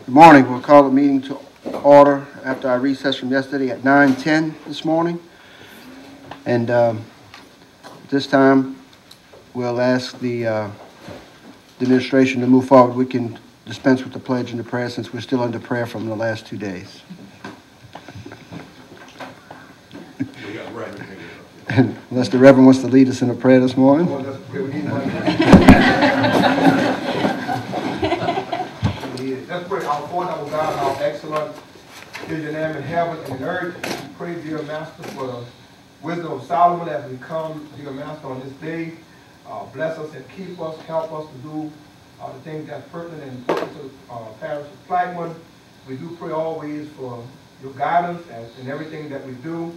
Good morning. We'll call the meeting to order after our recess from yesterday at 9:10 this morning. And this time, we'll ask the administration to move forward. We can dispense with the pledge and the prayer since we're still under prayer from the last 2 days. Unless the Reverend wants to lead us in a prayer this morning. Let's pray. Our Father, our God, how excellent is your name in heaven and in earth. We pray, dear Master, for the wisdom of Solomon as we come, dear Master, on this day. Bless us and keep us, help us to do the things that's pertinent and important to Parish of Plaquemines. We do pray always for your guidance in everything that we do.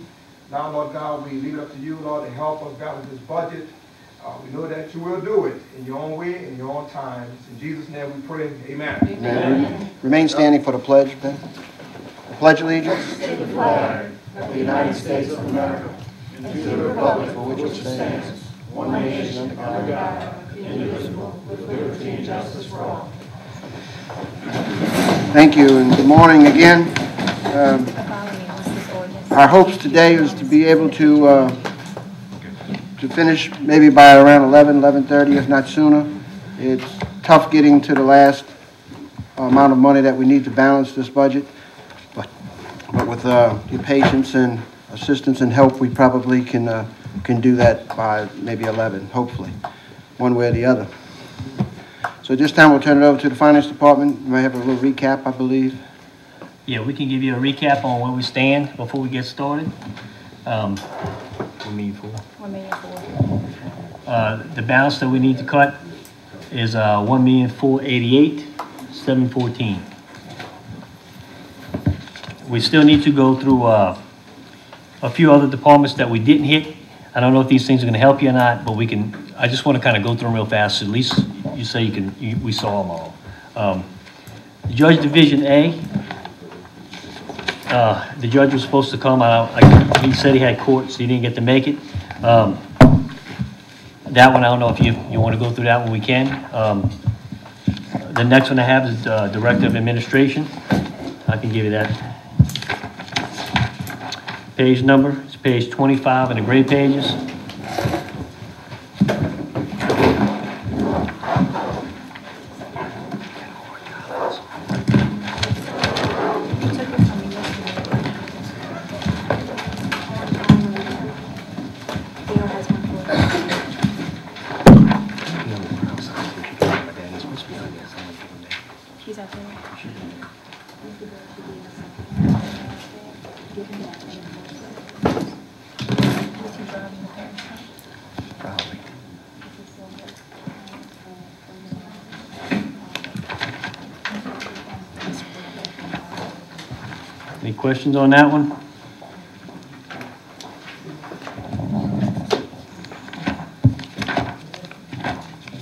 Now, Lord God, we leave it up to you, Lord, to help us balance this budget. We know that you will do it in your own way, in your own time. In Jesus' name we pray. Amen. Amen. Remain standing for the pledge, Ben. The pledge allegiance to the flag of the United States of America and to the republic for which it stands, one nation under God, indivisible, with liberty and justice for all. Thank you, and good morning again. Our hopes today is to be able to finish maybe by around 11:30, if not sooner. It's tough getting to the last amount of money that we need to balance this budget, but with your patience and assistance and help, we probably can do that by maybe 11, hopefully, one way or the other. So this time we'll turn it over to the Finance Department. We may have a little recap, I believe. Yeah, we can give you a recap on where we stand before we get started. The balance that we need to cut is $1,488,714. We still need to go through a few other departments that we didn't hit. I don't know if these things are going to help you or not, but we can. I just want to kind of go through them real fast. So at least you say we saw them all. The Judge Division A. The judge was supposed to come. He said he had court, so he didn't get to make it. That one, I don't know if you want to go through that one. We can. The next one I have is Director of Administration. I can give you that. Page number, it's page 25 in the gray pages. Any questions on that one?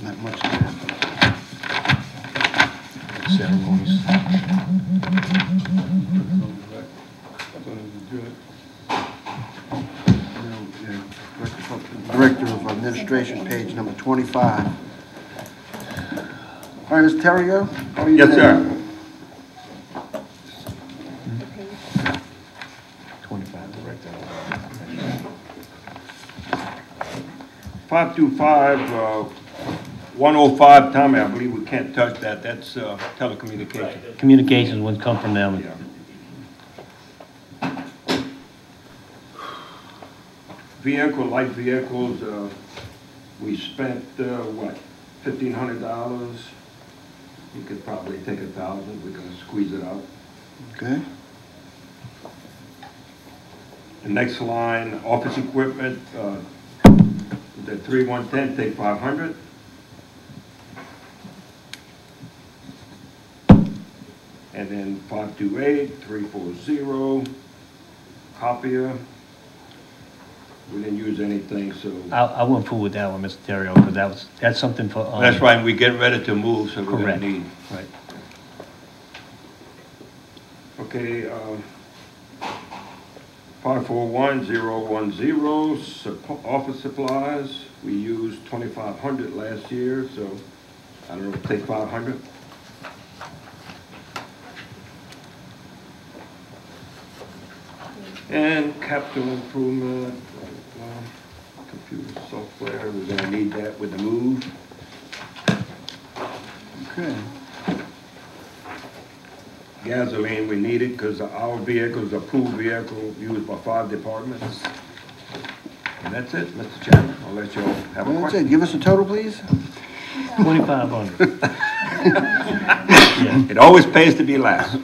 Not much. Ceremonies. Director of Administration, page number 25. All right, Mr. Terrio, how are you? Yes, sir. 25, Director. 525, 105, Tommy, I believe we can't touch that. That's telecommunications. Communications would come from them. Yeah. Light vehicles, we spent, what, $1,500? You could probably take 1,000. We're gonna squeeze it out. Okay. The next line, office equipment, the 3110, take 500. And then 528, 340, copier. We didn't use anything, so. I wouldn't fool with that one, Mr. Terrio, because that's something for. That's right, we get ready to move, so we're gonna Correct. need. Right. Okay, 541010, office supplies. We used 2,500 last year, so I don't know, take 500. And capital improvement, computer software, we're gonna need that with the move. Okay. Gasoline, we need it because our vehicle is a pool vehicle used by 5 departments. And that's it, Mr. Chairman, I'll let you all have a That's question. it. Give us a total, please. 2,500. Yeah, It always pays to be last.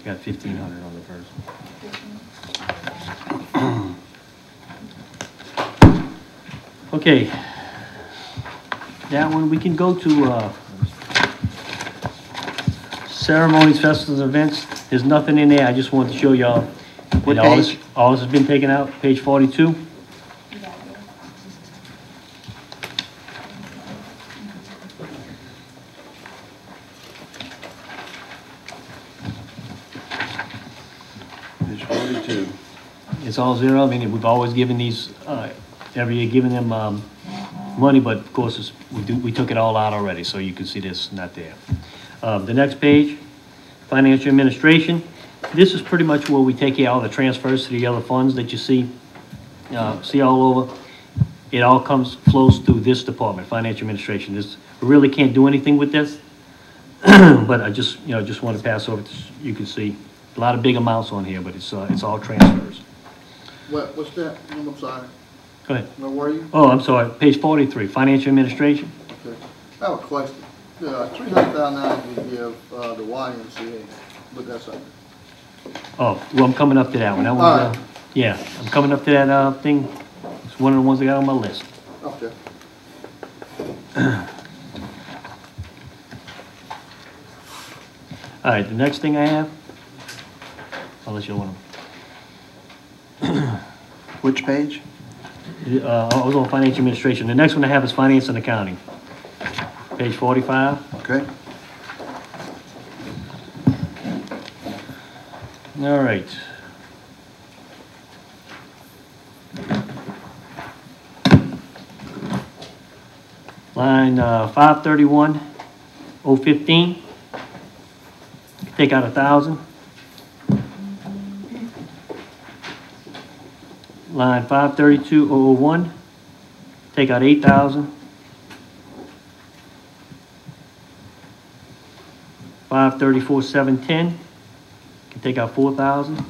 got 1,500 on the first. Okay. That one, we can go to, ceremonies, festivals, events. There's nothing in there, I just wanted to show y'all. What And page? All this has been taken out, page 42. Page 42. It's all zero. I mean, we've always given these, every year, giving them, money, but of course, we took it all out already, so you can see this, not there. The next page, financial administration. This is pretty much where we take care of all the transfers to the other funds that you see all over. It all flows through this department, financial administration. We really can't do anything with this, but I just want to pass over, you can see a lot of big amounts on here, but it's all transfers. What's that? I'm sorry. Go ahead. Where were you? Oh, I'm sorry, page 43, financial administration. Okay. I have a question. $300,000 we give the YMCA, but that's all right. Oh, well, I'm coming up to that one. That All one's, right. yeah, I'm coming up to that, thing. It's one of the ones I got on my list. Okay. All right, the next thing I have, unless you want Which page? to, I was on financial administration. The next one I have is finance and accounting. Page 45. Okay. All right. Line 531, 015. Take out 1,000. Line 532, 001. Take out 8,000. 534, 710. Can take out 4,000.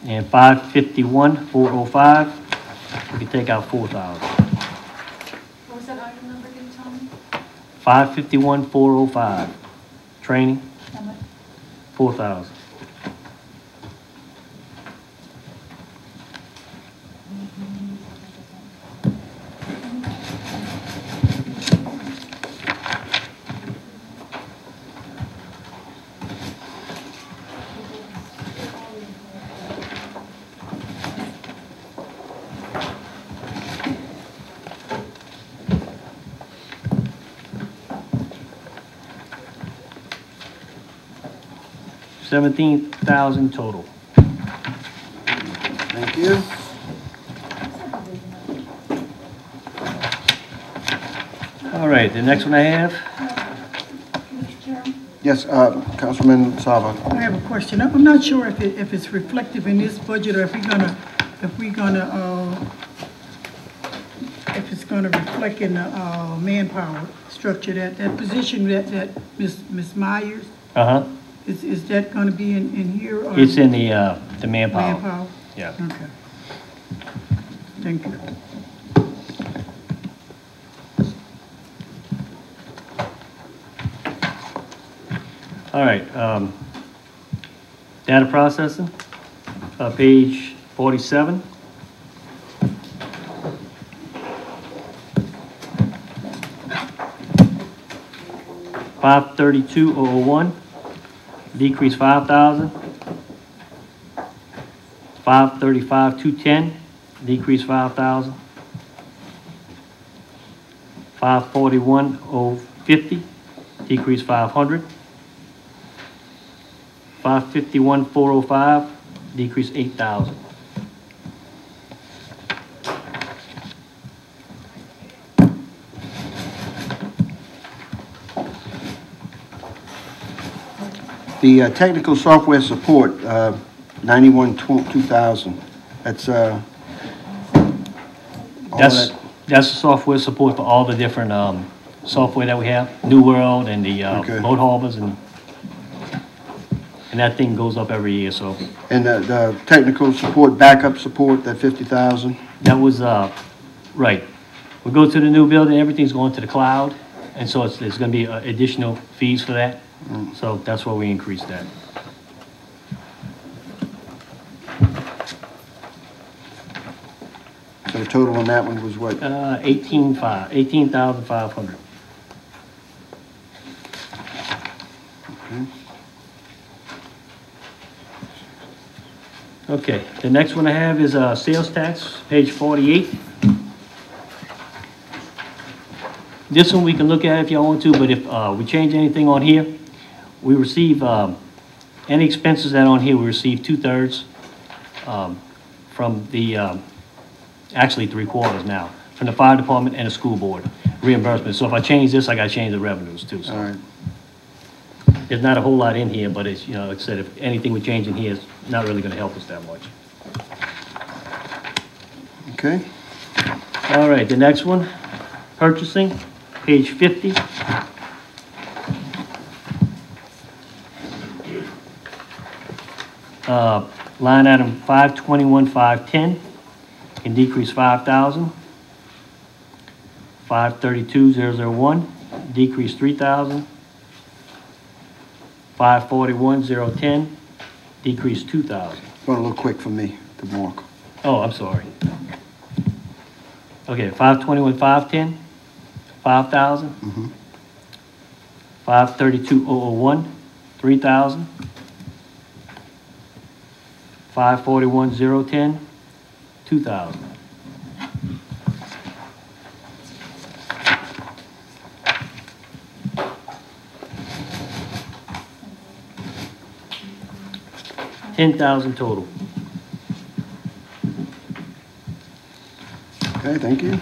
And 551, 405, we can take out 4,000. What was that item number again, Tommy? 551, 405, training, How much? 4,000. $17,000 total. Thank you. All right, the next one I have, Mr. Chairman? Yes, Councilman Sava. I have a question. I'm not sure if it's reflective in this budget or if it's gonna reflect in the manpower structure, that position that Ms. Myers, is that gonna be in here? Or it's in the manpower. manpower? Yeah. Okay. Thank you. All right, data processing, page 47. $532,001, decrease 5,000. $535,210, decrease 5,000. $541,050, decrease 500. $551,405, decrease 8,000. The technical software support, 91,200. That's, all That's, that- that's the software support for all the different, software that we have, New World and the, Okay. boat harbors and that thing goes up every year, so. And the technical support, backup support, that 50,000. That was, right. We go to the new building, everything's going to the cloud, and so there's gonna be additional fees for that. So that's why we increased that. So the total on that one was what? 18,500. Okay, the next one I have is, sales tax, page 48. This one we can look at if y'all want to, but if, we change anything on here, we receive, any expenses that are on here, we receive 2/3, from the, actually 3/4 now, from the fire department and the school board reimbursement. So if I change this, I gotta change the revenues too, All so. right. There's not a whole lot in here, but it's, you know, like I said, if anything we change in here, it's not really gonna help us that much. Okay. All right, the next one, purchasing, page 50. Line item 521,510 can decrease 5,000. 532,001, decrease 3,000. 541,010, decrease 2,000. Going a little quick for me to mark. Oh, I'm sorry. Okay, 521,510, 5,000. 532,001, 3,000. 541,010, 2,000. $10,000 total. Okay, thank you.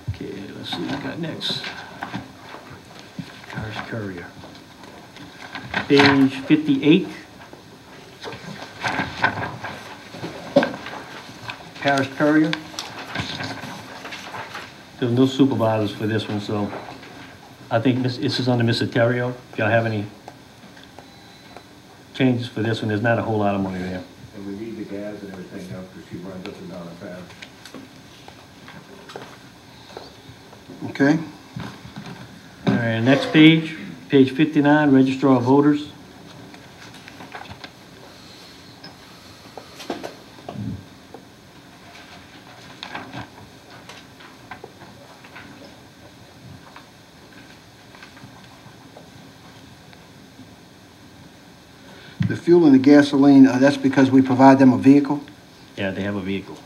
Okay, let's see what we got next. Parish Courier. Page 58. Parish Courier. There's no supervisors for this one, so I think this is under Mr. Terrio. If y'all have any changes for this one, there's not a whole lot of money there. And we need the gas and everything else, because she runs up and down the path. Okay. All right, next page, page 59, Registrar of Voters. The fuel and the gasoline, that's because we provide them a vehicle? Yeah, they have a vehicle.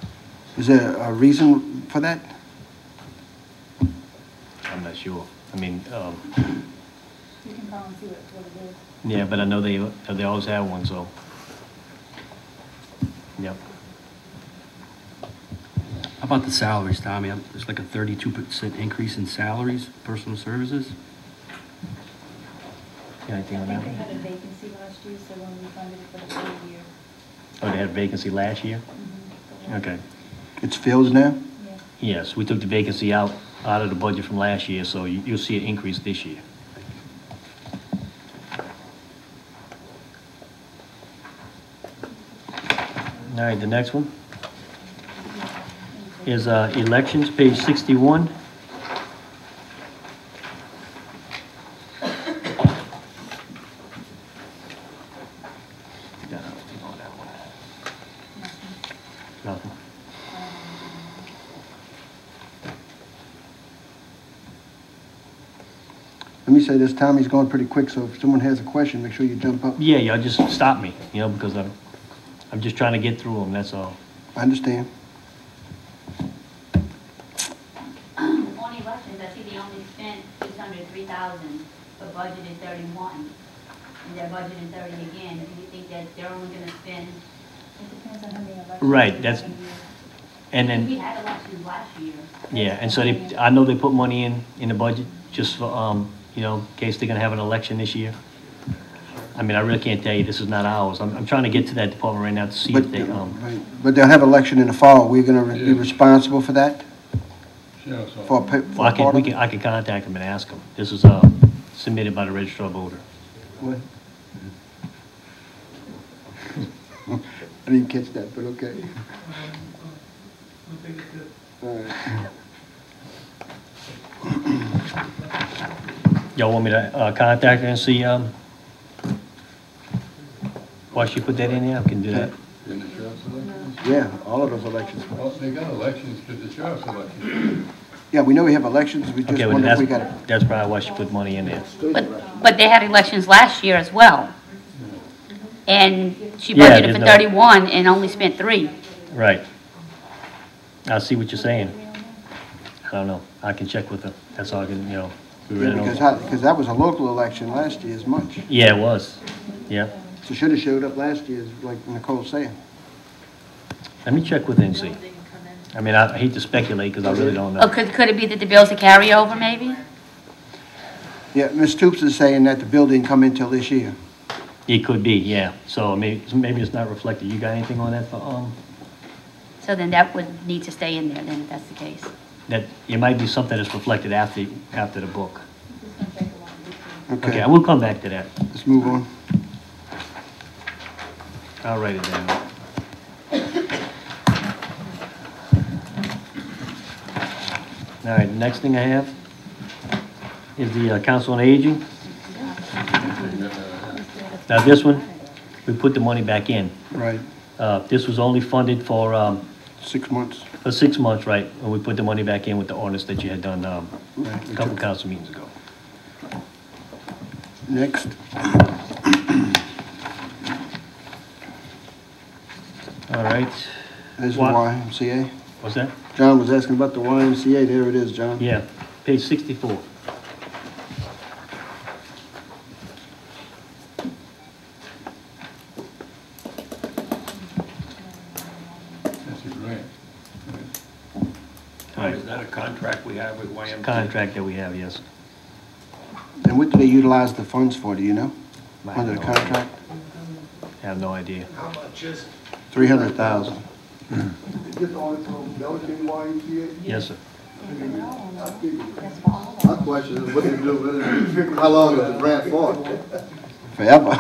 Is there a reason for that? I'm not sure. I mean, You can call and see what it is. yeah, but I know they always have one, so. Yep. How about the salaries, Tommy? There's like a 32% increase in salaries, personal services. Anything I on think that they one? had a vacancy last year, so when we funded it for the full year. Oh, they had a vacancy last year? Okay. It's filled now? Yeah. Yes, we took the vacancy out of the budget from last year, so you'll see an increase this year. All right, the next one is elections, page 61. Nothing. Let me say this, Tommy's going pretty quick, so if someone has a question, make sure you jump up. Yeah, y'all just stop me, you know, because I'm just trying to get through them, that's all. I understand. On elections, I see they only spent just under 3,000, but budgeted 31, and they're budgeting 30 again. Do you think that they're only gonna spend, It depends on how many elections. Right, we that's- have in a year. And we then, had elections last year. yeah, and so I know they put money in the budget just for, you know, in case they're gonna have an election this year. I mean, I really can't tell you, this is not ours. I'm trying to get to that department right now to see if they, Right. But they'll have election in the fall. We're gonna be responsible for that? For well, I part of it? can contact them and ask them. This is, submitted by the registrar voter. What? I didn't catch that, but okay. All right. Y'all want me to, contact her and see, why she put that in there? I can do that. In the sheriff's elections? Yeah, all of those elections. Well, they got elections for the sheriff's election. Yeah, we know we have elections, we just Okay, well, wonder if we got that's probably why she put money in there. But they had elections last year as well. And she Yeah, budgeted for no. 31 and only spent 3. Right. I see what you're saying. I don't know. I can check with her. That's all I can, you know. We really don't. because that was a local election last year as much. Yeah, it was. Yeah. So should have showed up last year, like Nicole's saying. Let me check with her and see. I mean, I hate to speculate because I really don't Oh, know. could it be that the bill's a carryover, maybe? Yeah, Ms. Toops is saying that the bill didn't come in till this year. It could be, yeah. So maybe it's not reflected. You got anything on that for, So then that would need to stay in there then, if that's the case. that it might be something that's reflected after the book. Okay, Okay, I will come back to that. let's move on. I'll write it down. All right, the next thing I have is the Council on Aging. Now, this one, we put the money back in. Right, This was only funded for 6 months. 6 months, right? And we put the money back in with the ordinance that you had done Right, a couple council meetings ago. Next, All right. is the What? YMCA. What's that? John was asking about the YMCA, there it is, John. Yeah, page 64. That's a grant. Is that a contract we have with YMCA? Contract that we have, yes. And what do they utilize the funds for, do you know? I have Under the no idea. contract? I have no idea. How much is? 300,000. Just only from Belgian YMCA? Yes, sir. My question is, what do you do with it? How long is the grant for? Forever,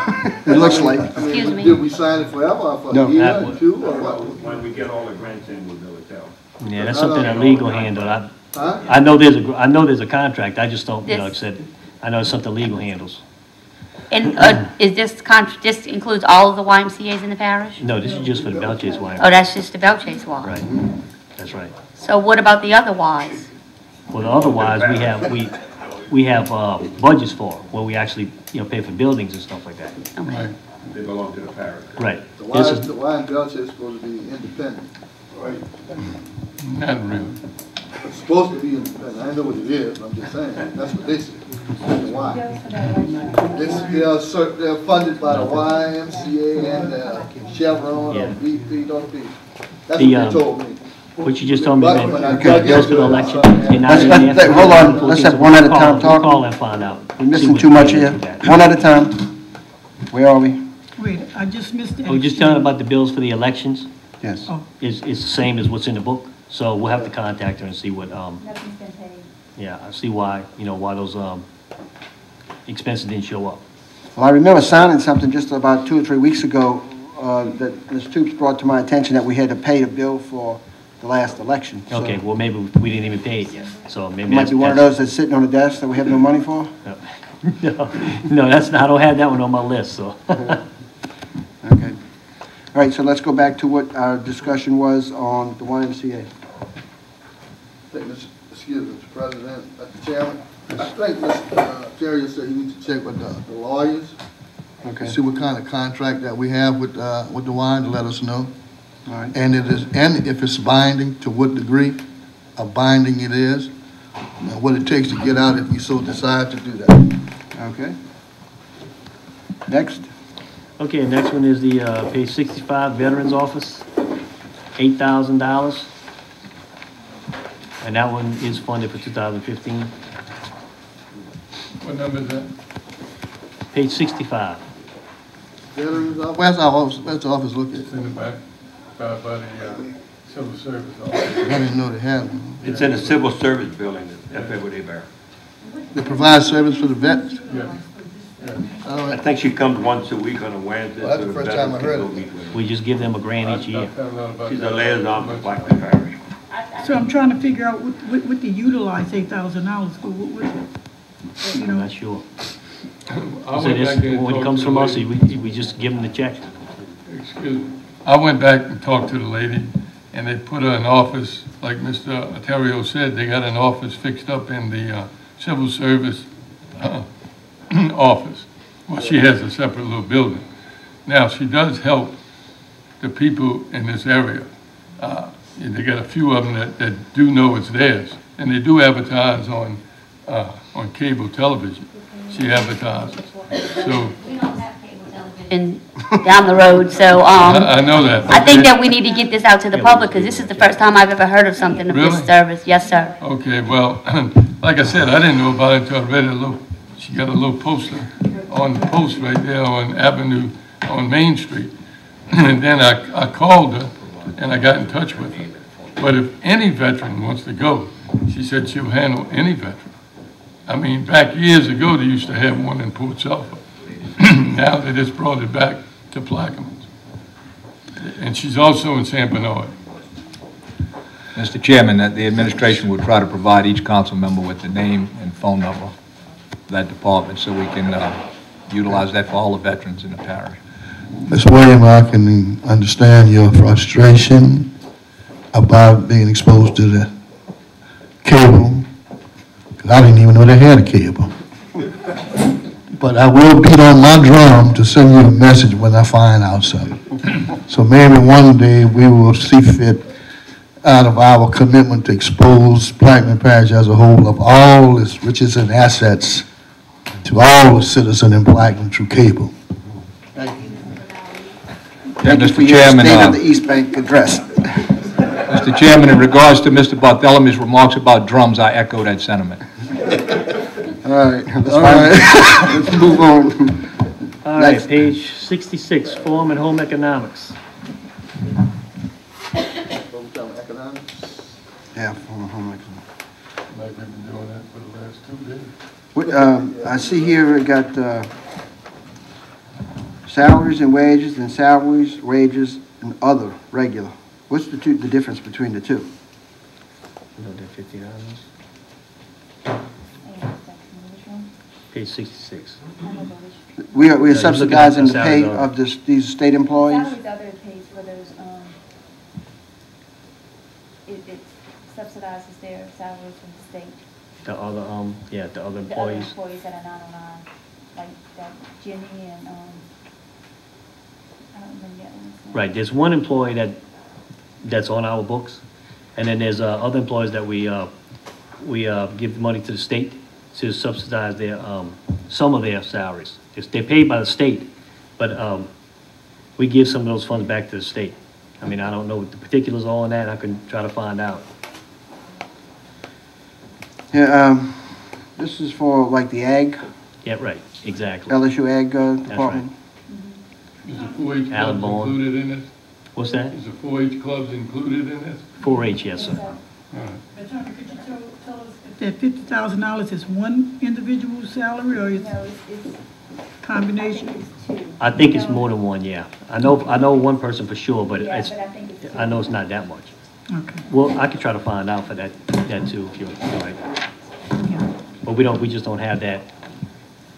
it looks like. Excuse me? Did we sign it forever, or for No. a year or two, or what? When we get all the grants in, we'll do it tell. Yeah, that's something that legal handled. Huh? I know there's a contract, I just don't, you know, like I said, I know it's something legal handles. And is this this includes all of the YMCA's in the parish? No, this is just for the Belle Chasse wife. Oh, that's just the Belle Chasse Y. Right, that's right. So what about the other Ys? Well, otherwise, we have budgets for, where we actually, you know, pay for buildings and stuff like that. Okay. They belong to the parish. Right. The This is, Y and Belcher is supposed to be independent. Right. Not really. It's supposed to be independent, I know what it is, I'm just saying, that's what they say. Why? They're funded by the YMCA and Chevron or Yeah. BP, don't be. That's The, what they told me. what you just told me, But man, when I the got bills for the into it, election. I saw- they're not in Let's- there. hold on, let's have one at a time talk. We'll call and find out. We're missing See what too much they here. do with that. One at a time. Where are we? Wait, I just missed that. We're just telling about the bills for the elections. Yes. Oh. It's the same as what's in the book. So we'll have to contact her and see what, Nothing's been paid. yeah, I'll see why, you know, why those, expenses didn't show up. Well, I remember signing something just about 2 or 3 weeks ago that Ms. Toops brought to my attention that we had to pay the bill for the last election. So Okay, well, maybe we didn't even pay it yet, so maybe it might that's. be one of those that's sitting on the desk that we have no money for? No, no, that's, I don't have that one on my list, so. Okay. All right, so let's go back to what our discussion was on the YMCA. Excuse me, Mr. President, Mr. Chairman. I think Mr. Terry said you need to check with the lawyers, Okay, see what kind of contract that we have with the wine to let us know. all right. And if it's binding, to what degree of binding it is, and what it takes to get out if we so decide to do that. Okay. Next. Okay, next one is the, page 65, Veterans Office, $8,000. And that one is funded for 2015. What number is that? Page 65. Where's our office, where's the office located? It's in the back, by the civil service office. I didn't know they had one. It's in the civil service building, that's where they bear. They provide service for the vets? Yeah. I think she comes once a week on a Wednesday. Well, that's so the first veterans time I can heard go it. meet with her. We just give them a grant each year. She's a liaison for Plaquemines Parish. So I'm trying to figure out what to utilize $8,000 for, you I'm know. not sure. I So went this, back there and when it talked comes to from the us, lady. we just give them the check. Excuse me. I went back and talked to the lady, and they put her in office, like Mr. Terrio said, they got an office fixed up in the civil service office. Well, she has a separate little building. Now, she does help the people in this area. And they got a few of them that do know it's theirs, and they do advertise on cable television. She advertises. So We don't have cable television down the road, so, I know that. I think that we need to get this out to the public, because this is the first time I've ever heard of something of this Really? service. Yes, sir. Okay, well, like I said, I didn't know about it until I read it she got a little poster on the post right there on Avenue, on Main Street. And then I called her and I got in touch with her. But if any veteran wants to go, she said she'll handle any veteran. I mean, back years ago, they used to have one in Port Sulphur. Now they just brought it back to Plaquemines. And she's also in San Bernard. Mr. Chairman, that the administration will try to provide each council member with the name and phone number of that department so we can utilize that for all the veterans in the parish. Ms. Williams, I can understand your frustration about being exposed to the cable, because I didn't even know they had a cable. But I will beat on my drum to send you a message when I find out something. So maybe one day we will see fit, out of our commitment to expose Plaquemines Parish as a whole of all its riches and assets to all the citizens in Plaquemines through cable. Thank you for your State of the East Bank address. Mr. Chairman, in regards to Mr. Barthelemy's remarks about drums, I echo that sentiment. All right, let's move on. All right, Next. page 66, Farm and Home Economics. Yeah, from home economics. Like we've been doing that for the last 2 days. I see here we got salaries and wages, and salaries, wages, and other, regular. What's the difference between the two? Page 66. We are you're looking at subsidizing the the pay salaries of these state employees? Salaries other pays for those, it subsidizes their salaries from the state. The other, yeah, the other The other employees. employees that are 909, like that Jimmy and, I don't remember the other one's name. Right, there's one employee that's on our books, and then there's other employees that we give money to the state to subsidize their, some of their salaries. They're paid by the state, but we give some of those funds back to the state. I mean, I don't know what the particulars are on that, I can try to find out. Yeah, this is for like the ag, Yeah, right, exactly. LSU ag right. department? Is the 4-H Alan clubs Bowen. included in this? What's that? Is the 4-H clubs included in this? 4-H, yes, sir. All right. Could you tell us if that $50,000 is one individual's salary or it's No, it's, combination? I think it's two. I think it's more than one, yeah. I know one person for sure, but Yeah, it's, but I think it's two. I know it's not that much. Okay. Well, I could try to find out for that too, if you're right. But we just don't have that.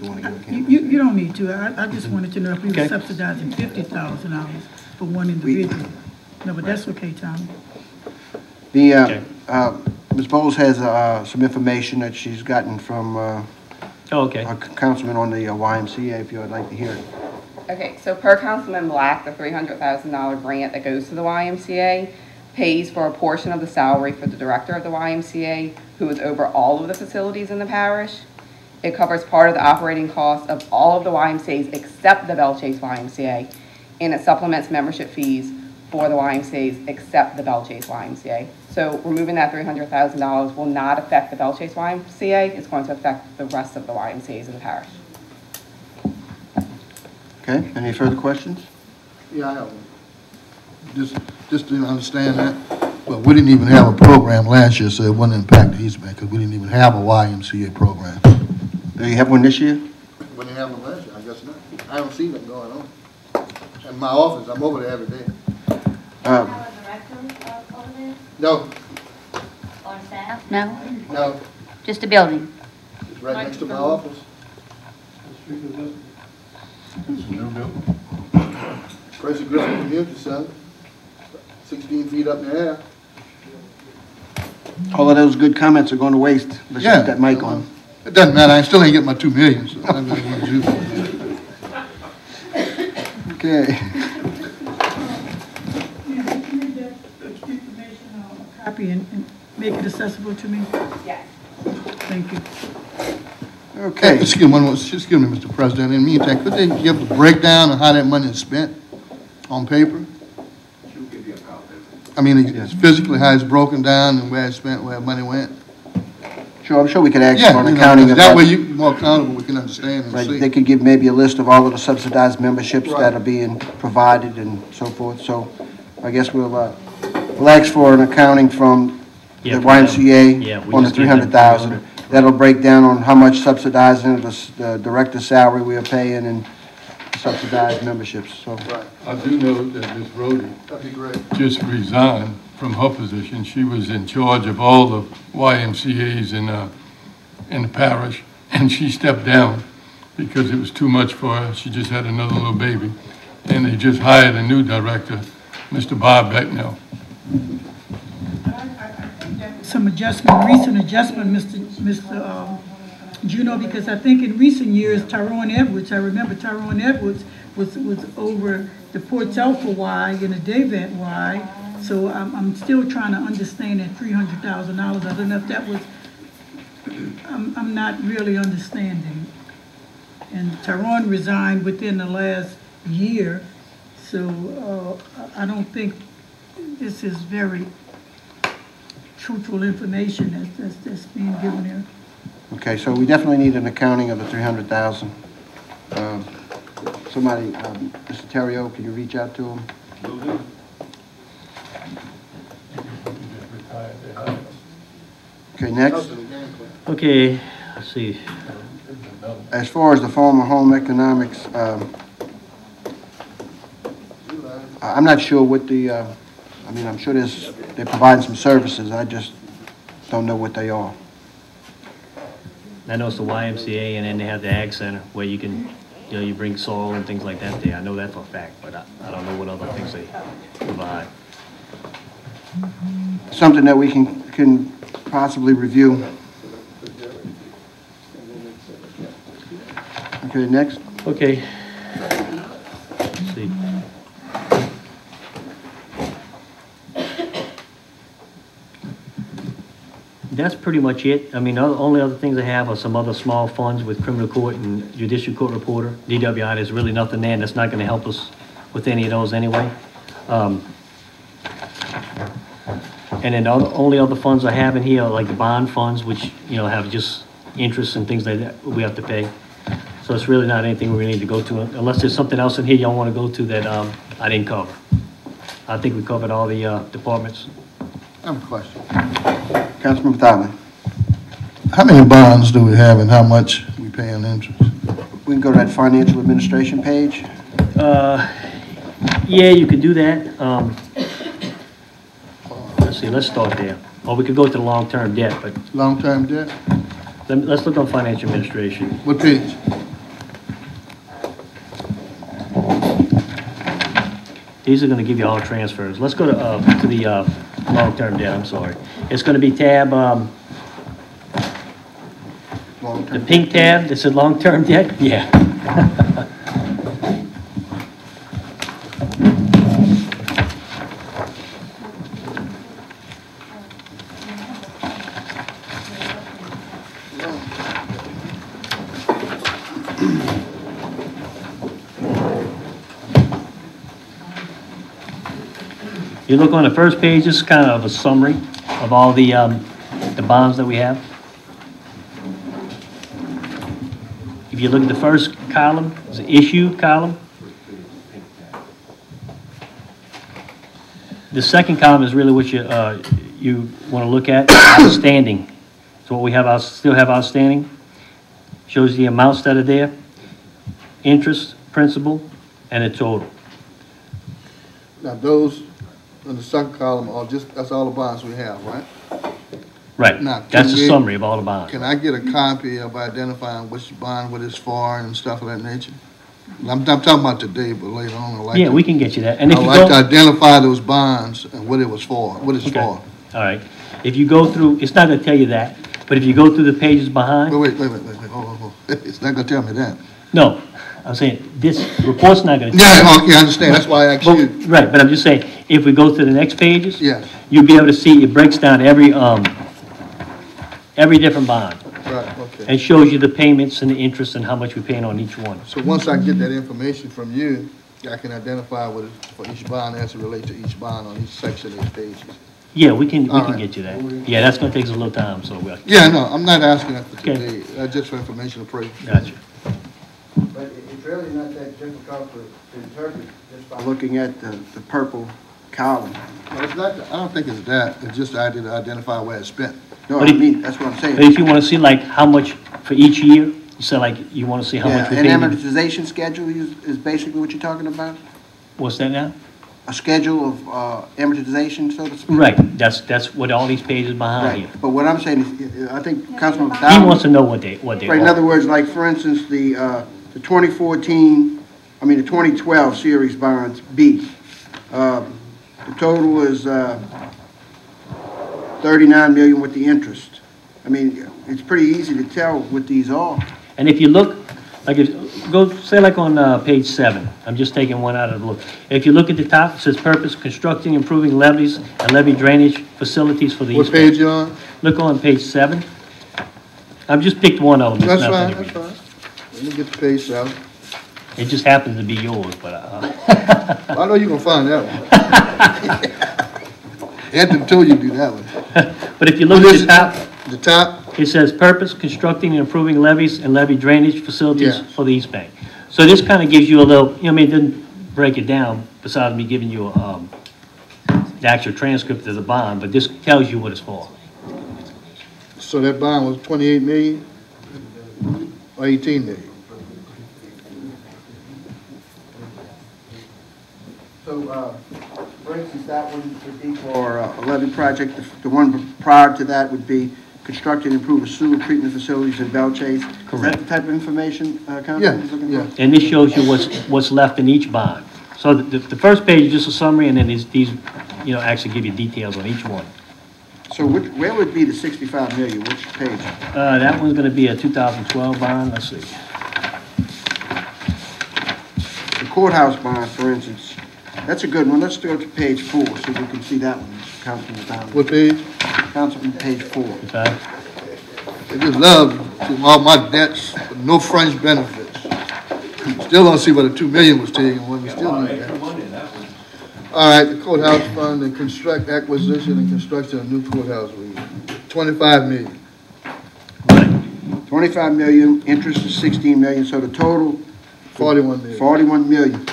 You want to give a camera? You don't need to. I just wanted to know if we were Okay. subsidizing $50,000 for one individual. No, but that's okay, Tommy. The, Ms. Bowles has some information that she's gotten from Oh, okay. our councilman on the YMCA, if you would like to hear it. Okay, so per Councilman Black, the $300,000 grant that goes to the YMCA pays for a portion of the salary for the director of the YMCA, who is over all of the facilities in the parish. It covers part of the operating costs of all of the YMCAs except the Belle YMCA, and it supplements membership fees for the YMCA's except the Belle Chase YMCA. So removing that $300,000 will not affect the Belle Chase YMCA. It's going to affect the rest of the YMCA's in the parish. Okay, any further questions? Yeah, I have one. Just to understand that, well, we didn't even have a program last year, so it wouldn't impact the East Bay, because we didn't even have a YMCA program. Do you have one this year? We didn't have one last year, I guess not. I don't see nothing going on. In my office, I'm over there every day. Have a director over there No, or staff? No? no, Just a building? it's right next to my office. Pressure Griffin Community Center, 16 feet up in the air. All of those good comments are going to waste. Let's Yeah. keep that mic on. It doesn't matter, I still ain't getting my 2 million, so I'm not gonna do that. Okay. Copy and make it accessible to me? Yes. Thank you. Okay. Excuse me, Mr. President, in the meantime, could they give the breakdown of how that money is spent on paper? I mean, it's physically how it's broken down and where it's spent, where money went? Sure, I'm sure we could ask Yeah, for an you know, accounting of that that. way you more accountable, we can understand and Right, see. they could give maybe a list of all of the subsidized memberships Right. that are being provided and so forth. So I guess we'll ask for an accounting from the Yeah, YMCA we on the just need that 300,000. That'll break down on how much subsidizing the director's salary we are paying and subsidized memberships, so. Right, I do know that Ms. Rhodey that'd be great. just resigned from her position. She was in charge of all the YMCA's in the parish, and she stepped down because it was too much for her. She just had another little baby. And they just hired a new director, Mr. Bob Becknell. Some recent adjustment, Mr. Juno, because I think in recent years, Tyrone Edwards, I remember Tyrone Edwards was over the Port Alpha Y and the Davant Y. So I'm still trying to understand that $300,000. I don't know if that was, I'm not really understanding. And Tyrone resigned within the last year, so I don't think this is very truthful information that's being given here. Okay, so we definitely need an accounting of the 300,000. Somebody, Mr. Terrio, can you reach out to him? Will do. Okay, next. Okay, let's see. As far as the former home economics, I'm not sure what the, I mean, I'm sure they're providing some services. I just don't know what they are. I know it's the YMCA, and then they have the Ag Center where you can, you know, you bring soil and things like that there. I know that for a fact, but I don't know what other things they provide. Something that we can possibly review. Okay, next. Okay. Let's see. That's pretty much it. I mean, the only other things I have are some other small funds with criminal court and judicial court reporter. DWI, there's really nothing there, and that's not gonna help us with any of those anyway. And then the only other funds I have in here are like the bond funds, which, you know, have just interest and things like that we have to pay. So it's really not anything we need to go to, unless there's something else in here y'all wanna go to that, I didn't cover. I think we covered all the, departments. I have a question. Councilman Batali. How many bonds do we have and how much we pay in interest? We can go to that financial administration page. Yeah, you could do that. Let's see, let's start there. Or we could go to the long-term debt, but Long-term debt? let's look on financial administration. What page? These are gonna give you all transfers. Let's go to the, long-term debt, I'm sorry. It's gonna be tab, the Long-term. pink tab that said long-term debt? Yeah. You look on the first page, this is kind of a summary of all the bonds that we have. If you look at the first column, it's the issue column. The second column is really what you want to look at, outstanding. So what we have still have outstanding. Shows the amounts that are there, interest, principal, and the total. Now, those in the second column are that's all the bonds we have, right? Right. Now, That's a summary of all the bonds. Can I get a copy of identifying which bond, what it's for, and stuff of that nature? I'm talking about today, but later on, I'd like Yeah, to, we can get you that. And if I'd you like to go, identify those bonds and what it was for, what it's okay. for. All right. If you go through, it's not going to tell you that, but if you go through the pages behind, Wait, hold. It's not gonna tell me that. no, I'm saying this report's not going to. Yeah, okay, I understand, that's why I asked you. Right, but I'm just saying, if we go to the next pages, Yes. you'll be able to see it breaks down every different bond. Right, okay. And shows you the payments and the interest and how much we're paying on each one. So once I get that information from you, I can identify what it's for each bond as it relates to each bond on each section of these pages. Yeah, we can All right. get you that. Yeah, that's going to take us a little time, so we'll. Yeah, no, I'm not asking that for Okay. today, that's just for informational purposes. Gotcha. But it's really not that difficult to interpret just by looking at the purple column. No, it's not, I don't think it's that, it's just the idea to identify where it's spent. No, But I if- mean, that's what I'm saying. But if you want to see like how much for each year, you say like you want to see how much Yeah, we're an paying. amortization schedule is basically what you're talking about? What's that now? A schedule of amortization, so to speak? Right, that's what all these pages behind here. Right, but what I'm saying is, I think Councilman He wants Bowden, to know what they right, in are. other words, like, for instance, the 2012 series bonds, B. The total is 39 million with the interest. I mean, it's pretty easy to tell what these are. And if you look, like go say like on page 7. I'm just taking one out of the look. If you look at the top, it says purpose, constructing, improving levees and levee drainage facilities for the What East page Bay. you on? Look on page 7. I've just picked one of them. It's That's not fine, many. that's fine. Let me get the page out. It just happens to be yours, but I know you're gonna find that one. Anthony told you to do that one. but if you look What at is the it? top, The top? it says purpose, constructing and improving levees and levee drainage facilities Yes. for the East Bank. So this kind of gives you a little, I mean, it didn't break it down besides me giving you the actual transcript of the bond, but this tells you what it's for. So that bond was 28 million or 18 million? So, for instance, that one would be for a levee project. The one prior to that would be construct and improve a sewer treatment facilities in Belle, Chasse. Is that Correct. the type of information, Councilman is looking for? Yeah. And this shows you what's left in each bond. So the first page is just a summary, and then these actually give you details on each one. So where would be the 65 million? Which page? That one's gonna be a 2012 bond, let's see. The courthouse bond, for instance, that's a good one. Let's go to page 4 so we can see that one, Councilman Down. What page? Councilman, page 4. Okay? They just love to all my debts, with no fringe benefits. Still don't see where the 2 million was taken when we still need that. All right, the courthouse fund and construct acquisition and construction of new courthouse, 25 million. 25 million, interest is 16 million, so the total, 41 million. 41 million.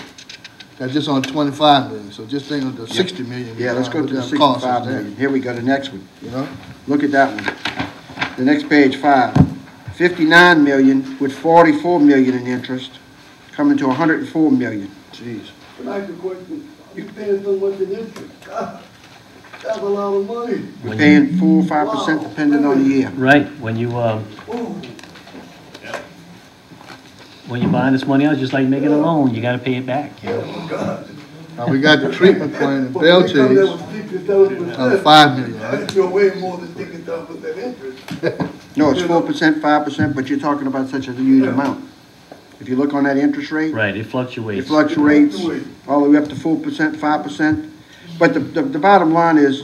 That's just on 25 million, so just think of the 60 million. Yeah, let's go to the what that cost us 65 there, million. Here we go, the next one. You know? Look at that one. The next page, 5. 59 million with 44 million in interest, coming to 104 million. Jeez. Can I ask you a question? You paying so much in interest? God, that's a lot of money. We're paying 4 or 5% depending on the year. Right, when you buying this money out, just like making a loan, you gotta pay it back, you know? Now, we got the treatment plant in Belle Chasse, another 5 million, right? That's still way more than 60,000% interest. No, it's 4%, 5%, but you're talking about such a huge amount. If you look on that interest rate, Right, it it fluctuates. fluctuates all the way up to 4%, 5%. But the bottom line is,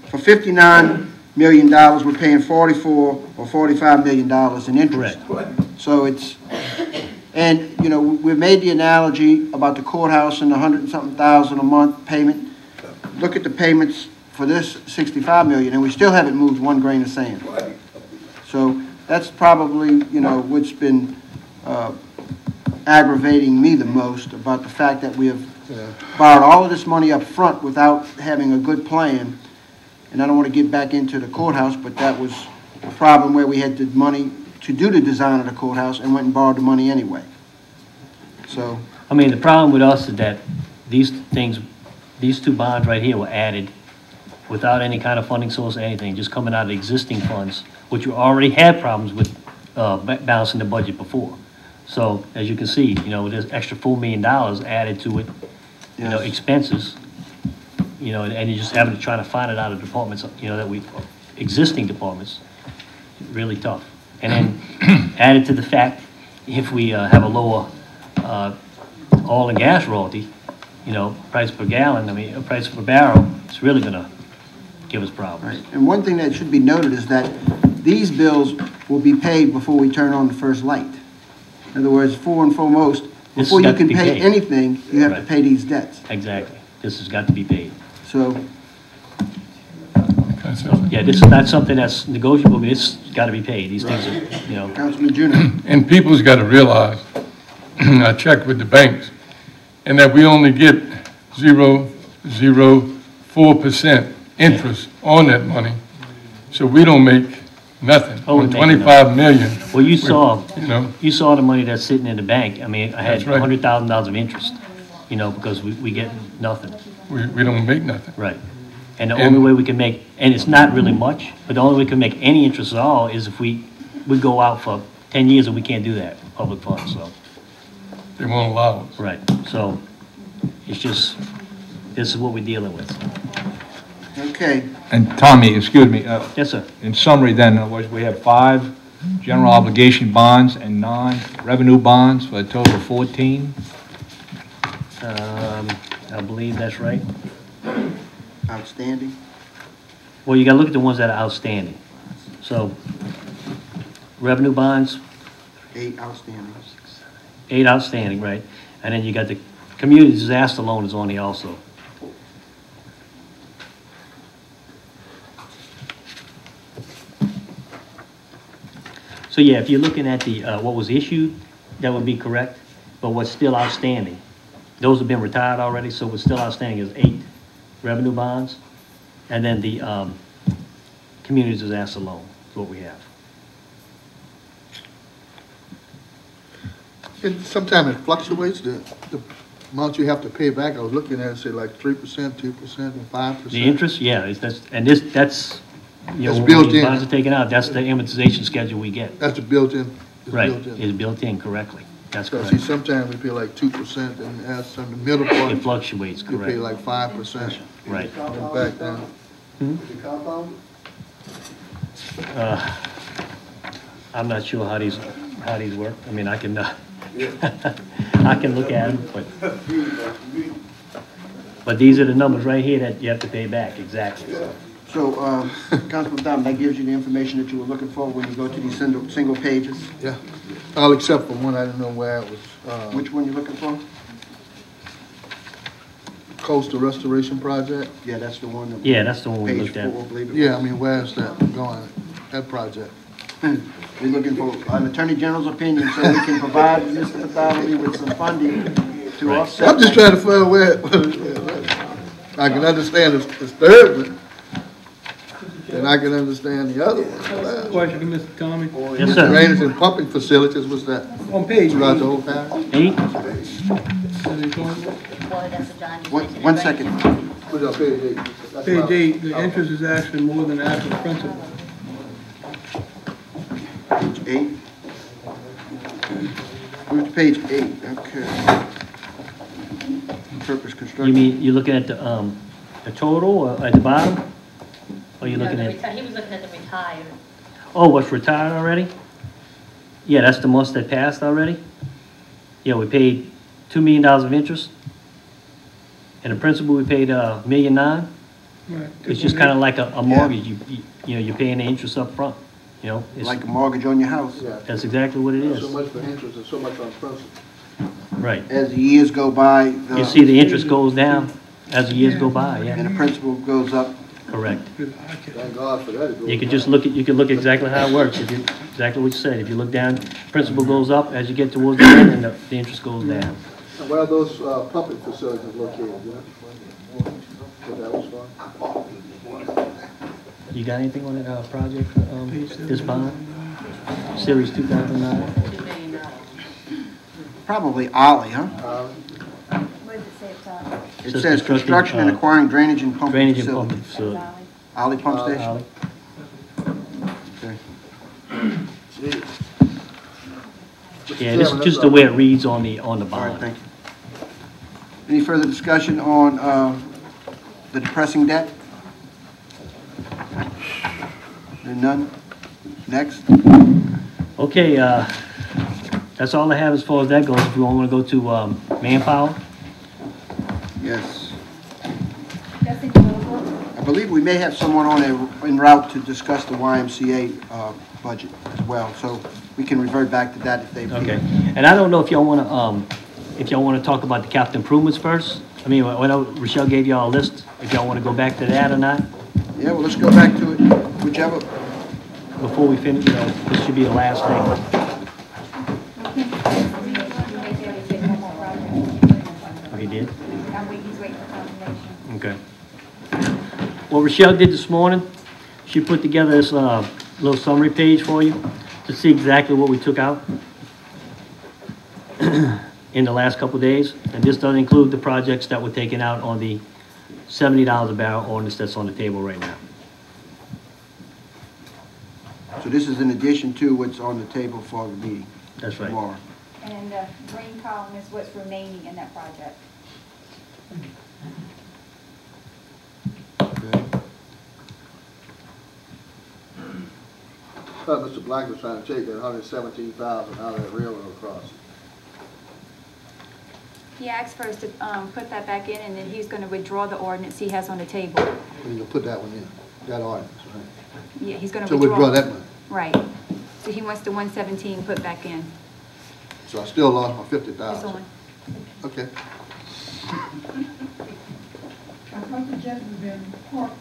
for $59 million, we're paying 44 or $45 million in interest. Correct. So it's, and, we made the analogy about the courthouse and the 100 and something thousand a month payment. look at the payments for this 65 million, and we still haven't moved one grain of sand. So that's probably, what's been aggravating me the most about the fact that we have borrowed all of this money up front without having a good plan. And I don't want to get back into the courthouse, but that was a problem where we had the money to do the design of the courthouse and went and borrowed the money anyway. So, I mean, the problem with us is that these two bonds right here were added without any kind of funding source or anything, just coming out of existing funds, which we already had problems with balancing the budget before. So, as you can see, there's extra $4 million added to it, expenses, and you're just having to try to find it out of departments, existing departments, really tough. And then added to the fact, if we have a lower oil and gas royalty, price per gallon, price per barrel, it's really gonna give us problems. right. And one thing that should be noted is that these bills will be paid before we turn on the first light. In other words, and foremost, This before has you got to can be pay paid. anything, you have to Right. pay these debts. Exactly. This has got to be paid. So, Can I say something? Yeah, this is not something that's negotiable, but it's got to be paid. These things are, Councilman Juneau. And people's got to realize, I checked with the banks, and that we only get 0.004% interest on that money. So we don't make nothing. Oh, we On make 25 million. well, you saw You the money that's sitting in the bank. I had That's right. $100,000 of interest, because we get nothing. we don't make nothing. Right. And the And- only way we can make, and it's not really much, but the only way we can make any interest at all is if we go out for 10 years and we can't do that, public funds, so. They won't allow us. Right, so it's just, this is what we're dealing with. Okay, And Tommy, excuse me, Yes, sir. in summary then, we have 5 general obligation bonds and 9 revenue bonds for a total of 14. I believe that's right. outstanding. Well, you gotta look at the ones that are outstanding. So, revenue bonds, 8 outstanding. 8 outstanding, right? And then you got the community disaster loan is on here also. So yeah, if you're looking at the, what was issued, that would be correct, but what's still outstanding, those have been retired already, so what's still outstanding is 8 revenue bonds, and then the, community disaster loan is what we have. And sometimes it fluctuates, the amount you have to pay back. I was looking at it, say like 3%, 2%, and 5%. The interest, yeah, that's, That's when built these in. bonds are taken out, that's the amortization schedule we get. That's the built-in. It's Right, built in. is built in correctly. That's So see, correct. sometimes we pay like 2%, and as some the middle It part, fluctuates, you pay correct. like 5%. Right. And back down. Is it compounded? I'm not sure how these work. I mean, I can, I can look at them, but these are the numbers right here that you have to pay back, exactly. So, Councilman Dom, that gives you the information that you were looking for when you go to these single pages? Yeah, all except for one, I didn't know where it was. Which one you looking for? Coastal Restoration Project. Yeah, that's the one. Yeah, that's the one we Page looked at. 4, I believe it Yeah, I mean, where's that going, that project? was. We're looking for an Attorney General's opinion so we can provide Mr. Fathality with some funding to Right. offset. I'm just that. trying to find where, I can understand the third one, and I can understand the other one. Question for Mr. Tommy. Yes, sir. Drainage and pumping facilities, what's that? On page Throughout the whole parish? 8? Boy, that's what John just mentioned. One right? second. Put it on page 8. That's Page what 8, the interest is actually more than the actual principal. Page 8. Move to page 8, okay. Purpose You construction. mean, you're looking at the total or at the bottom? Or you're No, looking the at, he was looking at the retired. oh, what's retired already? Yeah, that's the months that passed already. Yeah, we paid $2 million of interest. And the principal, we paid $1.9 million. Right. It's just kind of like a mortgage, you're paying the interest up front. It's, Like a mortgage on your house. Yeah. that's exactly what it So is. much for interest and so much on principal. Right. As the years go by, You see the interest goes down, as the years go by, And yeah, the principal goes up. correct. Thank God for that. You can just look at, you can look exactly how it works, if you, exactly what you said. If you look down, principal goes up as you get towards the end, and the interest goes down. And where are those pumping facilities located, you know? What that was for? You got anything on that, project, this bond? Series 2009? Probably Ollie, huh? What does it say at the top? It Says says construction and acquiring drainage and pumping Drainage and facilities. pumping facility. Ollie Pump Station? Ollie. Okay. Yeah, this is just the way it reads on the All right, bond. thank you. Any further discussion on the depressing debt? There none? Next? Okay, that's all I have as far as that goes. If you want to go to, manpower, Yes. That's in your book. I believe we may have someone on en route to discuss the YMCA budget as well, so we can revert back to that if they feel. okay. And I don't know if y'all want to, talk about the capital improvements first. I mean, I know Rochelle gave y'all a list, if y'all want to go back to that or not, Yeah, well, let's go back to it, whichever. before we finish, this should be the last thing. Oh, he did? He's waiting for confirmation. Okay. What Rochelle did this morning, she put together this little summary page for you to see exactly what we took out in the last couple of days. And this doesn't include the projects that were taken out on the $70 a barrel ordinance that's on the table right now. So this is in addition to what's on the table for the meeting That's right. tomorrow. And the green column is what's remaining in that project. Okay. Mr. Black was trying to take that 117,000 out of that railroad crossing. He asked for us to put that back in, and then he's going to withdraw the ordinance he has on the table. We're gonna put that one in, that ordinance, right? Yeah, he's going to So withdraw. withdraw that money. Right. So he wants the 117 put back in. So I still lost my It's 50,000. on. Okay. I thought the Jefferson Park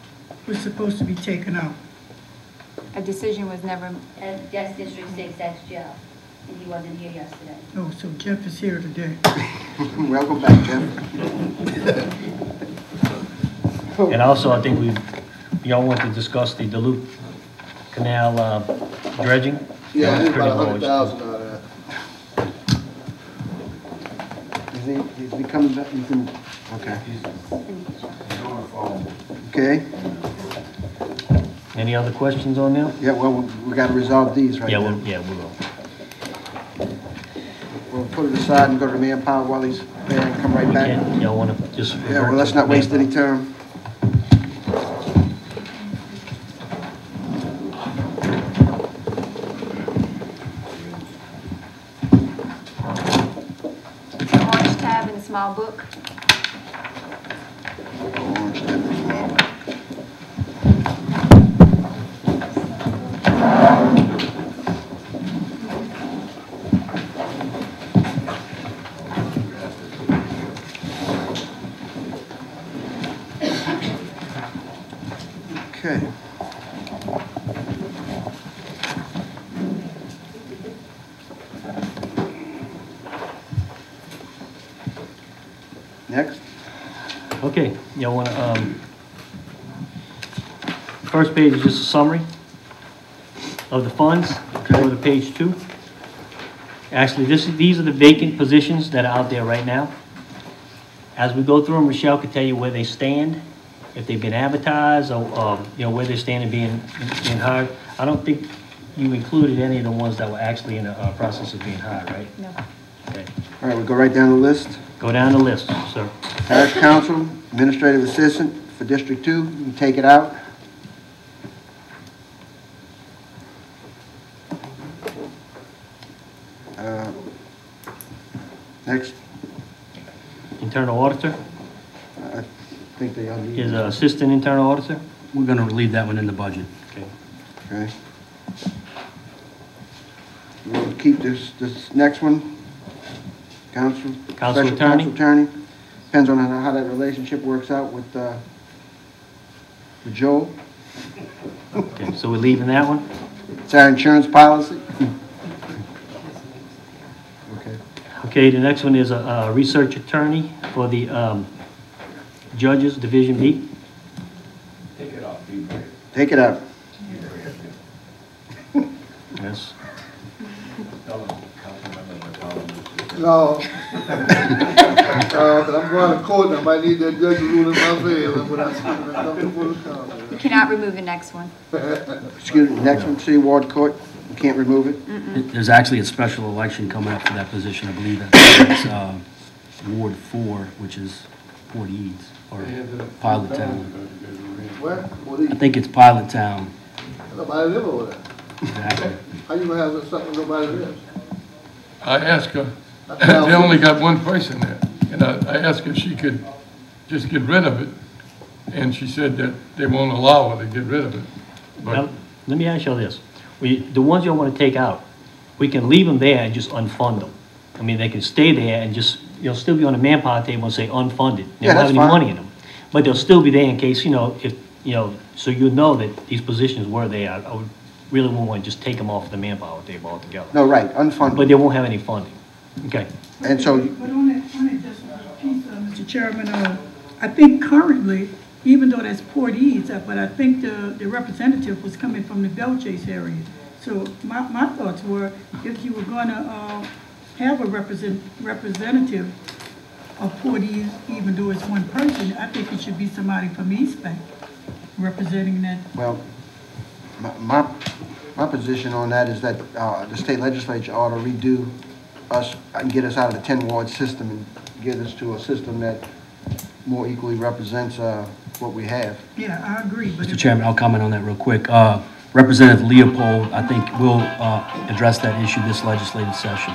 was supposed to be taken out. A decision was never, That's District 6, that's Joe, and he wasn't here yesterday. Oh, so Jeff is here today. Welcome back, Jeff. And also, I think y'all want to discuss the Duluth Canal dredging. Yeah, I That's need pretty about large. 100,000 out of that. Is he coming back? He's in, okay. Okay, Any other questions on them? yeah, well, we gotta resolve these right Yeah, now. we will. We'll put it aside and go to manpower while he's there and come right back. And y'all want to just. Yeah, well, let's not waste any time. the orange tab in the small book. Orange, that was small. Okay. Next. Okay, y'all want to, first page is just a summary of the funds. Go to page 2. Actually, these are the vacant positions that are out there right now. As we go through them, Rochelle can tell you where they stand, if they've been advertised, or, where they stand and being hired. I don't think you included any of the ones that were actually in the process of being hired, right? No. Okay. All right, we'll go right down the list. Go down the list, sir. Parish Council, Administrative Assistant for District 2, you can take it out. Next, Internal auditor I think they all need. is assistant internal auditor. We're gonna leave that one in the budget. Okay. Okay. We'll keep this next one. Council. Council Special attorney. Council Attorney. Depends on how that relationship works out with Joel. Okay, so we're leaving that one? It's our insurance policy. Okay. Okay, the next one is a research attorney for the Judges, Division B. Take it off, Take it out. Yes. No. Cause I'm going to court, and I might need that judge rule in my favor when I come before the council. You cannot remove the next one. Excuse me, next one, City Ward Court, you can't remove it? There's actually a special election coming up for that position. I believe that's Ward 4, which is Port Eads, or Pilot Town. Where? I think it's Pilot Town. Nobody live over there. Exactly. How you gonna have something nobody lives? I asked her, they only got one person there, and I asked her if she could just get rid of it, and she said that they won't allow her to get rid of it. Now, let me ask you this. The ones you want to take out, we can leave them there and just unfund them. I mean, they can stay there and just, still be on the manpower table and say unfunded. They don't have any money in them. But they'll still be there in case, so you know that these positions were there. I would really won't want to just take them off the manpower table altogether. No, right, unfunded. But they won't have any funding. Okay. And so, But on that just piece, Mr. Chairman, I think currently, even though that's Port Eads, but I think the representative was coming from the Belle Chasse area. So my thoughts were, if you were gonna have a representative of Port Eads, even though it's one person, I think it should be somebody from East Bank representing that. well, my position on that is that the state legislature ought to redo us and get us out of the 10-ward system and get us to a system that more equally represents what we have. Yeah, I agree. But Mr. Chairman, I'll comment on that real quick. Representative Leopold, I think, will address that issue this legislative session.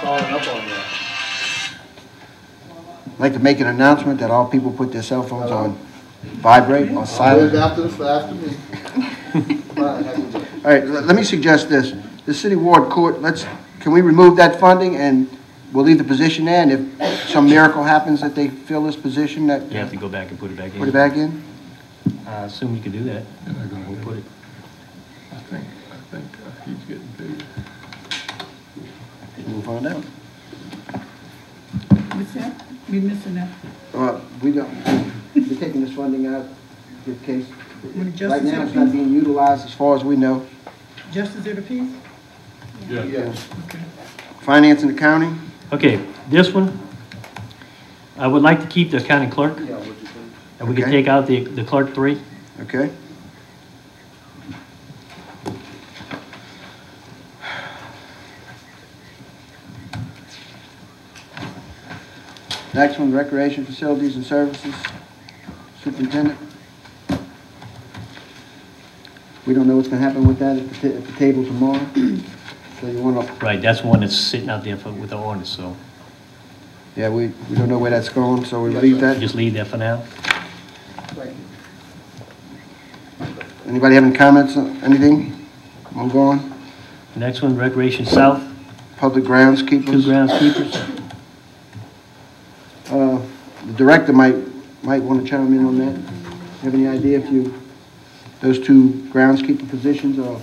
Following up on that. I'd like to make an announcement that all people put their cell phones on vibrate or silent. After me. All right, let me suggest this. The City Ward Court, can we remove that funding and we'll leave the position there, and if some miracle happens that they fill this position, that You have to go back and put it back in. put it back in? I assume you can do that. They're not gonna We'll do put it. it. I think he's getting paid. We'll find out. what's that? We missing that. We don't, we're taking this funding out, in case, When the right justice now of it's not the being utilized as far as we know. peace? Justice of the peace? Yeah. Finance and accounting? Okay, this one, I would like to keep the county clerk, Yeah, what you think? and we can Okay. take out the clerk 3. Okay. Next one, recreation facilities and services, superintendent. We don't know what's gonna happen with that at the table tomorrow, so you wanna, Right, that's one that's sitting out there with the ordinance, so yeah, we don't know where that's going, so we leave that. just leave that for now. Thank you. Anybody have any comments, anything? Move on. Next one, Recreation South, Public 2 groundskeepers. groundskeepers. The director might want to chime in on that. Have any idea if those 2 groundskeeper positions are?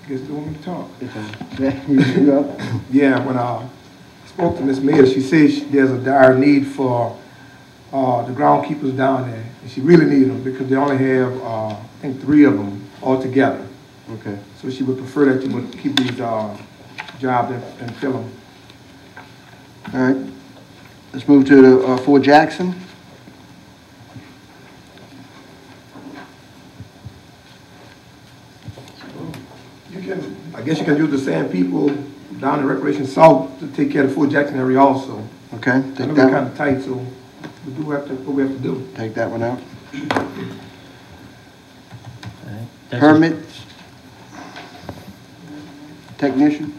Guess they want me to talk. You up? Yeah, when I spoke to Ms. Miller, she said there's a dire need for the groundkeepers down there. And she really needs them because they only have, I think, 3 of them altogether. Okay. So she would prefer that you would keep these jobs and fill them. All right. Let's move to the Fort Jackson. I guess you can use the same people down in Recreation South to take care of the Fort Jackson area also. Okay. I Take know that we're kind one. of tight, so we do have to, what we have to do. Take that one out. All right. That's Permits. Technician.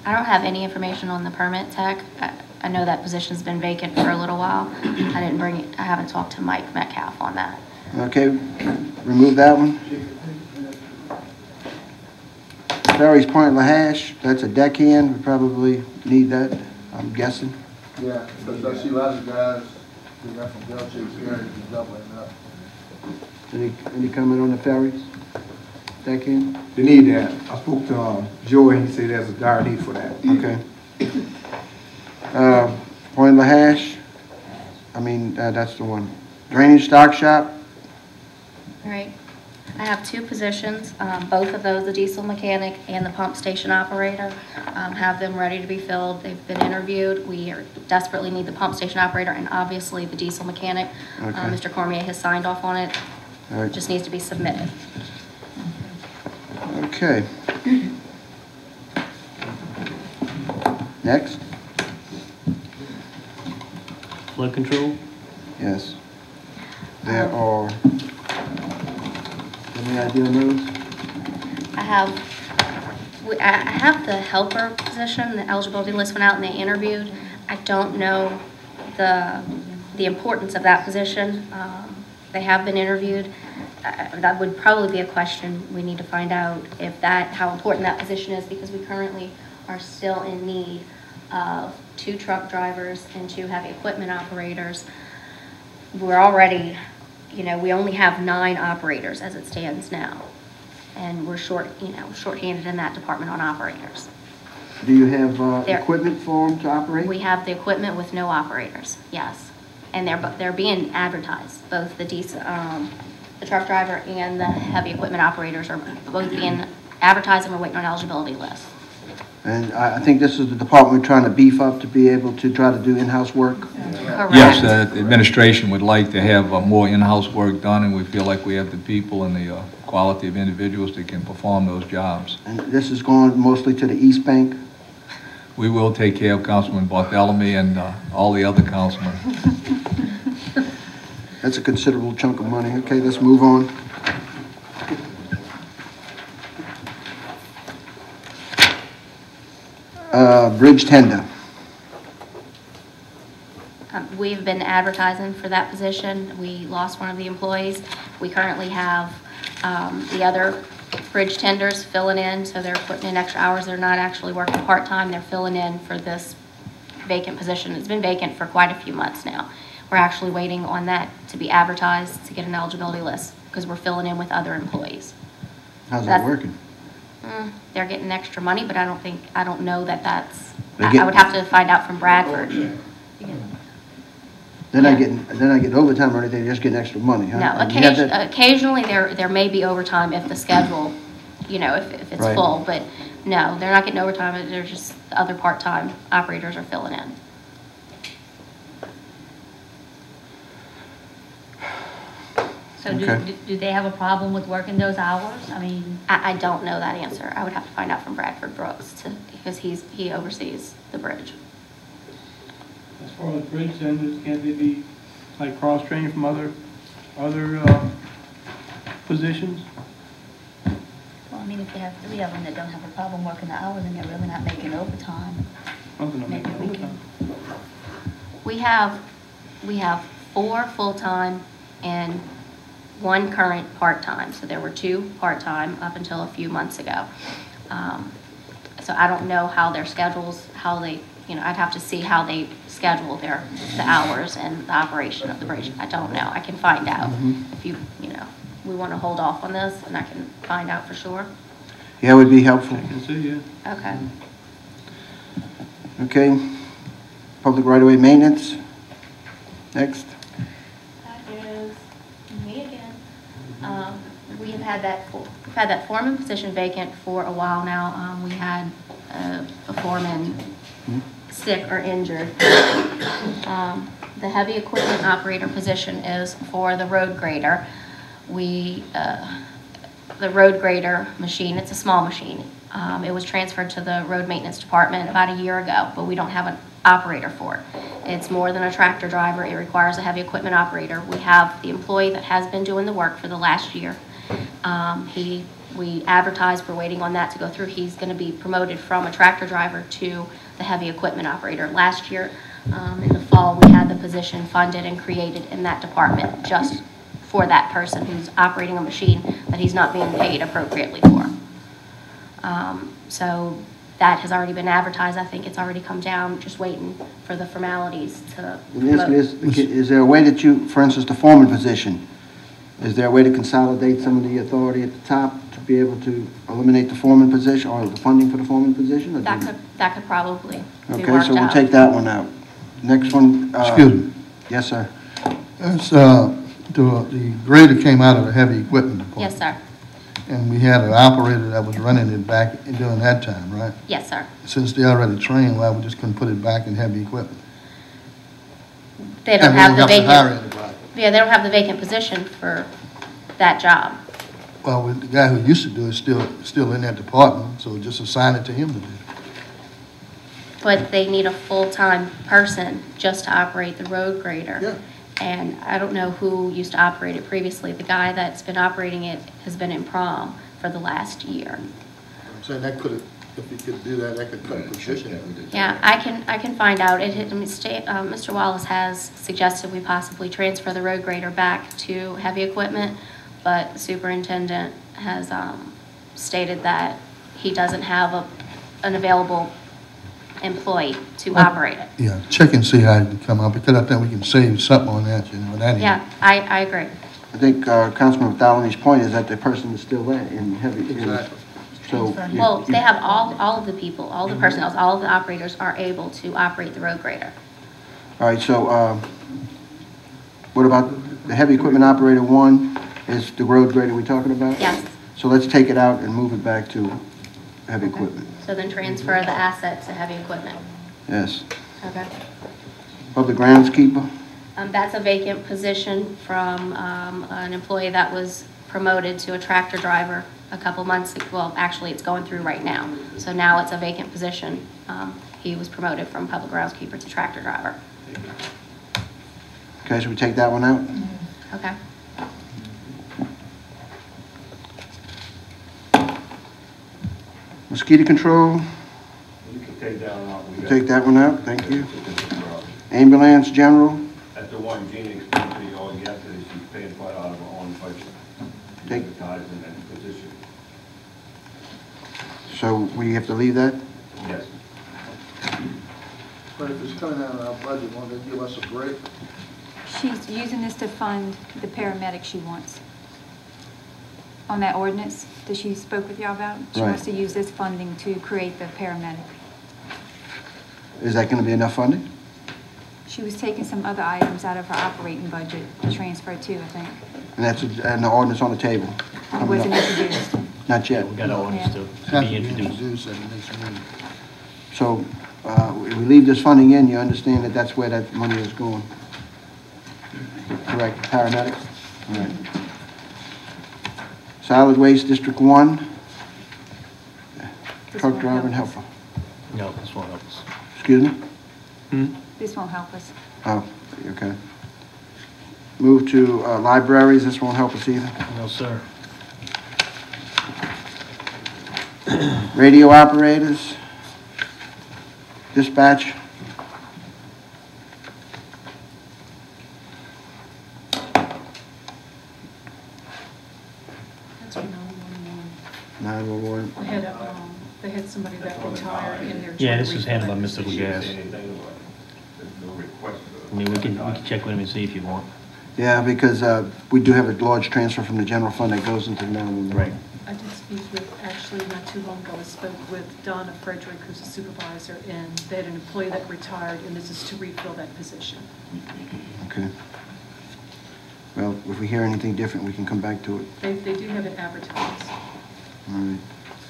I don't have any information on the permit tech. I know that position's been vacant for a little while. I didn't bring it, I haven't talked to Mike Metcalf on that. Okay, remove that one. Ferry's Point Lahash, that's a deckhand, we probably need that, I'm guessing. Yeah, because I see a lot of guys, they got from Belle Chase area and stuff like that. Any comment on the ferries? Deckhand? They need that. I spoke to Joey, he said there's a dire need for that. Okay. Point Lahash, that's the one. Drainage stock shop, All right. I have two positions, both of those, the diesel mechanic and the pump station operator, have them ready to be filled. They've been interviewed. We desperately need the pump station operator and obviously the diesel mechanic. Okay. Mr. Cormier has signed off on it. All right. Just needs to be submitted. Okay. Next? Flood control? Yes. There are, any idea on those? I have the helper position. The eligibility list went out and they interviewed. I don't know the importance of that position. They have been interviewed. That would probably be a question we need to find out how important that position is, because we currently are still in need of 2 truck drivers and 2 heavy equipment operators. We're already, we only have 9 operators as it stands now, and we're shorthanded in that department on operators. Do you have equipment for them to operate? We have the equipment with no operators, yes, and they're being advertised. Both the the truck driver and the heavy equipment operators are both being advertised, and we're waiting on eligibility lists. And I think this is the department we're trying to beef up to be able to try to do in-house work. Correct. Yes, the administration would like to have more in-house work done, and we feel like we have the people and the quality of individuals that can perform those jobs. And this is going mostly to the East Bank? We will take care of Councilman Bartholomew and all the other councilmen. That's a considerable chunk of money. Okay, let's move on. Bridge tender. We've been advertising for that position. We lost one of the employees. We currently have the other bridge tenders filling in, so they're putting in extra hours. They're not actually working part-time. They're filling in for this vacant position. It's been vacant for quite a few months now. We're actually waiting on that to be advertised to get an eligibility list, because we're filling in with other employees. How's that working? They're getting extra money, but I don't know that that's, I would have to find out from Bradford. They're not getting overtime or anything, they're just getting extra money, huh? No, And you have that- occasionally there may be overtime if the schedule, if it's Right. full, but no, they're not getting overtime. They're just, the other part-time operators are filling in. So Okay. do they have a problem with working those hours? I mean, I don't know that answer. I would have to find out from Bradford Brooks because he oversees the bridge. As far as bridge tenders, can't they be like cross-trained from other positions? well, I mean, if they have 3 of them that don't have a problem working the hours and they're really not making overtime, Something to make maybe we overtime. can. We have 4 full-time and 1 current part-time. So there were 2 part-time up until a few months ago. So I don't know how their schedules, I'd have to see how they schedule the hours and the operation of the bridge. I don't know. I can find out. If we want to hold off on this, and I can find out for sure. Yeah, it would be helpful. I can see, yeah. Okay. Okay. Public right-of-way maintenance. Next. That is me again. We've had that foreman position vacant for a while now. We had a foreman sick or injured. The heavy equipment operator position is for the road grader. The road grader machine, it's a small machine. It was transferred to the road maintenance department about a year ago, but we don't have an operator for it. It's more than a tractor driver. It requires a heavy equipment operator. We have the employee that has been doing the work for the last year. We advertised, we're waiting on that to go through. He's going to be promoted from a tractor driver to the heavy equipment operator. Last year, In the fall, we had the position funded and created in that department just for that person who's operating a machine that he's not being paid appropriately for. So that has already been advertised. I think it's already come down, just waiting for the formalities to. Is there a way that you, for instance, the foreman position, is there a way to consolidate some of the authority at the top to be able to eliminate the foreman position or the funding for the foreman position? Or That could probably be okay, worked so we'll out. take that one out. Next one. Excuse me. Yes, sir. That's, the grader came out of the heavy equipment department. Yes, sir. And we had an operator that was running it back during that time, right? Yes, sir. Since they already trained, why we just couldn't put it back in heavy equipment? They don't have the to hire vacant. anybody. Yeah, they don't have the vacant position for that job. Well, the guy who used to do it still in that department, so just assign it to him to do. But they need a full-time person just to operate the road grader. Yeah. And I don't know who used to operate it previously. The guy that's been operating it has been in prom for the last year. I'm saying that could have, if he could do that, that could cut the position. Yeah, I can find out. Mr. Wallace has suggested we possibly transfer the road grader back to heavy equipment, but the superintendent has stated that he doesn't have an available employee to operate it. Yeah, check and see how it can come out, because I think we can save something on that, you know. Yeah, I agree. I think Councilman Thalany's point is that the person is still there in heavy. Exactly. So. Well, they have all of the people, all the personnel, all of the operators are able to operate the road grader. All right, so what about the heavy equipment operator one is the road grader we're talking about? Yes. So let's take it out and move it back to heavy equipment. So then transfer the assets to heavy equipment. Yes. Okay. Public groundskeeper? That's a vacant position from an employee that was promoted to a tractor driver a couple months ago. Well, actually, it's going through right now. So now it's a vacant position. He was promoted from public groundskeeper to tractor driver. Okay, so we take that one out? Okay. Mosquito control? You can take that one out. Take that one out, thank you. Ambulance general? That's the one Gina explained to you all yesterday, she's paying quite out of her own budget. Take- Advertising that position. So we have to leave that? Yes. But if it's coming out of our budget, won't they give us a break? She's using this to fund the paramedic she wants. On that ordinance that she spoke with y'all about? She Right. wants to use this funding to create the paramedic. Is that gonna be enough funding? She was taking some other items out of her operating budget to transfer to, I think. And that's, and the ordinance on the table? It coming wasn't up. introduced. Not yet. We got our orders to be introduced. At the next meeting. So, if we leave this funding in, you understand that that's where that money is going? Correct, paramedics? All right. Solid Waste District 1, truck driver and helper. No, this won't help us. Excuse me? This won't help us. Oh, okay. Move to libraries, this won't help us either. No, sir. Radio operators, dispatch. That's what 911. 911. They had somebody that retired in their. Yeah, this is handled by Mr. Lagas. There's no request for. I mean, we can check with him and see if you want. Yeah, because we do have a large transfer from the general fund that goes into the 911. Right. I did speak with, actually, not too long ago, I spoke with Donna Frederick, who's a supervisor, and they had an employee that retired, and this is to refill that position. Okay. Well, if we hear anything different, we can come back to it. They do have it advertised. All right.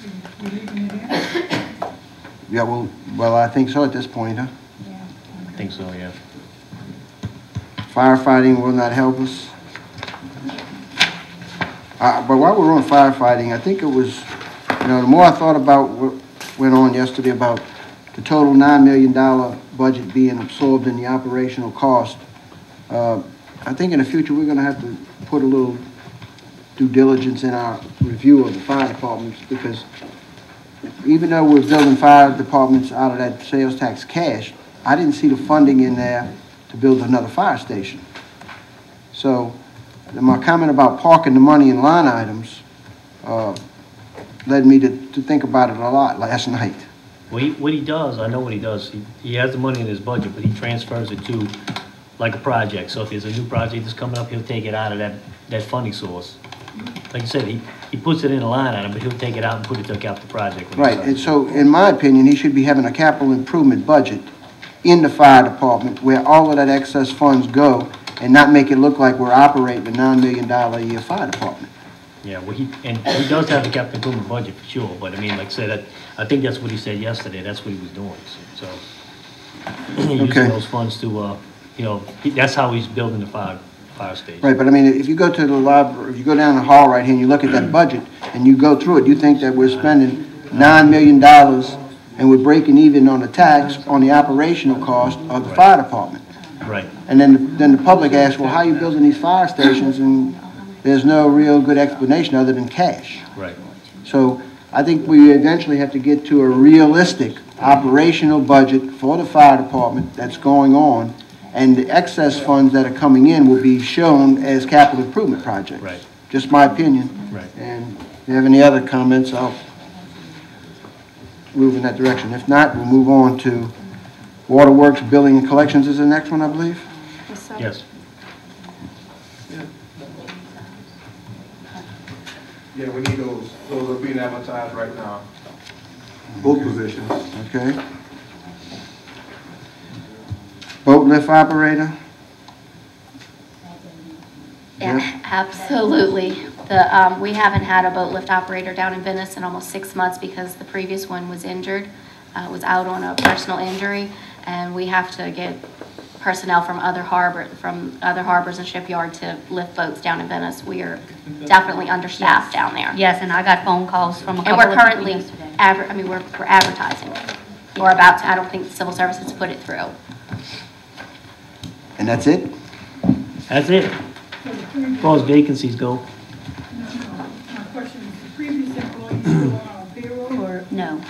You leaving it in? Yeah, well, I think so at this point, huh? I think so, yeah. Firefighting will not help us. But while we're on firefighting, I think it was, the more I thought about what went on yesterday about the total $9 million budget being absorbed in the operational cost, I think in the future we're going to have to put a little due diligence in our review of the fire departments, because even though we're building fire departments out of that sales tax cash, I didn't see the funding in there to build another fire station. So my comment about parking the money in line items led me to think about it a lot last night. Well, what he does, I know what he does. He has the money in his budget, but he transfers it to like a project. So if there's a new project that's coming up, he'll take it out of that funding source. Like you said, he puts it in a line item, but he'll take it out and put it to capital project. Right, and so in my opinion, he should be having a capital improvement budget in the fire department where all of that excess funds go and not make it look like we're operating a $9 million a year fire department. Yeah, well, he does have the capital improvement budget for sure, but I mean, like I said, I think that's what he said yesterday, that's what he was doing, so. Using those funds to, that's how he's building the fire station. Right, but I mean, if you go to the library, if you go down the hall right here and you look at that budget and you go through it, you think that we're spending $9 million and we're breaking even on the tax on the operational cost of the fire department. Right. And then the public asks, well, how are you building these fire stations? And there's no real good explanation other than cash. Right. So I think we eventually have to get to a realistic operational budget for the fire department that's going on, and the excess funds that are coming in will be shown as capital improvement projects. Right. Just my opinion. Right. And if you have any other comments, I'll move in that direction. If not, we'll move on to Waterworks, Billing and Collections is the next one, I believe. Yes. Yeah, we need those. Those are being advertised right now. Both positions. Okay. Boat lift operator? Yeah, absolutely. We haven't had a boat lift operator down in Venice in almost 6 months because the previous one was injured, was out on a personal injury, and we have to get personnel from other harbors and shipyard to lift boats down in Venice. We are definitely understaffed down there. Yes, and I got phone calls from a couple And we're of people currently, yesterday. we're advertising. We're about to, I don't think Civil Services put it through. And that's it? That's it. As far as vacancies go. No, my question is, the previous employee still on payroll or? No.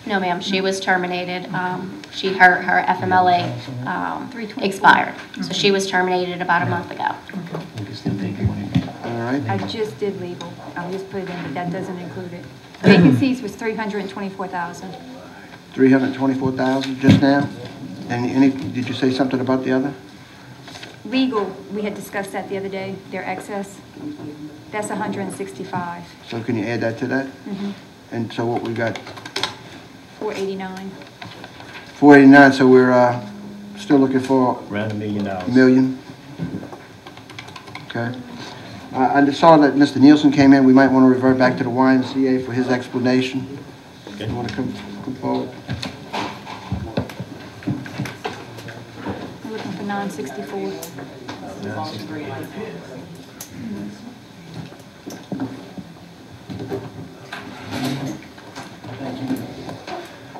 No, ma'am, she was terminated. Her FMLA expired. So she was terminated about a month ago. All right. I just did legal. I'll just put it in, but that doesn't include it. Vacancies was 324,000. 324,000 just now? And did you say something about the other? Legal, we had discussed that the other day, their excess. That's 165. So can you add that to that? Mm-hmm. And so what we got? 489. 489, so we're still looking for around $1 million. Million. Okay. I just saw that Mr. Nielsen came in. We might want to revert back to the YMCA for his explanation. Okay. You want to come forward? We're looking for 964.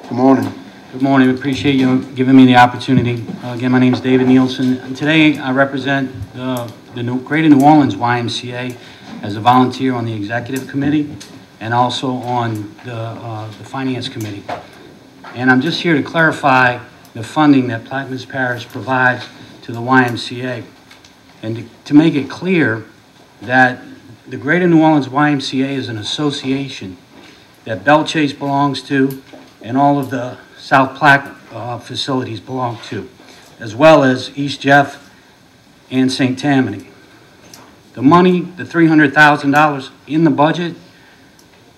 Good morning. Good morning. Appreciate you giving me the opportunity. Again, my name is David Nielsen. And today I represent the Greater New Orleans YMCA as a volunteer on the executive committee and also on the finance committee. And I'm just here to clarify the funding that Plaquemines Parish provides to the YMCA. And to make it clear that the Greater New Orleans YMCA is an association that Belle Chasse belongs to and all of the South Plaque facilities belong to, as well as East Jeff and St. Tammany. The money, the $300,000 in the budget,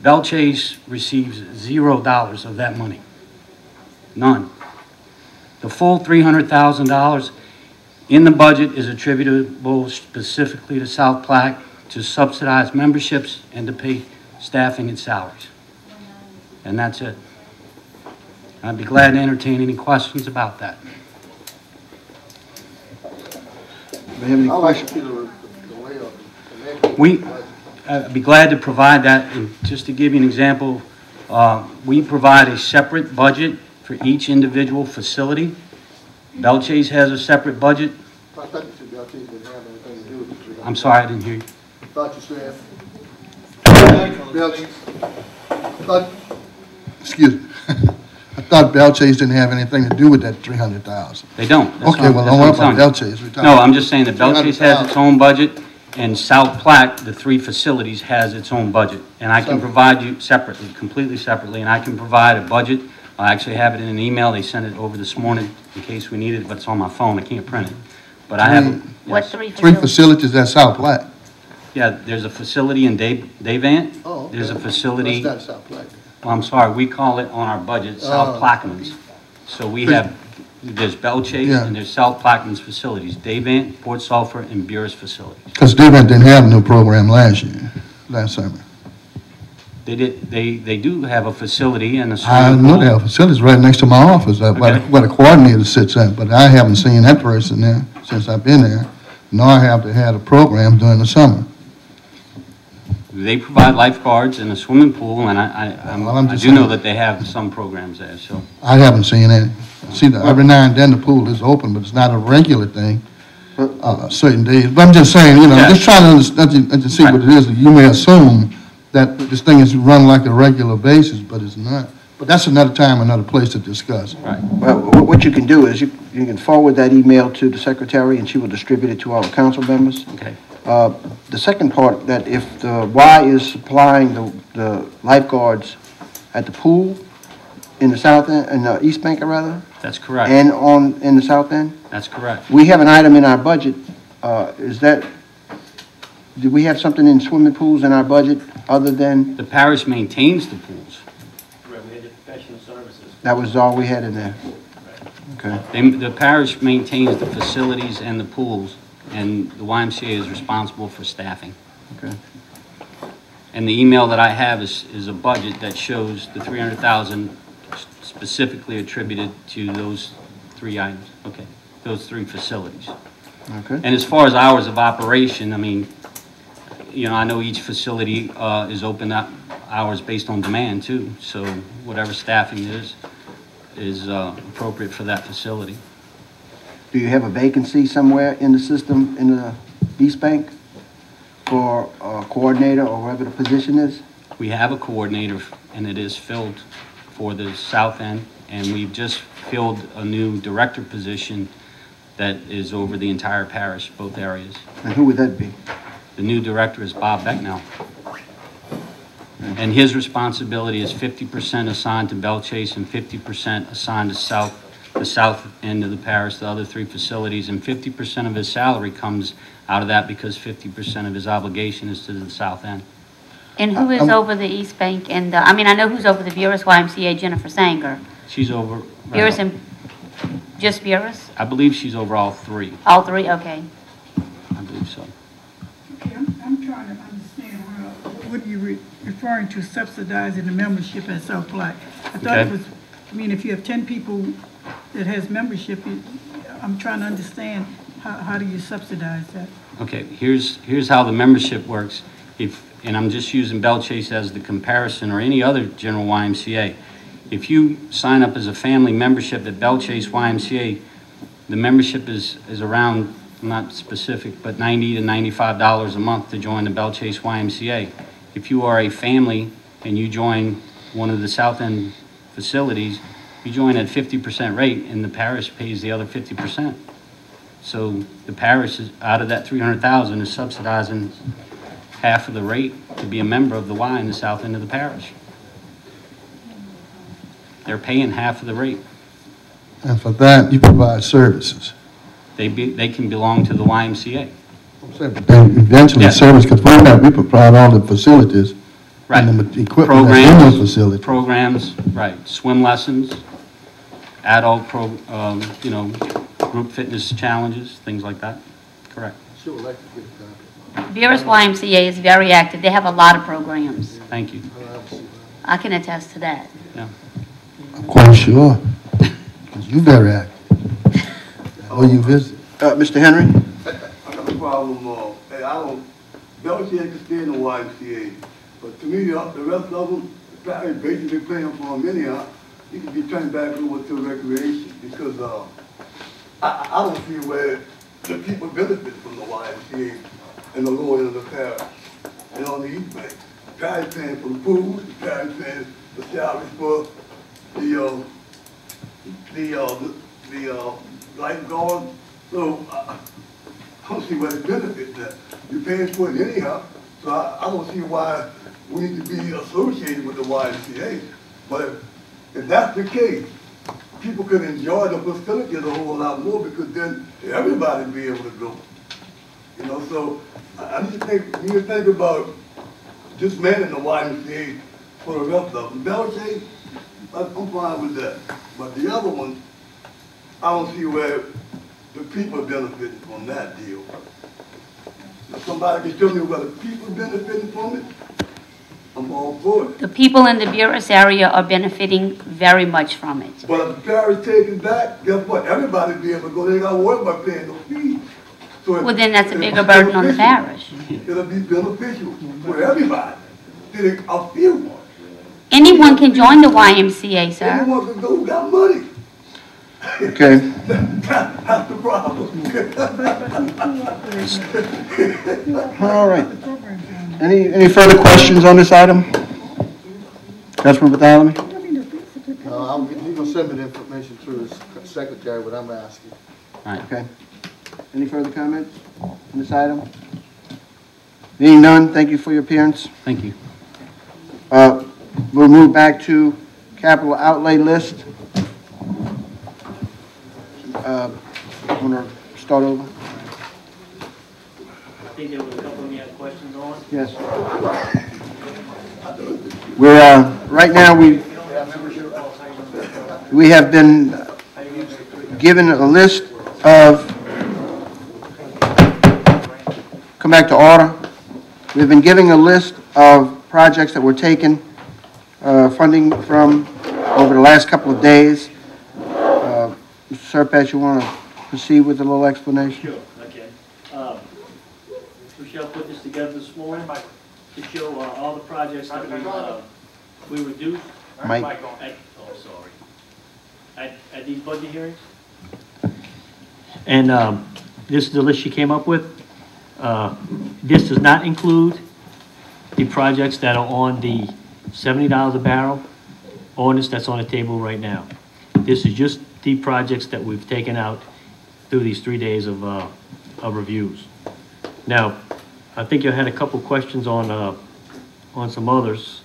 Belle Chasse receives $0 of that money. None. The full $300,000 in the budget is attributable specifically to South Plaque to subsidize memberships and to pay staffing and salaries. And that's it. I'd be glad to entertain any questions about that. Do you have any questions? I'd be glad to provide that. And just to give you an example, we provide a separate budget for each individual facility. Belle Chasse has a separate budget. I thought you said Belle Chasse didn't have anything to do with the 300. I'm sorry, I didn't hear you. I thought you said Belle Chasse. Excuse me. I thought Belle Chase didn't have anything to do with that 300,000. They don't. That's Okay, what- well, that's don't what worry I'm telling about you. Belle Chase. We're talking No, I'm about just saying that Belle Chase has its own budget, and South Platte, the 3 facilities, has its own budget. And I can provide you separately, completely separately, and I can provide a budget. I actually have it in an email. They sent it over this morning in case we need it, but it's on my phone. I can't print it. But I have, What yes. 3 3 facilities? facilities at South Platte. Yeah, there's a facility in Davant. Oh, okay. There's a facility, That's not South Platte. well, I'm sorry, we call it on our budget South Oh. Plaquemines. So we have, there's Belle Chase Yeah. and there's South Plaquemines facilities, Davant, Port Sulphur, and Buras facilities. Because Devon didn't have no program last summer. They do have a facility and a I swimming know pool. they have facilities right next to my office, where the coordinator sits at, but I haven't seen that person there since I've been there, nor have they had a program during the summer. They provide lifeguards and a swimming pool, and Well, I'm I just do know saying. that they have some programs there, so. I haven't seen any. See, every now and then the pool is open, but it's not a regular thing, certain days. But I'm just saying, you know, Yeah. just trying to understand, to see what it is. You may assume that this thing is run like a regular basis, but it's not. But that's another time, another place to discuss. Right. Well, what you can do is you can forward that email to the secretary, and she will distribute it to all the council members. Okay. The second part, that if the Y is supplying the lifeguards at the pool in the south end, in the East Bank, rather, That's correct. and in the south end, That's correct. we have an item in our budget. Do we have something in swimming pools in our budget other than, The parish maintains the pools. that was all we had in there? Okay. The parish maintains the facilities and the pools, and the YMCA is responsible for staffing. Okay. And the email that I have is a budget that shows the 300,000 specifically attributed to those 3 items, okay, those 3 facilities. Okay. And as far as hours of operation, I mean, you know, I know each facility is open up hours based on demand too, so whatever staffing is appropriate for that facility. Do you have a vacancy somewhere in the system in the East Bank for a coordinator or whatever the position is? We have a coordinator, and it is filled for the south end, and we've just filled a new director position that is over the entire parish, both areas. And who would that be? The new director is Bob Becknell. And his responsibility is 50% assigned to Belle Chase and 50% assigned to the south end of the parish, the other 3 facilities, and 50% of his salary comes out of that because 50% of his obligation is to the south end. And who is over the East Bank and I mean, I know who's over the Buras YMCA, Jennifer Sanger. She's over. Buras and, just Buras? I believe she's over all 3. All 3, okay. I believe so. Okay, I'm trying to understand what are you referring to subsidizing the membership at South Platte? I thought it Okay. was, I mean, if you have 10 people that has membership, I'm trying to understand how do you subsidize that? Okay, here's how the membership works. And I'm just using Belle Chase as the comparison, or any other general YMCA. If you sign up as a family membership at Belle Chase YMCA, the membership is around, not specific, but $90 to $95 a month to join the Belle Chase YMCA. If you are a family and you join one of the South End facilities, you join at 50% rate, and the parish pays the other 50%. So the parish, out of that 300,000, is subsidizing half of the rate to be a member of the Y in the south end of the parish. They're paying half of the rate. And for that, you provide services. They can belong to the YMCA. I'm saying, but then eventually Yeah. service, because for that, we provide all the facilities. Right. And the equipment that's in the facility. Programs, right. Swim lessons, adult group fitness challenges, things like that. Correct. Buras YMCA is very active. They have a lot of programs. Thank you. I can attest to that. Yeah. I'm quite sure, because you're very active. Or you visit. Mr. Henry? I got a problem, hey, Belle Chase can stay in the YMCA, but to me, the rest of them, the parish basically paying for them anyhow, you can be turned back over to recreation, because, I don't see where the people benefit from the YMCA and the lower end of the parish, and on the East Bank. The parish paying for the food, the parish paying the salaries for the the lifeguard. So I don't see what it benefits that. You're paying for it anyhow, so I don't see why we need to be associated with the YMCA. But if that's the case, people could enjoy the facilities a whole lot more because then everybody would be able to go. You know, so I need to think about dismantling the YMCA for the rest of them. Belle, I'm fine with that. But the other one, I don't see where the people are benefiting from that deal. If somebody can show me where the people are benefiting from it, I'm all for it. The people in the Buras area are benefiting very much from it. But if the parish takes it back, guess what? Everybody will be able to go. They ain't got to worry about paying no fees. So Well, then that's a bigger burden on the parish. It'll be beneficial for everybody. A few. Anyone can join the YMCA, sir. Anyone can go who got money. Okay. That's the problem. All right. Any further questions on this item? Councilman Bartholomew? He's gonna send me the information through his secretary, what I'm asking. Okay. Any further comments on this item? Being none, thank you for your appearance. Thank you. We'll move back to capital outlay list. Want to start over? I think there was a couple of you had questions on. Yes. We're, right now, we have been given a list of, come back to order. We've been giving a list of projects that were taken funding from over the last couple of days. Mr. Serpatch, you want to proceed with a little explanation? Sure, okay. Michelle put this together this morning to show all the projects that we reduced. Mike. At these budget hearings. And this is the list she came up with. This does not include the projects that are on the $70 a barrel ordinance that's on the table right now. This is just the projects that we've taken out through these 3 days of reviews. Now, I think you had a couple questions on some others,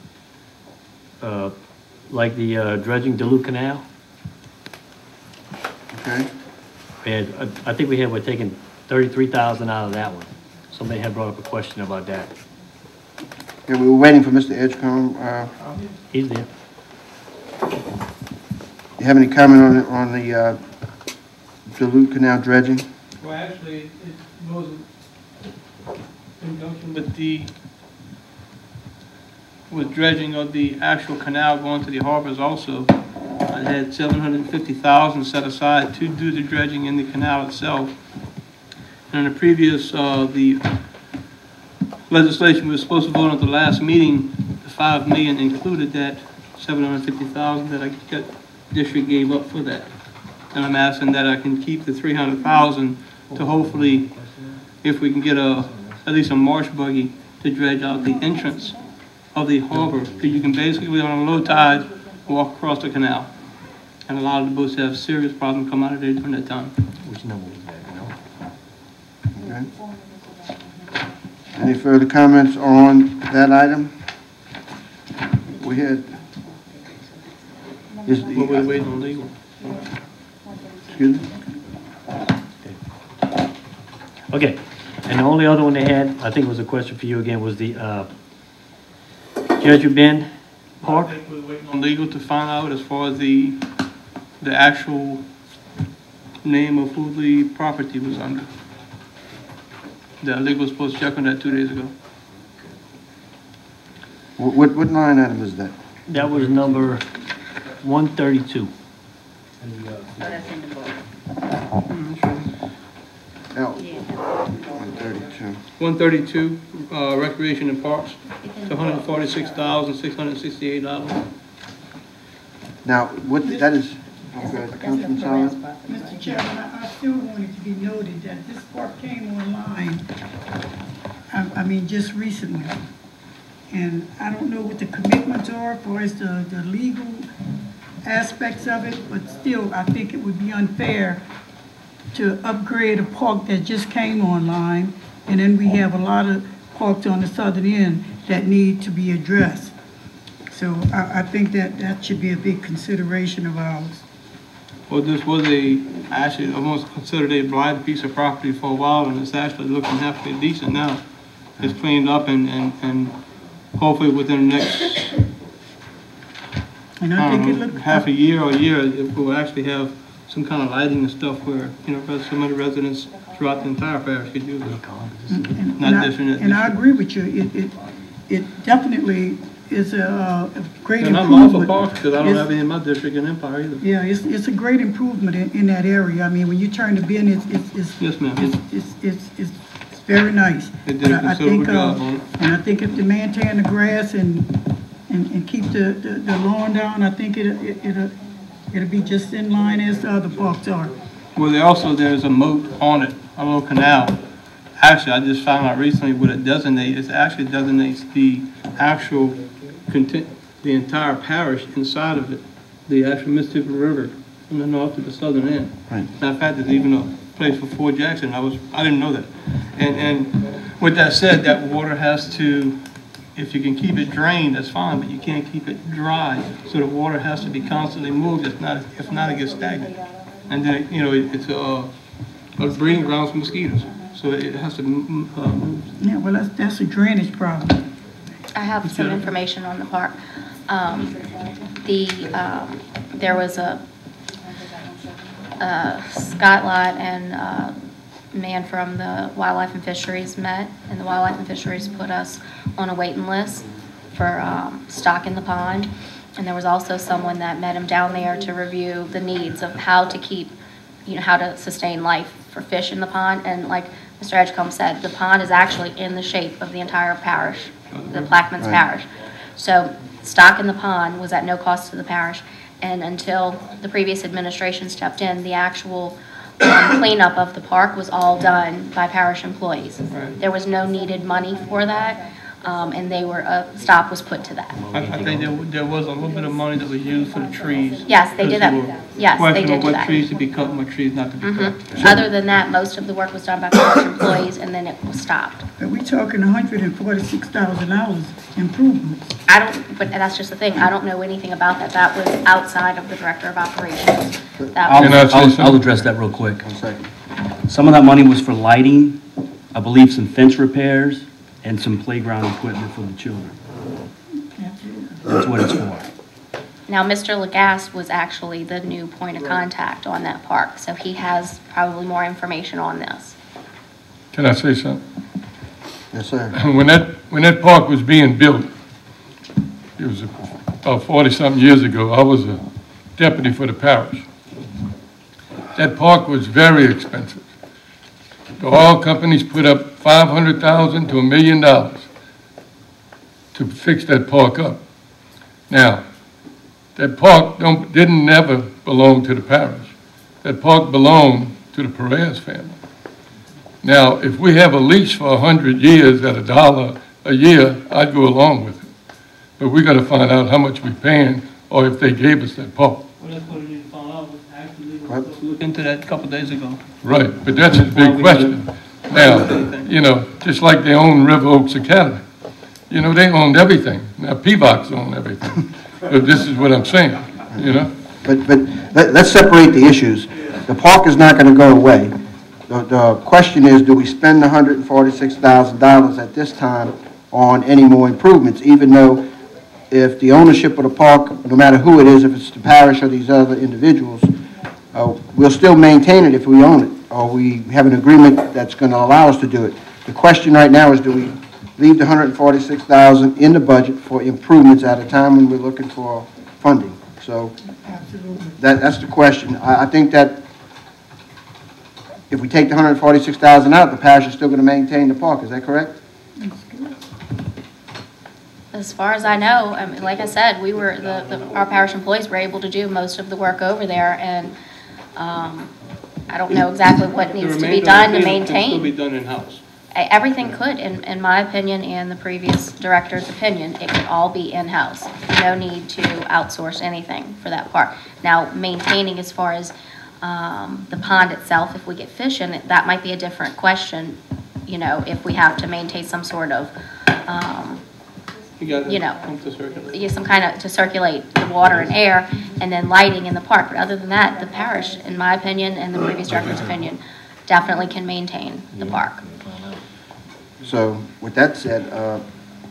like the dredging Duluth Canal. Okay. And I think we're taking $33,000 out of that one. Somebody had brought up a question about that. Yeah, we were waiting for Mr. Edgecombe. He's there. You have any comment on the Duluth Canal dredging? Well, actually, it goes in conjunction with dredging of the actual canal going to the harbors also. I had $750,000 set aside to do the dredging in the canal itself. And in the previous, the legislation we were supposed to vote on at the last meeting, the $5 million included that $750,000 that I district gave up for that. And I'm asking that I can keep the $300,000 to hopefully, if we can get at least a marsh buggy to dredge out the entrance of the harbor, because you can basically on a low tide walk across the canal. And a lot of the boats have serious problems come out of there during that time. Which number was that, Okay. Any further comments on that item? We had. We're waiting on legal. Excuse me? Okay, and the only other one they had, I think was a question for you again, was the Jesuit Bend Park. I think we're waiting on legal to find out as far as the actual name of who the property was under. The legal was supposed to check on that 2 days ago. What line item is that? That was number 132. L. 132. 132, Recreation and Parks, to $146,668. Now, what, that is, okay, Councilman Salas? Mr. Chairman, I still want it to be noted that this park came online, I mean, just recently. And I don't know what the commitments are for as the legal aspects of it, but still, I think it would be unfair to upgrade a park that just came online, and then we have a lot of parks on the southern end that need to be addressed. So I think that should be a big consideration of ours. Well, this was actually almost considered a blighted piece of property for a while, and it's actually looking halfway decent now. It's cleaned up and hopefully within the next, And I think it looked half a year or a year, it will actually have some kind of lighting and stuff where, some of the residents throughout the entire parish could use it. And I agree with you. It definitely is a great And I'm improvement. all for parks because I don't have any in my district in Empire either. Yeah, it's a great improvement in that area. I mean, when you turn the bend, Yes, ma'am. it's very nice. They did a considerable job on it. And I think if they maintain the grass and keep the lawn down, I think it'll be just in line as the other parks are. Well, there's a moat on it, a little canal. Actually, I just found out recently what it designates. It actually designates the actual the entire parish inside of it, the actual Mississippi River from the north to the southern end. Right. Matter of fact, there's even a place for Fort Jackson. I didn't know that. And with that said, that water has to, if you can keep it drained, that's fine, but you can't keep it dry. So the water has to be constantly moved. If not, it gets stagnant. And then, it's a breeding ground for mosquitoes. So it has to move. Yeah, well, that's a drainage problem. I have some information on the park. There was a Scott Lott and a man from the Wildlife and Fisheries met, and the Wildlife and Fisheries put us on a waiting list for stocking the pond. And there was also someone that met him down there to review the needs of how to keep, how to sustain life for fish in the pond. And like Mr. Edgecombe said, the pond is actually in the shape of the entire parish, the Plaquemines Parish. So stocking the pond was at no cost to the parish. And until the previous administration stepped in, the actual cleanup of the park was all done by parish employees. Right. There was no needed money for that. And a stop was put to that. I think there was a little bit of money that was used for the trees. Yes, they did that. Yes, they did do what that. trees to be cut and what trees not to be cut. Other than that, most of the work was done by parish employees, and then it was stopped. But we're talking $146,000 improvements. But that's just the thing. I don't know anything about that. That was outside of the Director of Operations. I'll address that real quick. 1 second. Some of that money was for lighting, I believe some fence repairs, and some playground equipment for the children. That's what it's for. Now, Mr. Lagasse was actually the new point of contact on that park, so he has probably more information on this. Can I say something? Yes, sir. When that park was being built, it was about 40-something years ago, I was a deputy for the parish. That park was very expensive. The oil companies put up $500,000 to $1 million to fix that park up. Now, that park didn't never belong to the parish. That park belonged to the Perez family. Now, if we have a lease for 100 years at $1 a year, I'd go along with it. But we got to find out how much we're paying, or if they gave us that park. Well, that's what we need to find out. Actually, look into that a couple of days ago. Right, but that's a big question. Now, just like they own River Oaks Academy. They owned everything. Now, PVOC's own everything. But this is what I'm saying, But let's separate the issues. The park is not going to go away. The question is, do we spend $146,000 at this time on any more improvements, even though if the ownership of the park, no matter who it is, if it's the parish or these other individuals, we'll still maintain it if we own it, or we have an agreement that's going to allow us to do it. The question right now is, do we leave the $146,000 in the budget for improvements at a time when we're looking for funding? So that's the question. I think that if we take the $146,000 out, the parish is still going to maintain the park. Is that correct? As far as I know, like I said, our parish employees were able to do most of the work over there, and I don't know exactly what needs to be done to maintain. It will be done in-house. Everything could, in my opinion and the previous director's opinion, it could all be in-house. No need to outsource anything for that part. Now, maintaining as far as the pond itself, if we get fish in it, that might be a different question, you know, if we have to maintain some sort of, you know, some kind of, to circulate the water and air, and then lighting in the park. But other than that, the parish, in my opinion, and the previous director's opinion, definitely can maintain the park. So with that said,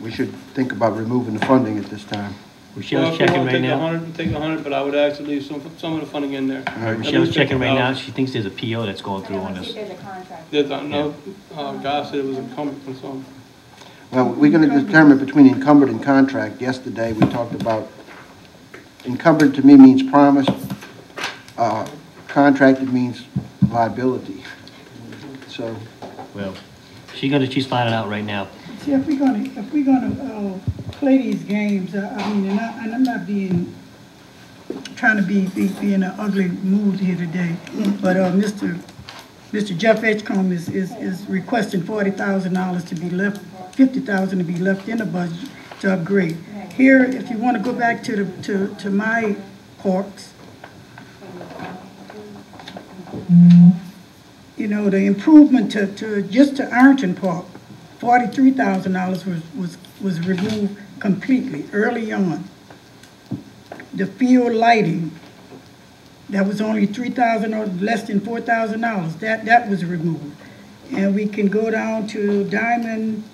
we should think about removing the funding at this time. Rochelle's checking right now. Take 100, but I would actually leave some of the funding in there. Rochelle's checking right now. She thinks there's a PO that's going through on this. There's no, guy said it was incumbent on some. Well, we're going to determine between encumbered and contract. Yesterday, we talked about, encumbered to me means promise, contracted means liability. So. Well, she's finding out right now. See, if we're gonna play these games, I mean, and I'm not trying to be in an ugly mood here today, but Mr. Jeff Edgecombe is requesting $40,000 to be left, $50,000 to be left in the budget to upgrade. Here, if you want to go back to my parks, you know, the improvement to Ironton Park, $43,000 was removed completely early on. The field lighting, that was only $3,000 or less than $4,000. That was removed, and we can go down to Diamond.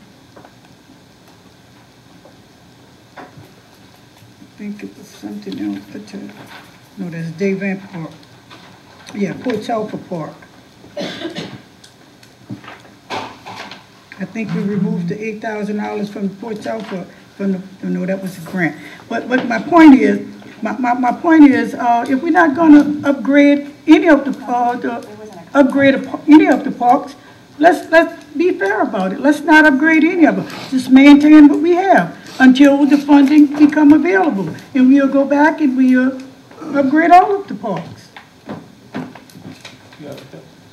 I think it was something else. But no, that's Dave Van Park. Yeah, Port Telfer Park. I think we removed the $8,000 from Port Telfer no, that was a grant. But my point is, my point is, if we're not going to upgrade any of the parks, let's be fair about it. Let's not upgrade any of them. Just maintain what we have until the funding become available, and we'll go back and we'll upgrade all of the parks.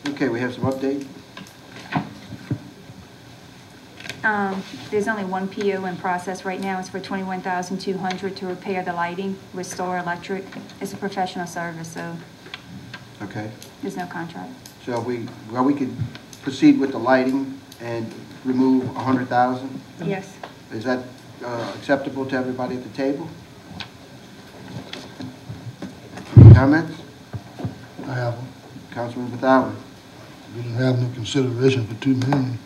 Okay, we have some update. There's only one PO in process right now. It's for $21,200 to repair the lighting with Star Electric. It's a professional service, so okay. There's no contract. So we could proceed with the lighting and remove $100,000. Yes. Is that acceptable to everybody at the table? Any comments? I have them. Councilman Bathalli. We didn't have no consideration for $2 million.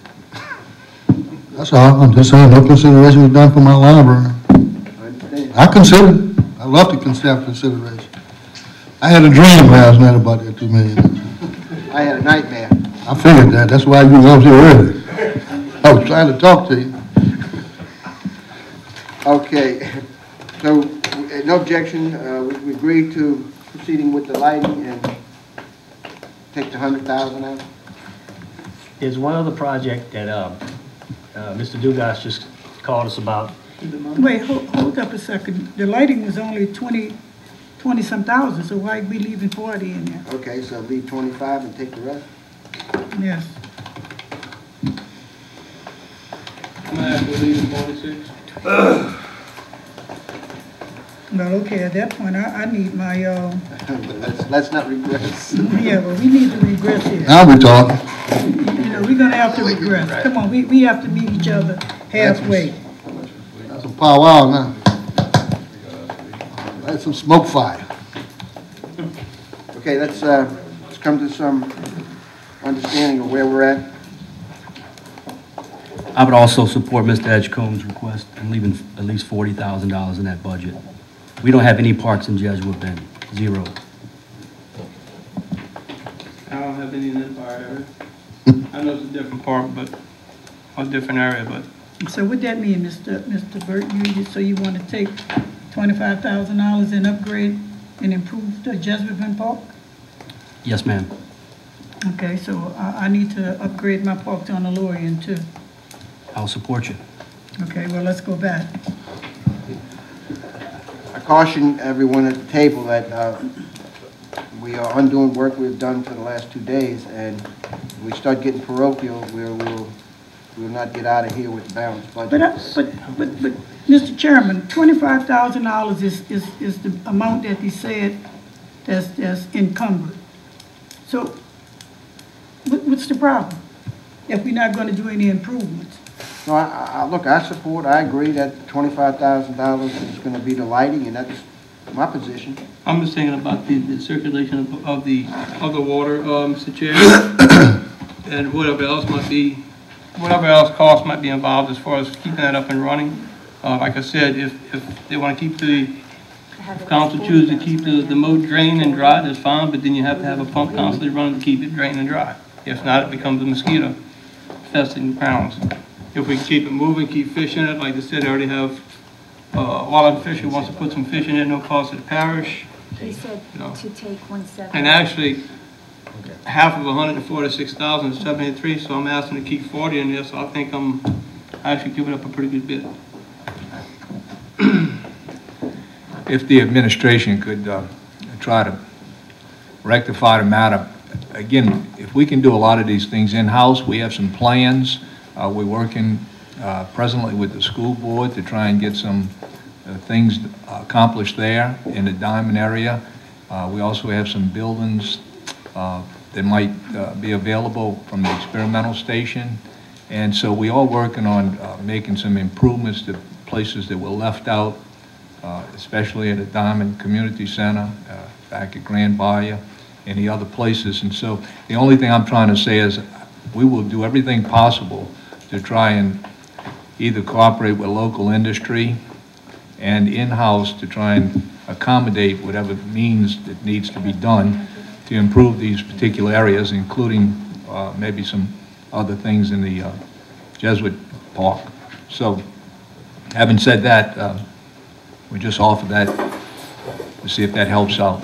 That's all. I'm just saying no consideration was done for my library. I understand. I considered. I love to have consideration. I had a dream last night about that $2 million. I had a nightmare. I figured that. That's why you was here early. I was trying to talk to you. Okay. So, no objection. We agreed to proceeding with the lighting and take the $100,000 out. There's one other project that Mr. Dugas just called us about. Wait, hold up a second. The lighting was only 20-some thousand, so why are we leaving 40 in there? Okay, so leave 25 and take the rest? Yes. I'm gonna have to leave 46. Well, okay, at that point, I need my, let's not regress. yeah, well, we need to regress here. Now we're talking. You know, we're gonna have to regress. Come on, we have to meet each other halfway. That's a powwow now. That's some smoke fire. Okay, let's come to some understanding of where we're at. I would also support Mr. Edgecombe's request and leaving at least $40,000 in that budget. We don't have any parks in Jesuit Bend, zero. I don't have any in that part area. I know it's a different park, but a different area, but. So what that mean, Mr. Burt? So you want to take $25,000 and upgrade and improve the Jesuit Bend Park? Yes, ma'am. Okay, so I need to upgrade my park to the lower end too. I'll support you. Okay, well, let's go back. I caution everyone at the table that we are undoing work we've done for the last 2 days, and if we start getting parochial, we'll we'll not get out of here with the balanced budget. But, Mr. Chairman, $25,000 is the amount that he said that's encumbered. So, what's the problem if we're not going to do any improvements? No, look, I agree that $25,000 is going to be the lighting, and that's my position. I'm just thinking about the circulation of the water, Mr. Chair, and whatever else cost might be involved as far as keeping that up and running. Like I said, if they want to keep if council chooses to keep the moat drained and dry, that's fine, but then you have to have a pump constantly running to keep it drained and dry. If not, it becomes a mosquito infesting grounds. If we can keep it moving, keep fishing it, like I said, I already have wildlife fisher wants to put some fish in it, no cost to the parish. He said to take 170. And actually, half of 146,000 is 73, so I'm asking to keep 40 in there, so I think I'm actually giving up a pretty good bit. If the administration could try to rectify the matter, again, if we can do a lot of these things in-house, we have some plans. We're working presently with the school board to try and get some things accomplished there in the Diamond area. We also have some buildings that might be available from the experimental station. And so we are working on making some improvements to places that were left out, especially at the Diamond Community Center, back at Grand Bayou, and the other places. And so the only thing I'm trying to say is we will do everything possible to try and either cooperate with local industry and in-house to try and accommodate whatever means that needs to be done to improve these particular areas, including maybe some other things in the Jesuit Park. So, having said that, we just offer that to see if that helps out.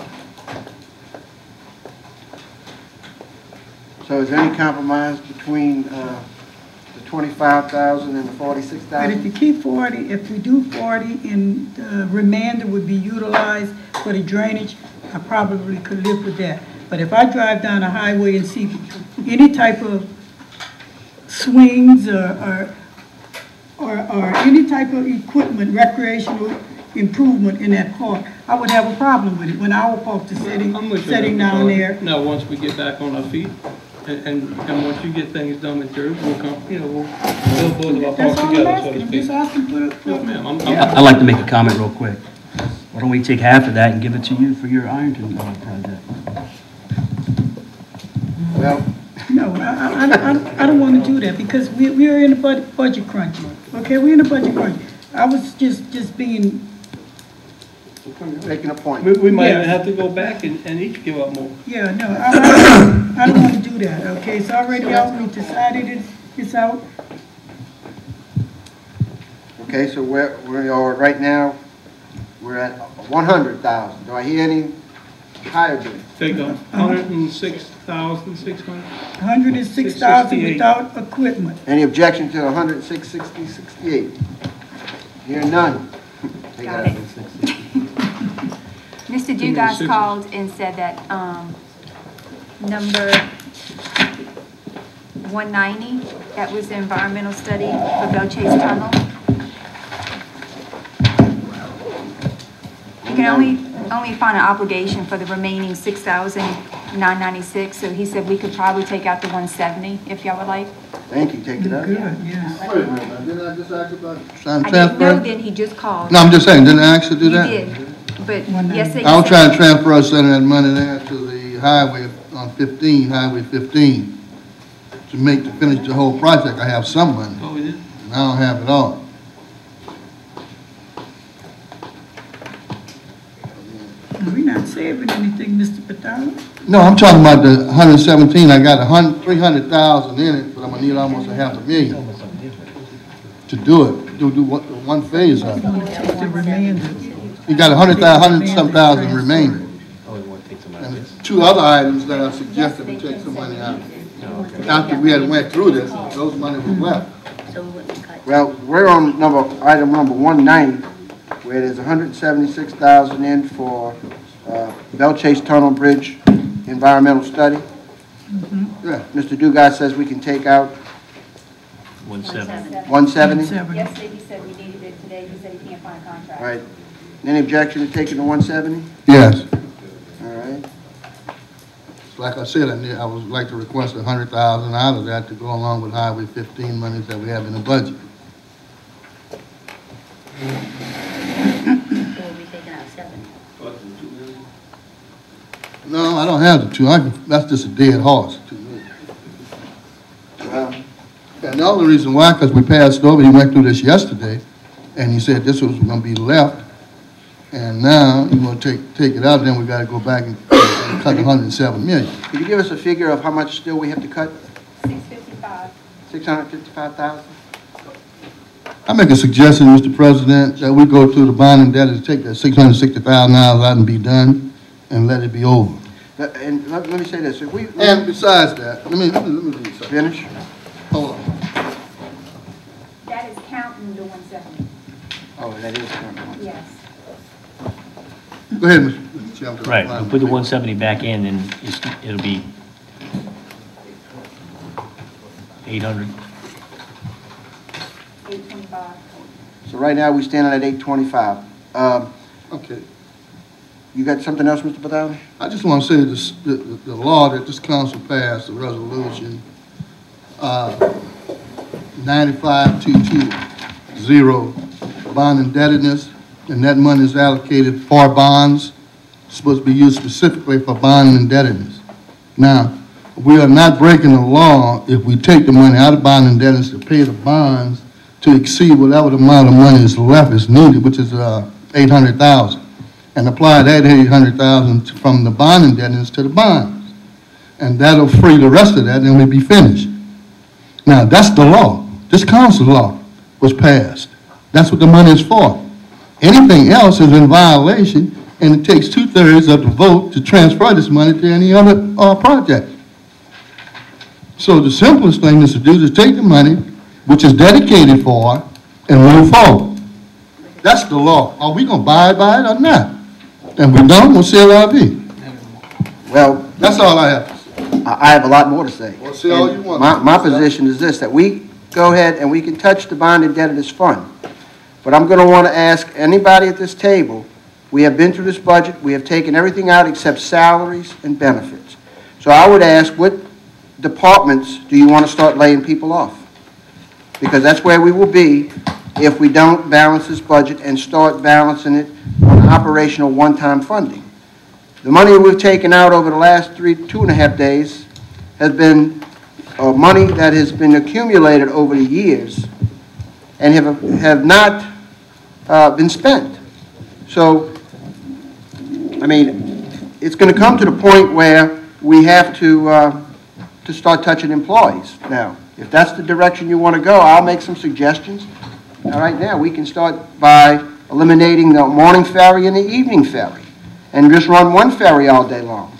So is there any compromise between the 25,000 and the 46,000? But if you keep 40, if we do 40 and the remainder would be utilized for the drainage, I probably could live with that. But if I drive down a highway and see any type of swings or any type of equipment, recreational improvement in that park, I would have a problem with it when our park is sitting down there. Now, once we get back on our feet, and once you get things done with dirt, we'll come, we'll build both of our parks together, so to speak. Just asking for Yes, ma'am. I'd like to make a comment real quick. Why don't we take half of that and give it to you for your Ironton project? Well, no, I don't want to do that because we are in a budget crunch. Okay, we're in a budget crunch. I was just being... Making a point. We might even have to go back and each give up more. Yeah, no, I don't want to do that, okay? It's already out, we decided it's out. Okay, so we are right now, we're at 100,000. Do I hear any higher bids? Take 106,600. 106,000 without equipment. Any objection to the 106,6068? Hearing none. Got it. Mr. Dugas called and said that number 190, that was the environmental study for Belle Chasse Tunnel. You can only find an obligation for the remaining 6,996, so he said we could probably take out the 170 if y'all would like. Thank you, take it up. Good, yes. Wait a minute, didn't I just ask about I didn't know then, he just called. No, I'm just saying, didn't I ask you to do You that? did, but yesterday. I was trying to transfer some of that money there to the highway on 15, Highway 15, to finish the whole project. I have some money. Oh, we did? And I don't have it all. We're not saving anything, Mr. Patala. No, I'm talking about the 117. I got 300,000 in it, but I'm gonna need almost $500,000 to do it. Do one phase of it. The remainder. You got 100,000 remaining. And two other items that I suggested we take some money out. After we had went through this, those money was left. Well, we're on item number 190, where there's 176,000 in for Belle Chasse Tunnel Bridge environmental study. Yeah. Mr. Dugas says we can take out 170. 170? Yesterday he said we needed it, today he said he can't find a contract. All right. Any objection to taking the 170? Yes. All right. Like I said, I would like to request 100,000 out of that to go along with Highway 15 monies that we have in the budget. So we'll be taking out 70. No, I don't have the two. That's just a dead horse. And the only reason why, because we passed over, he went through this yesterday, and he said this was going to be left, and now he's going to take it out, then we got to go back and cut 107 million. Could you give us a figure of how much still we have to cut? 655. 655,000? I make a suggestion, Mr. President, that we go through the bond and debt and take that $660,000 out and be done, and let it be over. And let me say this, if we... And besides that, let me finish. Hold on. That is counting the 170. Oh, that is counting. Yes. Go ahead, Mr. Chairman. Right, we'll put the 170 back in, and it'll be 800. 825. So right now, we're standing at 825. Okay. You got something else, Mr. Badali? I just want to say this, the law that this council passed, the resolution 95220, bond indebtedness, and that money is allocated for bonds. It's supposed to be used specifically for bond indebtedness. Now, we are not breaking the law if we take the money out of bond indebtedness to pay the bonds to exceed whatever the amount of money is left is needed, which is 800,000. And apply that 800,000 from the bond indebtedness to the bonds. And that'll free the rest of that, and we'll be finished. Now, that's the law. This council law was passed. That's what the money is for. Anything else is in violation, and it takes 2/3 of the vote to transfer this money to any other project. So the simplest thing is to do is take the money, which is dedicated for, and move forward. That's the law. Are we going to abide by it or not? And we don't, we'll see LRV. Well, that's all I have. I have a lot more to say. Well, say all you want. My position is this, that we go ahead and we can touch the bond indebtedness fund. But I'm going to want to ask anybody at this table, we have been through this budget, we have taken everything out except salaries and benefits. So I would ask, what departments do you want to start laying people off? Because that's where we will be if we don't balance this budget and start balancing it on operational one-time funding. The money we've taken out over the last 2.5 days has been money that has been accumulated over the years and have not been spent. So, I mean, it's going to come to the point where we have to start touching employees. Now, if that's the direction you want to go, I'll make some suggestions. All right, now we can start by eliminating the morning ferry and the evening ferry and just run one ferry all day long.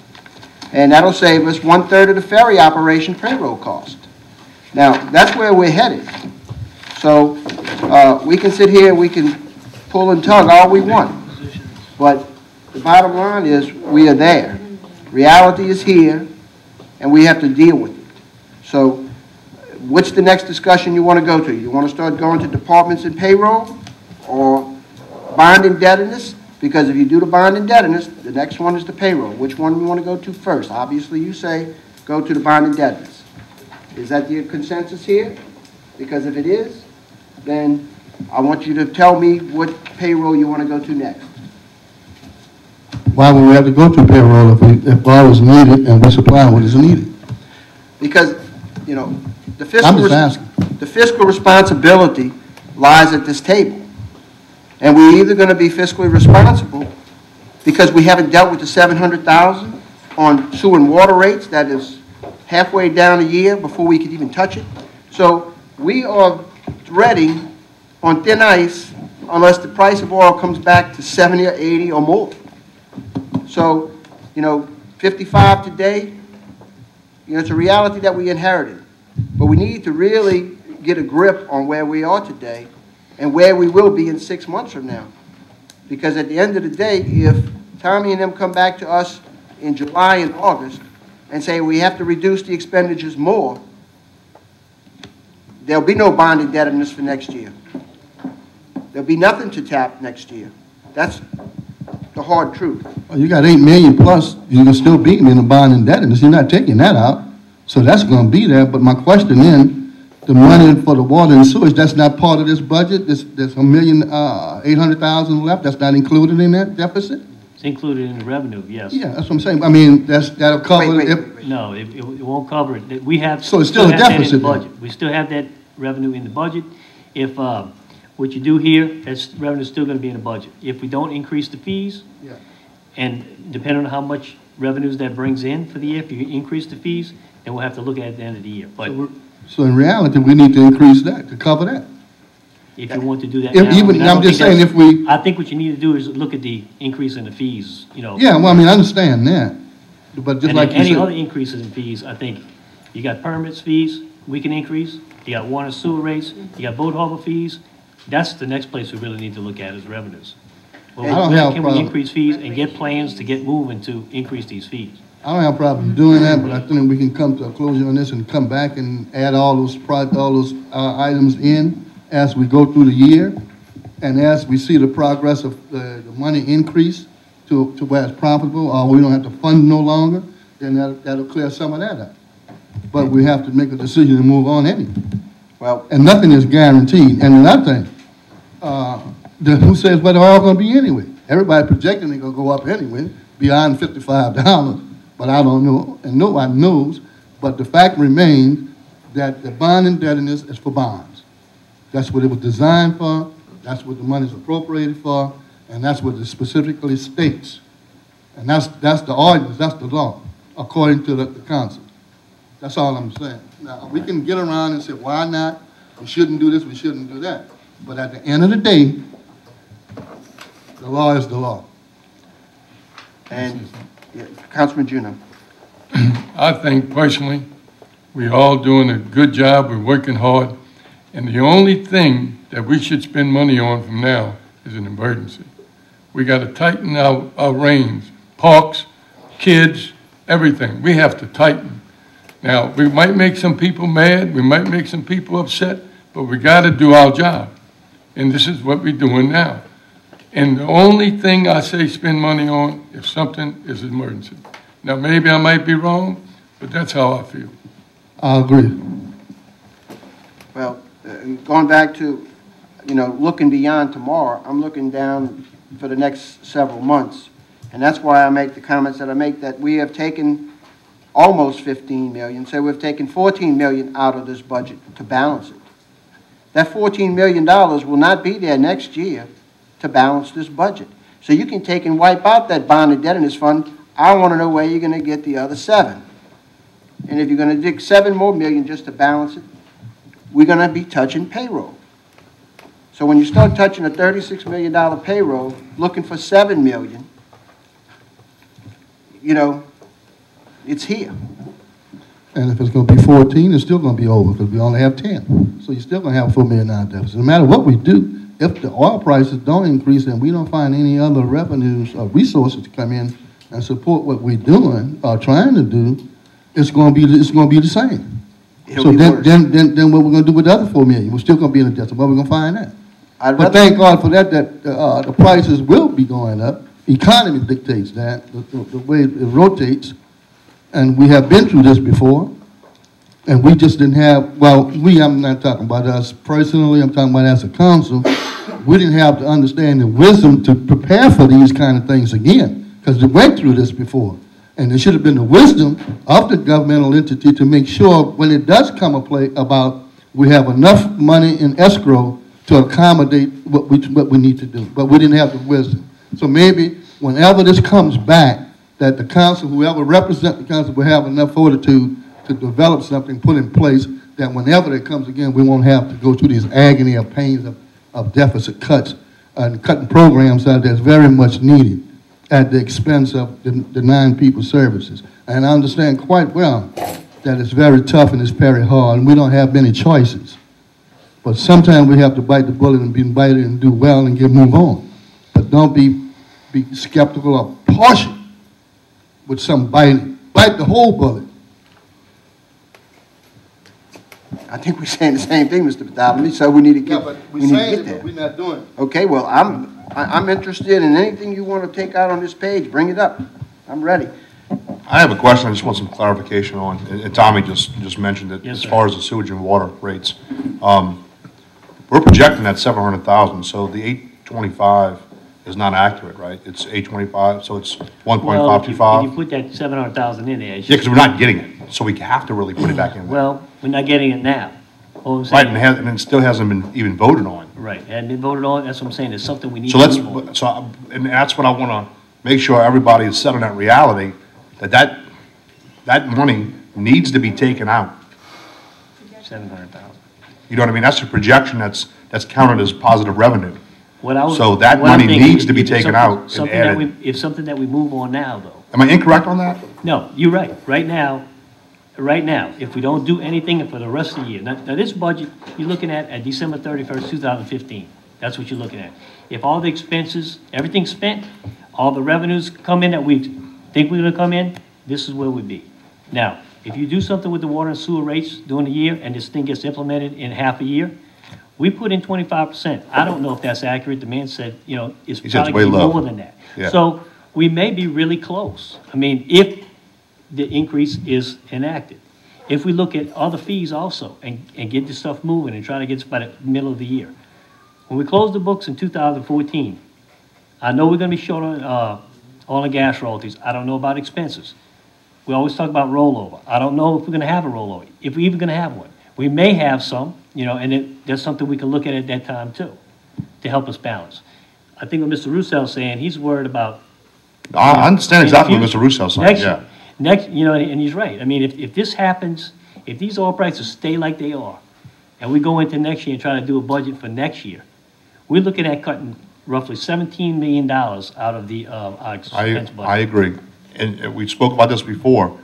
And that'll save us 1/3 of the ferry operation payroll cost. Now, that's where we're headed. So we can sit here, we can pull and tug all we want. But the bottom line is we are there. Reality is here, and we have to deal with it. So what's the next discussion you want to go to? You want to start going to departments and payroll or bond indebtedness? Because if you do the bond indebtedness, the next one is the payroll. Which one do you want to go to first? Obviously, you say go to the bond indebtedness. Is that the consensus here? Because if it is, then I want you to tell me what payroll you want to go to next. Why would we have to go to payroll if all is needed and we supply what is needed? Because, you know, the fiscal responsibility lies at this table. And we're either going to be fiscally responsible because we haven't dealt with the $700,000 on sewer and water rates that is halfway down a year before we could even touch it. So we are threading on thin ice unless the price of oil comes back to 70 or 80 or more. So, you know, 55 today, you know, it's a reality that we inherited. But we need to really get a grip on where we are today and where we will be in 6 months from now. Because at the end of the day, if Tommy and them come back to us in July and August and say we have to reduce the expenditures more, there'll be no bond indebtedness for next year. There'll be nothing to tap next year. That's the hard truth. Well, you got 8 million plus, you can still beat me in the bond indebtedness. You're not taking that out. So that's going to be there. But my question then, the money for the water and sewage, that's not part of this budget? There's $1,800,000 left? That's not included in that deficit? It's included in the revenue, yes. Yeah, that's what I'm saying. I mean, that'll cover it. No, it won't cover it. We have. So it's still a have that in the deficit then? budget. We still have that revenue in the budget. If, what you do here, that's revenue still gonna be in the budget. If we don't increase the fees, Yeah. and depending on how much revenues that brings in for the year, if you increase the fees, then we'll have to look at it at the end of the year. But So in reality, we need to increase that to cover that. if you want to do that If now, I even- mean, I I'm don't just think saying that's- if we- I think what you need to do is look at the increase in the fees, you know. Yeah, well, I mean, I understand that. But just And like then you any said. other increases in fees, I think, you got permits fees, we can increase, you got water and sewer rates, you got boat harbor fees. That's the next place we really need to look at is revenues. Well, I don't where have a can we problem. increase fees and get plans to get moving to increase these fees? I don't have a problem doing that, but I think we can come to a closure on this and come back and add all those items in as we go through the year. And as we see the progress of the money increase to where it's profitable, or we don't have to fund no longer, then that'll clear some of that up. But we have to make a decision to move on anyway. Well, And nothing is guaranteed. And another thing, who says where the oil going to be anyway? Everybody projecting it's going to go up anyway, beyond $55. But I don't know, and nobody knows. But the fact remains that the bond indebtedness is for bonds. That's what it was designed for. That's what the money is appropriated for. And that's what it specifically states. And that's the ordinance, that's the law, according to the council. That's all I'm saying. Now, we can get around and say, why not? We shouldn't do this, we shouldn't do that. But at the end of the day, the law is the law. And yeah, Councilman Juneau. I think personally, we're all doing a good job, we're working hard, and the only thing that we should spend money on from now is an emergency. We got to tighten our reins, parks, kids, everything. We have to tighten. Now, we might make some people mad, we might make some people upset, but we got to do our job. And this is what we're doing now. And the only thing I say spend money on if something is an emergency. Now, maybe I might be wrong, but that's how I feel. I agree. Well, going back to, looking beyond tomorrow, I'm looking down for the next several months. And that's why I make the comments that I make, that we have taken almost 15 million, so we've taken 14 million out of this budget to balance it. That $14 million will not be there next year to balance this budget. So you can take and wipe out that bond indebtedness fund. I want to know where you're going to get the other 7. And if you're going to dig 7 more million just to balance it, we're going to be touching payroll. So when you start touching a $36 million payroll, looking for 7 million, it's here. And if it's going to be 14, it's still going to be over because we only have 10. So you're still going to have a $4 million deficit. No matter what we do, if the oil prices don't increase and we don't find any other revenues or resources to come in and support what we're doing or trying to do, it's going to be the same. So then what we're going to do with the other 4 million? We're still going to be in a deficit. Where are we going to find that? But thank God for that the prices will be going up. The economy dictates that, the way it rotates. And we have been through this before, and we just didn't have, I'm not talking about us personally, I'm talking about as a council, we didn't have the understanding and wisdom to prepare for these kind of things again, because we went through this before. And there should have been the wisdom of the governmental entity to make sure when it does come about, we have enough money in escrow to accommodate what we need to do. But we didn't have the wisdom. So maybe whenever this comes back, that the council, whoever represents the council, will have enough fortitude to develop something, put in place, that whenever it comes again, we won't have to go through these agony of pains of deficit cuts and cutting programs out that's very much needed at the expense of denying people services. And I understand quite well that it's very tough and it's very hard, and we don't have many choices. But sometimes we have to bite the bullet and be invited and do well and move on. But don't be skeptical or partial with some biting. Bite the whole bullet. I think we're saying the same thing, Mr. Badalamy, so we need to Yeah, get, but we we're need to saying get it, there. but we're not doing it. Okay, well, I'm interested in anything you want to take out on this page, bring it up. I'm ready. I have a question I just want some clarification on, and Tommy just mentioned it, Yes, as sir. far as the sewage and water rates. We're projecting that 700,000, so the 825 is not accurate, right? It's 825, so it's Well, if you 1.525? put that 700,000 in there. Yeah, because we're not getting it, so we have to really put it back in there. Well, we're not getting it now. All I'm Right, saying. and it still hasn't been even voted on. Right, hadn't been voted on, that's what I'm saying, it's something we need So to let's, move on. and that's what I want to make sure everybody is set on that reality, that money needs to be taken out. 700,000. You know what I mean? That's a projection that's counted as positive revenue. What I was- So that what I'm money thinking, needs to be if it's taken something- out and something that added. If something that we move on now, though. Am I incorrect on that? No, you're right. Right now, if we don't do anything for the rest of the year, now this budget, you're looking at December 31st, 2015. That's what you're looking at. If all the expenses, everything's spent, all the revenues come in that we think we're gonna come in, this is where we'd be. Now, if you do something with the water and sewer rates during the year and this thing gets implemented in half a year, we put in 25%. I don't know if that's accurate. The man said, you know, it's He said it's probably way gonna be low. more than that. Yeah. So we may be really close. I mean, if the increase is enacted. If we look at other fees also and get this stuff moving and try to get it by the middle of the year. When we close the books in 2014, I know we're gonna be short on oil and gas royalties. I don't know about expenses. We always talk about rollover. I don't know if we're gonna have a rollover, if we're even gonna have one. We may have some, you know, and that's something we can look at that time too, to help us balance. I think what Mr. Roussell's saying, he's worried about. I understand exactly what in the Mr. Roussell's saying, next yeah. year. Next, you know, and he's right. I mean, if this happens, if these oil prices stay like they are, and we go into next year and try to do a budget for next year, we're looking at cutting roughly $17 million out of the, our expense budget. I agree. And we spoke about this before.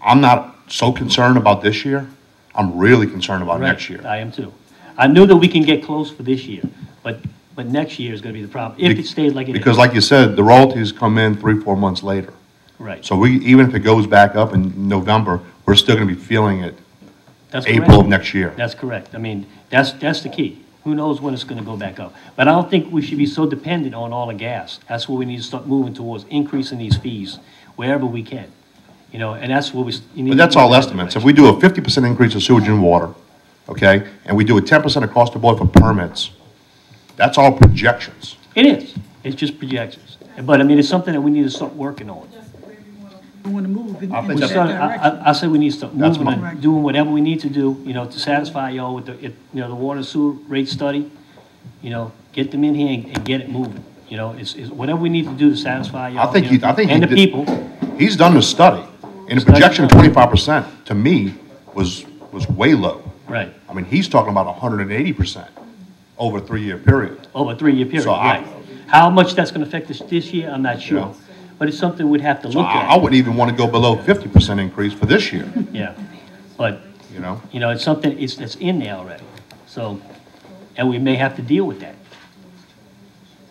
I'm not so concerned about this year. I'm really concerned about Right. next year. I am too. I knew that we can get close for this year, but next year is gonna be the problem, if it stays like it is. Because like you said, the royalties come in 3-4 months later. Right. So even if it goes back up in November, we're still gonna be feeling it That's April correct. of next year. That's correct. I mean, that's the key. Who knows when it's gonna go back up? But I don't think we should be so dependent on oil and gas. That's where we need to start moving towards, increasing these fees wherever we can. You know, and that's what you need. But that's to move all in that estimates. direction. If we do a 50% increase of sewage and water, okay, and we do a 10% across the board for permits, that's all projections. It is. It's just projections. But I mean, it's something that we need to start working on. We want to move in I think in that's- that direction. I say we need to start That's moving my- and doing whatever we need to do, you know, to satisfy y'all with the water and sewer rate study. You know, get them in here and get it moving. You know, it's whatever we need to do to satisfy y'all. I think you know, and the people. He's done the study, and the projection of 25% to me was way low. Right. I mean, he's talking about 180% over a 3-year period. Over a 3-year period, So right. How much that's gonna affect us this year, I'm not sure. But it's something we'd have to So look I at. wouldn't even want to go below 50% increase for this year, Yeah. But, you know? it's something, that's in there already. So, and we may have to deal with that.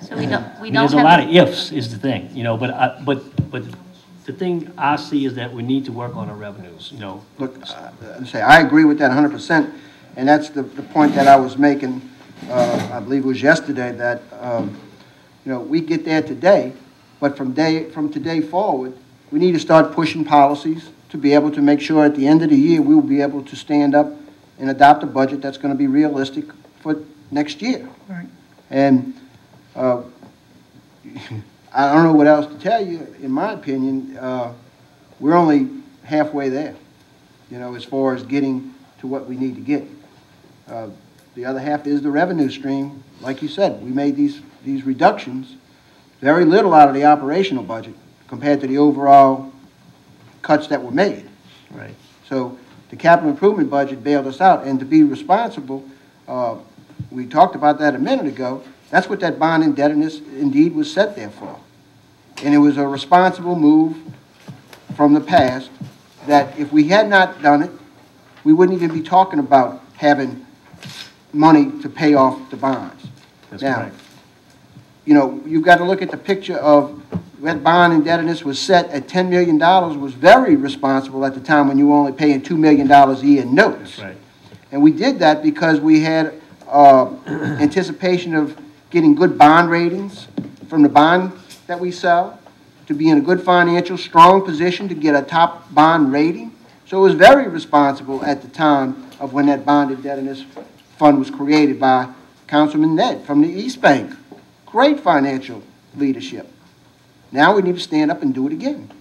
So we don't I mean, there's a have. lot of ifs is the thing, but the thing I see is that we need to work on our revenues, Look, I agree with that 100%, and that's the point that I was making, I believe it was yesterday, that, we get there today, but from today forward, we need to start pushing policies to be able to make sure at the end of the year, we will be able to stand up and adopt a budget that's going to be realistic for next year. Right. And I don't know what else to tell you. In my opinion, we're only halfway there, as far as getting to what we need to get. The other half is the revenue stream. Like you said, we made these reductions, very little out of the operational budget compared to the overall cuts that were made. Right. So the capital improvement budget bailed us out, and to be responsible, we talked about that a minute ago, that's what that bond indebtedness indeed was set there for. And it was a responsible move from the past that if we had not done it, we wouldn't even be talking about having money to pay off the bonds. That's Now, correct. You've got to look at the picture of that bond indebtedness was set at $10 million, was very responsible at the time when you were only paying $2 million a year in notes. That's right. And we did that because we had anticipation of getting good bond ratings from the bond that we sell, to be in a good financial, strong position to get a top bond rating. So it was very responsible at the time of when that bond indebtedness fund was created by Councilman Ned from the East Bank. Great financial leadership. Now we need to stand up and do it again.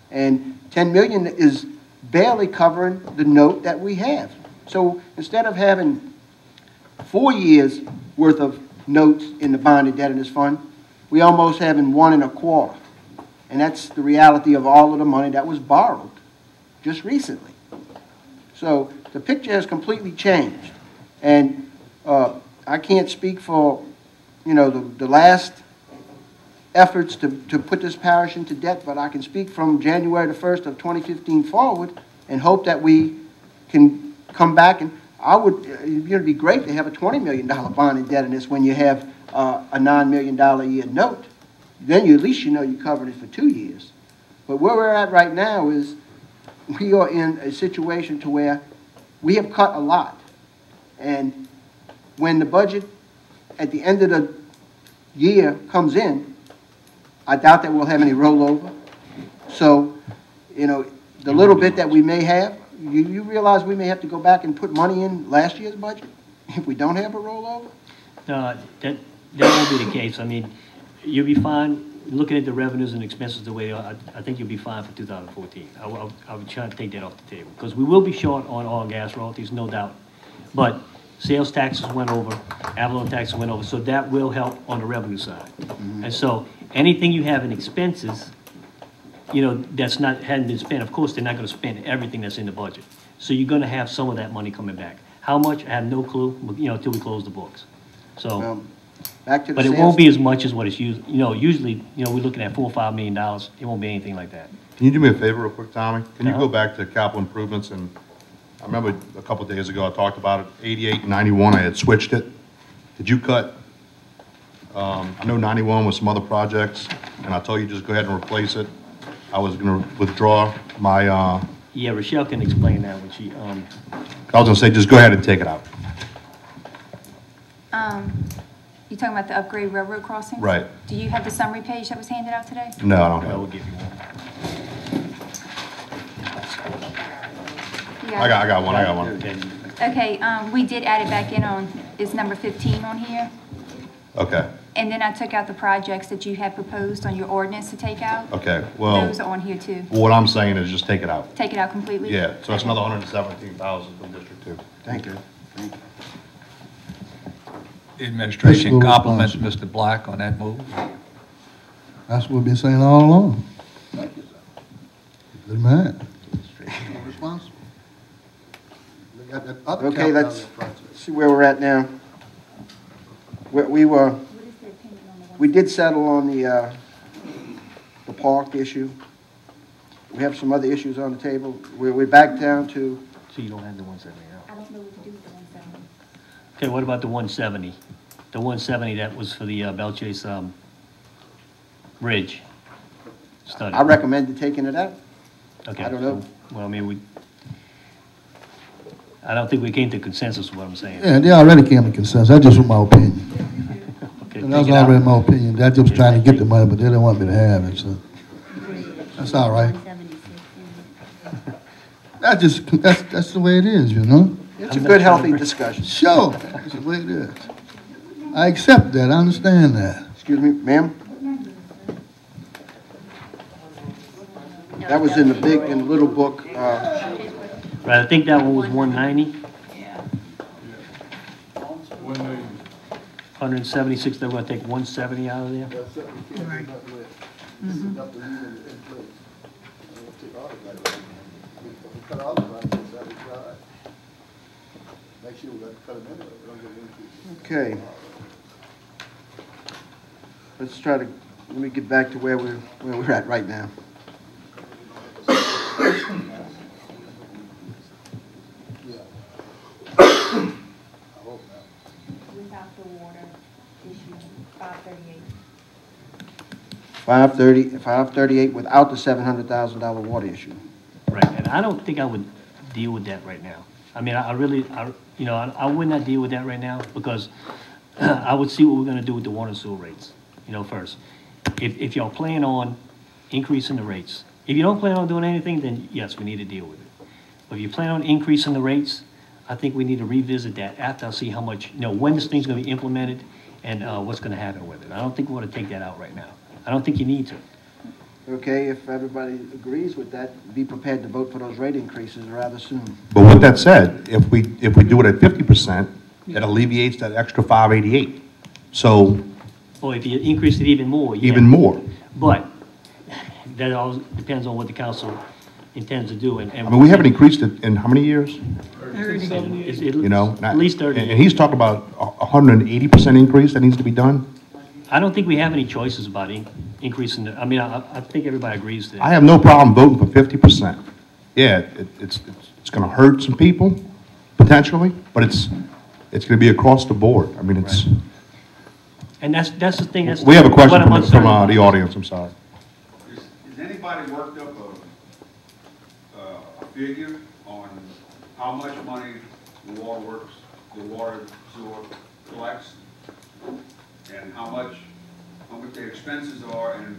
And $10 million is barely covering the note that we have. So instead of having 4 years worth of notes in the bond indebtedness fund, we almost having 1 1/4. And that's the reality of all of the money that was borrowed just recently. So the picture has completely changed. And I can't speak for, you know, the last efforts to put this parish into debt, but I can speak from January the 1st of 2015 forward and hope that we can come back. And it'd be great to have a $20 million bond indebtedness when you have a $9 million a year note. Then at least you know you're covering it for 2 years. But where we're at right now is we are in a situation to where we have cut a lot. And when the budget at the end of the year comes in, I doubt that we'll have any rollover. So, you know, the little bit that we may have, you realize we may have to go back and put money in last year's budget if we don't have a rollover? That won't be the case. I mean, you'll be fine. Looking at the revenues and expenses the way they are, I think you'll be fine for 2014. I would try to take that off the table, because we will be short on oil and gas royalties, no doubt. But sales taxes went over, Avalon taxes went over, so that will help on the revenue side. And so anything you have in expenses, you know, hadn't been spent, of course, they're not going to spend everything that's in the budget. So you're going to have some of that money coming back. How much? I have no clue, you know, until we close the books. So, back to the but it won't be as much as what it's usually. You know, usually, you know, we're looking at $4 or $5 million. It won't be anything like that. Can you do me a favor real quick, Tommy? Can you go back to capital improvements? And I remember a couple of days ago I talked about it, 88 and 91, I had switched it. Did you cut? I know 91 with some other projects, and I told you just go ahead and replace it. I was going to withdraw my... Yeah, Rochelle can explain that when she... I was going to say, just go ahead and take it out. You talking about the upgrade railroad crossing? Right. Do you have the summary page that was handed out today? No, I don't have it. We'll give you one. Yeah. I got one. Okay, we did add it back in on, it's number 15 on here. Okay. And then I took out the projects that you had proposed on your ordinance to take out. Okay, well... Those are on here too. What I'm saying is just take it out. Take it out completely? Yeah, so that's another $117,000 from District 2. Thank you. The administration Fiscal compliments Mr. Black on that move. That's what we've been saying all along. Good man. Responsible. They got that other Okay, capital let's project. see where we're at now. We did settle on the park issue. We have some other issues on the table. We're back down to... So you don't have the 170 now? I don't know what to do with the 170. Okay, what about the 170? The 170 that was for the Belle Chasse bridge study. I recommended taking it out. Okay. I don't know. Well, I mean, I don't think we came to consensus with what I'm saying. Yeah, they already came to consensus. That's just my opinion. Okay, And that's take it out. already my opinion. That's just trying to get the money, but they didn't want me to have it, so. That's all right. That's the way it is, you know? It's a good, healthy discussion. Sure, that's the way it is. I accept that, I understand that. Excuse me, ma'am? That was in the big and little book. Right, I think that one was 190. 176, they're gonna take 170 out of there. Right. Okay. Let's try to, let me get back to where we're at right now. Without the water issue, 538. 538 without the $700,000 water issue. Right, and I don't think I would deal with that right now. I mean, I really, you know, I would not deal with that right now because I would see what we're gonna do with the water and sewer rates, you know, first. If y'all plan on increasing the rates, if you don't plan on doing anything, then yes, we need to deal with it. But if you plan on increasing the rates, I think we need to revisit that after I see how much, you know, when this thing's gonna be implemented and what's gonna happen with it. I don't think we wanna take that out right now. I don't think you need to. Okay, if everybody agrees with that, be prepared to vote for those rate increases rather soon. But with that said, if we do it at 50%, it alleviates that extra 588. So Or if you increase it even more, yeah. even more. But that all depends on what the council intends to do. And I mean, we haven't increased it in how many years? You know, at least 30. And he's talking about a 180% increase that needs to be done. I don't think we have any choices about increasing the, I mean, I think everybody agrees to that. I have no problem voting for 50%. Yeah, it's going to hurt some people potentially, but it's going to be across the board. I mean, it's. And that's the thing. That's We have a question what I'm from the audience. I'm sorry. Has anybody worked up a figure on how much money the water sewer collects, and how much the expenses are, and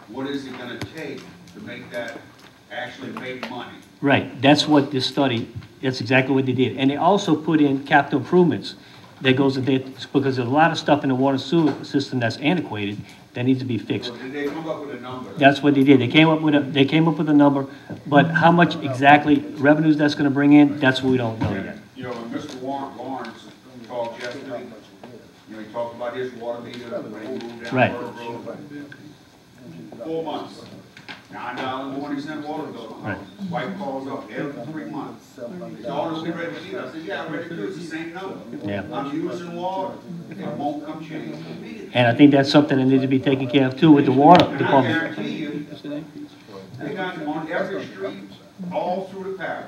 what is it going to take to make that actually make money? Right, that's what this study, that's exactly what they did. And they also put in capital improvements that goes in there, because there's a lot of stuff in the water sewer system that's antiquated that needs to be fixed. So did they come up with a number? That's what they did. They came up with a number, but how much exactly revenues that's gonna bring in, that's what we don't know yet. You know, when Mr. Lawrence talked yesterday, you know, he talked about his water meter when he moved down Right. Burr Road. 4 months, $9.20 water bill. Right. Wife calls up every 3 months. He all we ready to do. I said, yeah, I'm ready to do. It's the same number. Yeah. I'm using water. It won't come change. And I think that's something that needs to be taken care of too with the water And I department. guarantee you, they got on every street, all through the parish,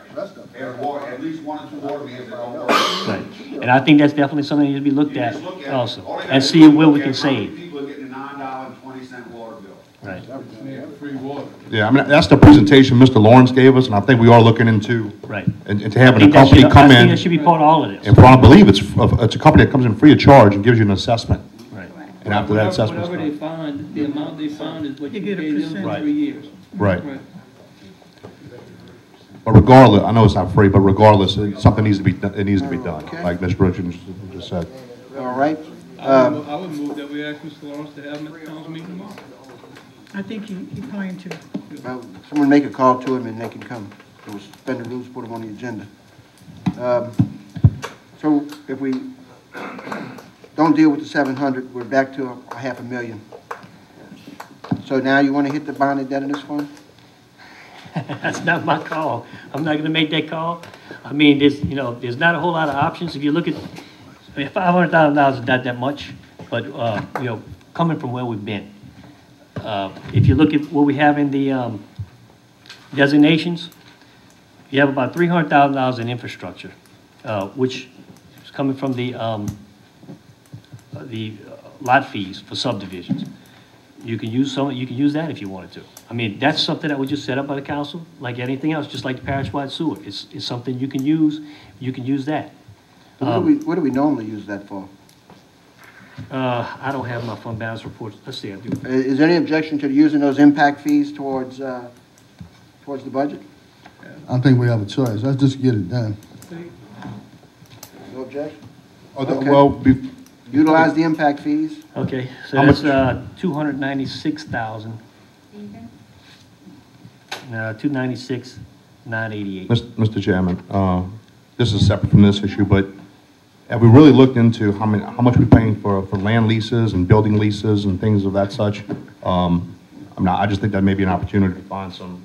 there's water, at least 1 or 2 water meters that don't work. Right. And I think that's definitely something that needs to be looked at Just look at it. also, All you gotta and do see is where look we at can how many save. people are getting a $9.20 water bill. Right. Free water. Yeah, I mean, that's the presentation Mr. Lawrence gave us, and I think we are looking into. Right. Into having a I think that company should- come I think in. that should be part of all of this. And I believe it's a company that comes in free of charge and gives you an assessment. Right. And after that assessment. Whatever they find, the amount they found is what you get a pay them percent. for Right. 3 years. Right. But regardless, I know it's not free, but regardless, something needs to be, it needs to be done, Okay. like Ms. Richards just said. All right? I would move that we ask Mr. Lawrence to have him at the council meeting tomorrow. I think he planned to. Well, someone make a call to him and they can come. We'll suspend the rules, put him on the agenda. So if we don't deal with the 700, we're back to a $500,000. So now you want to hit the bond indebtedness fund? That's not my call. I'm not gonna make that call. I mean, there's not a whole lot of options. If you look at, I mean, $500,000 is not that much, but, coming from where we've been. If you look at what we have in the, designations, you have about $300,000 in infrastructure, which is coming from the lot fees for subdivisions. You can use that if you wanted to. I mean, that's something that was just set up by the council, like anything else, just like the parish-wide sewer. It's something you can use that. What do we normally use that for? I don't have my fund balance reports. Let's see, I do. Is there any objection to using those impact fees towards the budget? I think we have a choice. Let's just get it done. No objection? Okay. Well, Utilize the impact fees. Okay, so How that's, much? 296,000. 296,988. Mr. Chairman, this is separate from this issue, but have we really looked into how much we're paying for land leases and building leases and things of that such? I just think that may be an opportunity to find some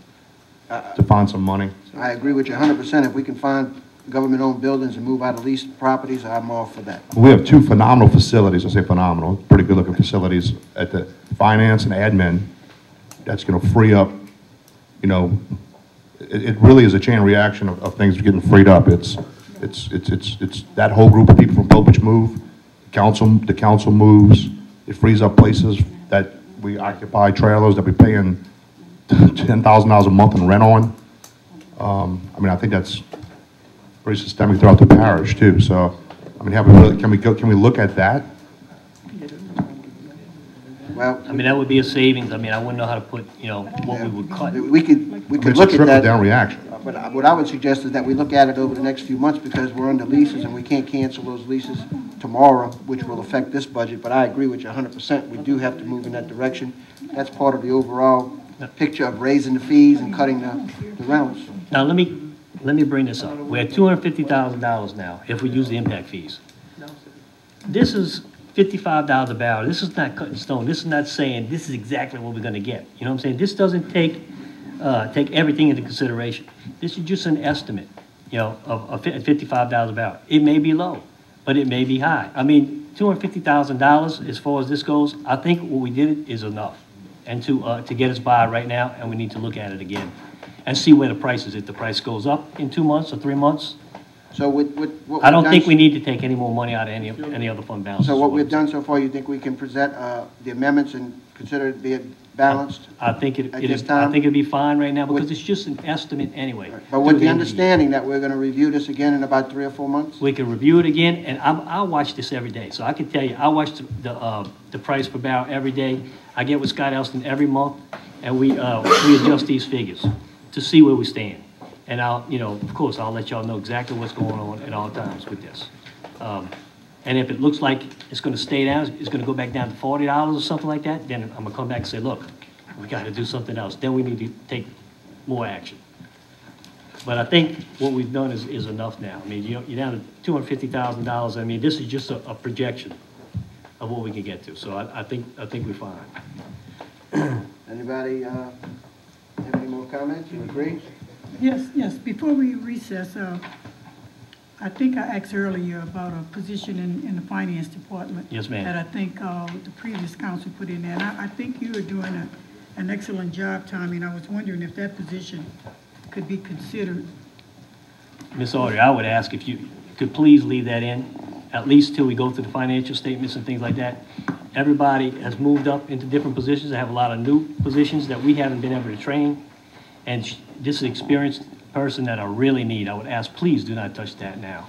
money. I agree with you 100%. If we can find government-owned buildings and move out of leased properties, I'm all for that. We have 2 phenomenal facilities, I say phenomenal, pretty good-looking facilities at the finance and admin that's going to free up, it really is a chain reaction of things getting freed up. It's that whole group of people from Pilbridge move, the council moves, it frees up places that we occupy, trailers that we're paying $10,000 a month in rent on. I think that's pretty systemic throughout the parish too, so, I mean, can we look at that? Well, I mean, that would be a savings. I mean, I wouldn't know how to put, you know, what we would cut. we could It's look a at that. trickle-down reaction. But what I would suggest is that we look at it over the next few months because we're under leases and we can't cancel those leases tomorrow, which will affect this budget. But I agree with you 100%. We do have to move in that direction. That's part of the overall picture of raising the fees and cutting the rentals. Now, let me bring this up. We're at $250,000 now if we use the impact fees. This is $55 a barrel. This is not cut in stone. This is not saying this is exactly what we're going to get. You know what I'm saying? This doesn't take everything into consideration. This is just an estimate, you know, of $55 a barrel. It may be low, but it may be high. I mean, $250,000 as far as this goes, I think what we did is enough. And to get us by right now, and we need to look at it again and see where the price is. If the price goes up in 2 months or 3 months. So what I don't think we need to take any more money out of any other fund balance. So what we've done so far, you think we can present the amendments and consider it being balanced? I think at this time? I think it'd be fine right now because it's just an estimate anyway. But with the understanding that we're going to review this again in about 3 or 4 months? We can review it again, and I watch this every day. So I can tell you, I watch the price per barrel every day. I get with Scott Elston every month, and we adjust these figures to see where we stand. And of course, I'll let y'all know exactly what's going on at all times with this. And if it looks like it's going to stay down, it's going to go back down to $40 or something like that, then I'm going to come back and say, look, we got to do something else. Then we need to take more action. But I think what we've done is enough now. I mean, you're down to $250,000. I mean, this is just a projection of what we can get to. So I think we're fine. Anybody have any more comments? You agree? Yes. Before we recess, I think I asked earlier about a position in the finance department. Yes, ma'am. That I think the previous council put in there. And I think you are doing an excellent job, Tommy, and I was wondering if that position could be considered. Ms. Audrey, I would ask if you could please leave that in, at least till we go through the financial statements and things like that. Everybody has moved up into different positions. I have a lot of new positions that we haven't been able to train. And this is an experienced person that I really need. I would ask, please do not touch that now.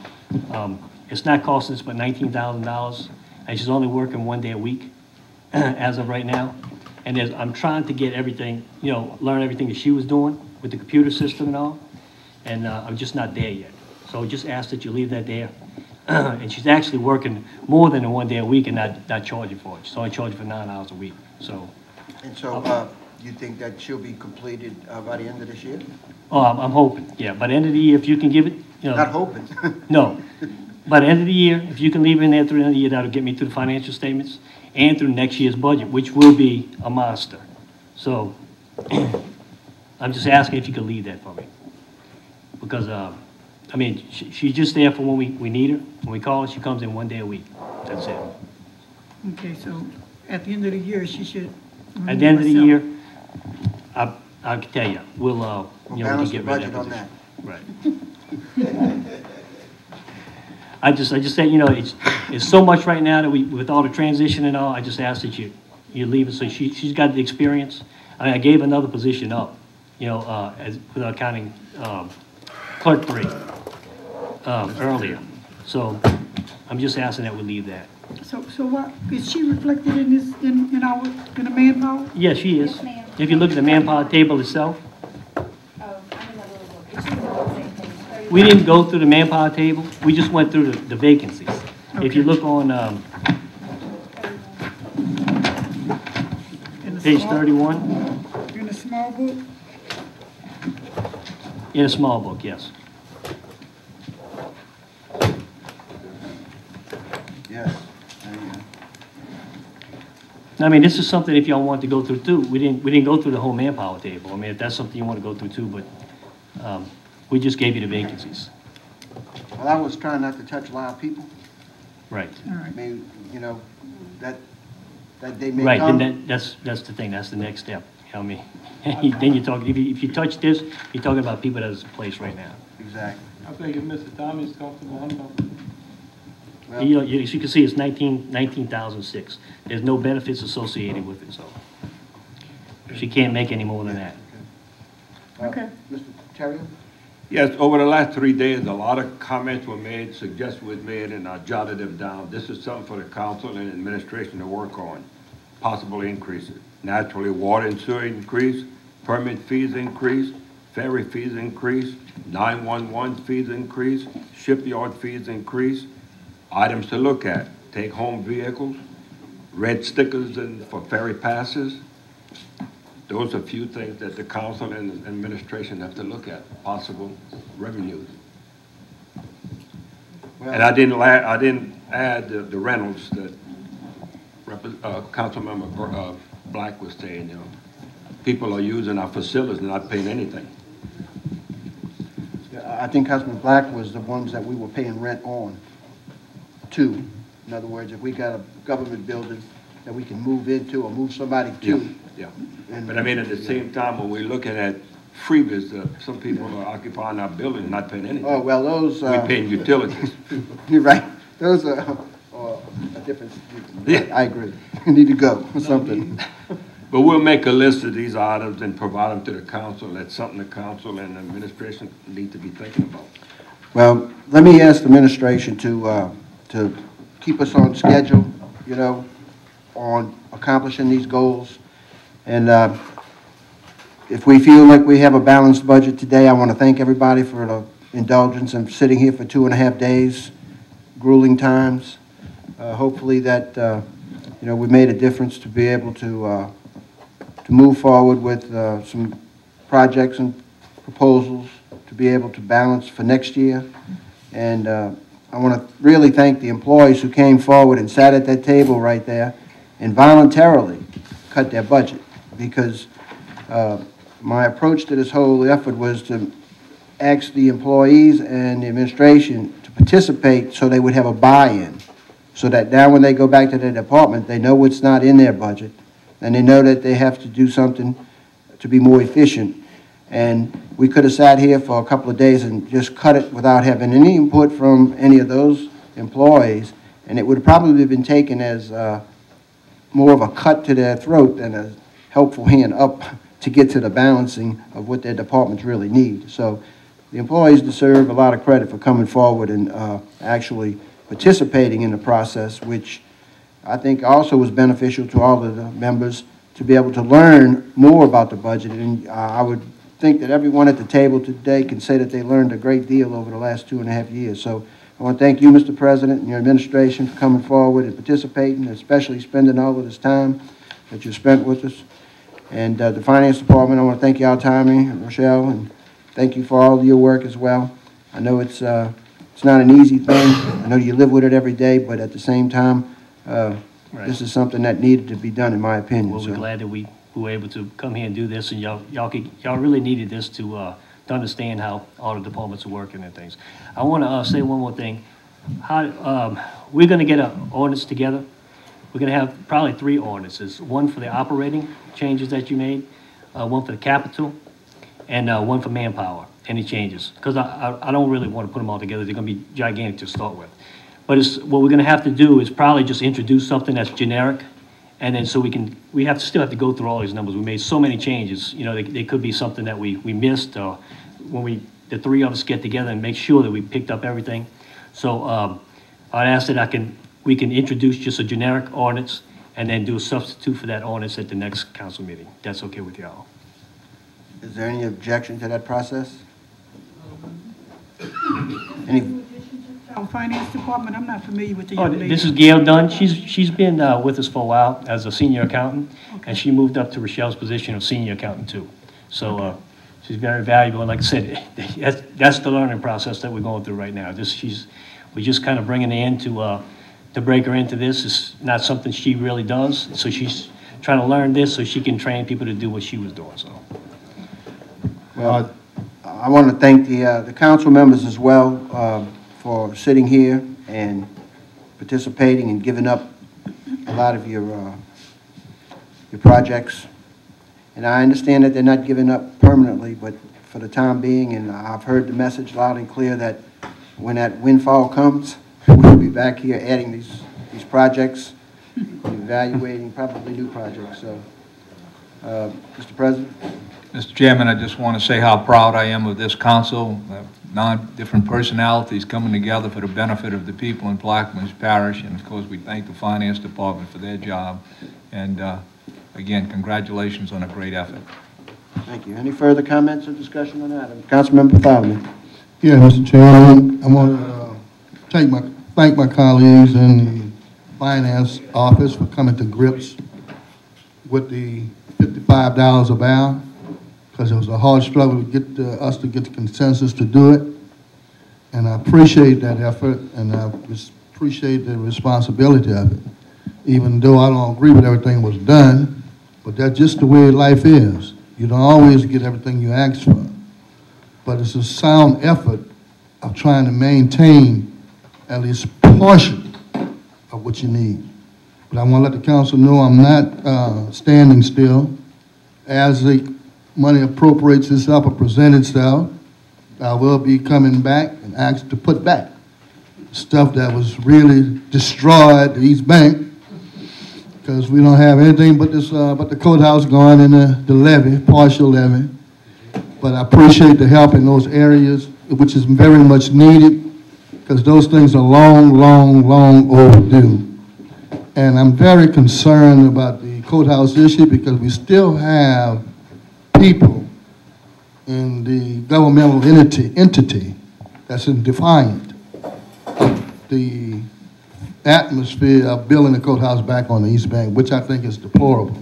It's not costing us but $19,000, and she's only working 1 day a week as of right now. And I'm trying to get everything, learn everything that she was doing with the computer system and all, and I'm just not there yet. So just ask that you leave that there. And she's actually working more than 1 day a week and not charging for it. She's only charging for 9 hours a week. So. And so you think that she'll be completed by the end of this year? Oh, I'm hoping, yeah. By the end of the year, if you can give it, Not hoping. No. By the end of the year, if you can leave it in there through the end of the year, that'll get me through the financial statements and through next year's budget, which will be a monster. So I'm just asking if you could leave that for me. Because, I mean, she's just there for when we need her. When we call her, she comes in 1 day a week. That's it. Okay, so at the end of the year, she should. At the end of the year, I can tell you, we'll we can balance the get rid budget of that on position. Right. I just said, it's so much right now that with all the transition and all, I just ask that you leave it. So she's got the experience. I gave another position up, without counting clerk 3 earlier. So I'm just asking that we leave that. So what, is she reflected in this, in the manpower? Yes, she is. Yes, ma'am. If you look at the manpower table itself, we didn't go through the manpower table. We just went through the vacancies. Okay. If you look on page 31. In a small book? In a small book, yes. Yes. I mean, this is something if y'all want to go through too. We didn't go through the whole manpower table. I mean, if that's something you want to go through too, but we just gave you the vacancies. Well, I was trying not to touch a lot of people. Right. All right. I mean, that they may right, come. Then that's the thing. That's the next step. I mean, then you're talking. If you touch this, you're talking about people that's in place right now. Exactly. I think if Mr. Tommy's comfortable, I'm comfortable. Well, As you can see, it's 19,006. There's no benefits associated with it, so she can't make any more than that. Okay. Mr. Terrio? Yes, over the last 3 days, a lot of comments were made, suggestions were made, and I jotted them down. This is something for the council and administration to work on. Possible increases. Naturally, water and sewer increase, permit fees increase, ferry fees increase, 911 fees increase, shipyard fees increase. Items to look at, take-home vehicles, red stickers for ferry passes. Those are a few things that the council and administration have to look at, possible revenues. Well, And I didn't add the rentals that Councilmember Black was saying, you know. People are using our facilities and not paying anything. I think Councilman Black was the ones that we were paying rent on, too. In other words, if we got a government building that we can move into or move somebody to. Yeah. But I mean, at the same time, when we're looking at freebies, some people are occupying our building and not paying anything. Oh, well, those... We're paying utilities. You're right. Those are a different... Yeah. I agree. You need to go or something. But we'll make a list of these items and provide them to the council. That's something the council and administration need to be thinking about. Well, let me ask the administration to keep us on schedule, you know, on accomplishing these goals. And if we feel like we have a balanced budget today, I want to thank everybody for the indulgence in sitting here for 2.5 days, grueling times. Hopefully that, you know, we made a difference to be able to move forward with some projects and proposals to be able to balance for next year. And I want to really thank the employees who came forward and sat at that table right there and voluntarily cut their budget, because my approach to this whole effort was to ask the employees and the administration to participate so they would have a buy-in, so that now when they go back to their department, they know what's not in their budget, and they know that they have to do something to be more efficient. And we could have sat here for a couple of days and just cut it without having any input from any of those employees, and it would have probably been taken as more of a cut to their throat than a helpful hand up to get to the balancing of what their departments really need. So the employees deserve a lot of credit for coming forward and actually participating in the process, which I think also was beneficial to all of the members to be able to learn more about the budget. And I would think that everyone at the table today can say that they learned a great deal over the last 2.5 years. So I want to thank you, Mr. President, and your administration for coming forward and participating, especially spending all of this time that you spent with us. And the Finance Department, I want to thank you, Tommy and Rochelle, and thank you for all of your work as well. I know it's not an easy thing. I know you live with it every day, but at the same time, this is something that needed to be done, in my opinion. Well, we're glad that we were able to come here and do this, and y'all really needed this to understand how all the departments are working and things. I want to say one more thing. We're going to get an ordinance together. We're going to have probably 3 ordinances, one for the operating changes that you made, one for the capital, and one for manpower, any changes. Because I don't really want to put them all together. They're going to be gigantic to start with. But what we're going to have to do is probably just introduce something that's generic, and then so we still have to go through all these numbers. We made so many changes. You know, they could be something that we missed, or when the 3 of us get together and make sure that we picked up everything. So I'd ask that we can introduce just a generic ordinance and then do a substitute for that ordinance at the next council meeting. That's okay with y'all? Is there any objection to that process? Any? Finance Department, I'm not familiar with the young lady. This is Gail Dunn. She's been with us for a while as a senior accountant, and she moved up to Rochelle's position of senior accountant too. So she's very valuable. And like I said, that's the learning process that we're going through right now. We're just kind of bringing her in to break her into this. It's not something she really does. So she's trying to learn this so she can train people to do what she was doing. So. Well, I want to thank the council members as well for sitting here and participating and giving up a lot of your projects. And I understand that they're not giving up permanently, but for the time being, and I've heard the message loud and clear that when that windfall comes, we'll be back here adding these projects, evaluating probably new projects. So Mr. President? Mr. Chairman, I just want to say how proud I am of this council, different personalities coming together for the benefit of the people in Plaquemines Parish, and of course we thank the Finance Department for their job, and again, congratulations on a great effort. Thank you. Any further comments or discussion on that? Councilmember Fowler. Yeah, Mr. Chairman, I want to thank my colleagues in the Finance Office for coming to grips with the $55 a barrel, because it was a hard struggle to get us to get the consensus to do it. And I appreciate that effort, and I appreciate the responsibility of it, even though I don't agree with everything that was done, but that's just the way life is. You don't always get everything you ask for, but it's a sound effort of trying to maintain at least partial of what you need. But I want to let the council know I'm not standing still. As the money appropriates itself or presents itself, I will be coming back and ask to put back stuff that was really destroyed at East Bank, because we don't have anything but this, but the courthouse going in the levee, partial levee. But I appreciate the help in those areas, which is very much needed, because those things are long, long, long overdue. And I'm very concerned about the courthouse issue, because we still have people in the governmental entity that's in defiant of the atmosphere of building the courthouse back on the East Bank, which I think is deplorable,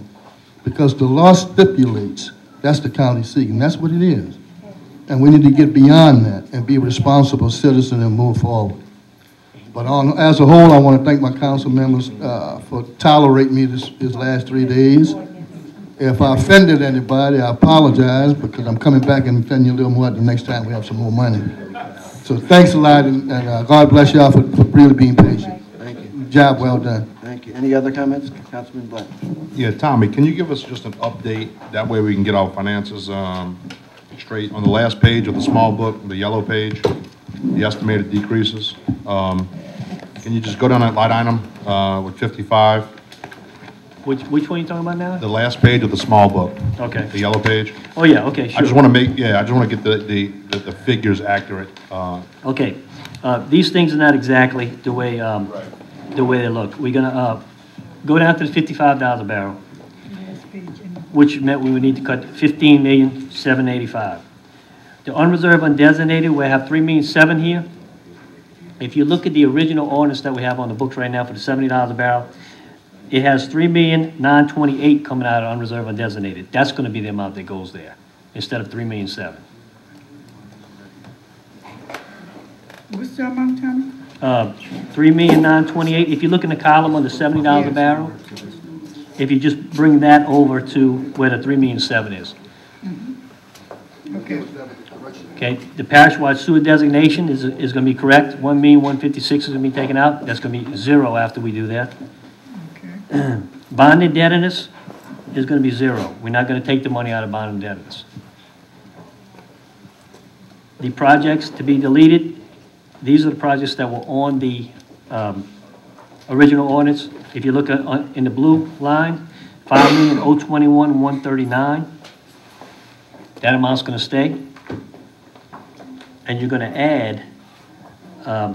because the law stipulates that's the county seat, and that's what it is. And we need to get beyond that and be responsible citizens and move forward. But as a whole, I want to thank my council members for tolerating me these last 3 days. If I offended anybody, I apologize, because I'm coming back and offend you a little more the next time we have some more money. So thanks a lot, and God bless y'all for really being patient. Thank you. Job well done. Thank you. Any other comments? Councilman Black. Yeah, Tommy, can you give us just an update? That way we can get our finances straight. On the last page of the small book, the yellow page, the estimated decreases. Can you just go down that line item with 55? Which one are you talking about now? The last page of the small book. Okay. The yellow page. Oh, yeah, okay, sure. I just want to get the figures accurate. Okay, these things are not exactly the way they look. We're gonna go down to the $55 a barrel, which meant we would need to cut $15,785,000. The unreserved undesignated, we have $3,700,000 here. If you look at the original ordinance that we have on the books right now for the $70 a barrel, it has $3,928,000 coming out of unreserved undesignated. That's going to be the amount that goes there instead of $3,700,000. What's the amount, Tommy? $3,928,000. If you look in the column on the $70 a barrel, if you just bring that over to where the $3,700,000 is. Okay. Okay, the parish-wide sewer designation is going to be correct. $1,156,000 is going to be taken out. That's going to be 0 after we do that. Okay. Bond indebtedness is going to be 0. We're not going to take the money out of bond indebtedness. The projects to be deleted, these are the projects that were on the original ordinance. If you look at, in the blue line, $5,021,139. That amount's going to stay. And you're going to add, how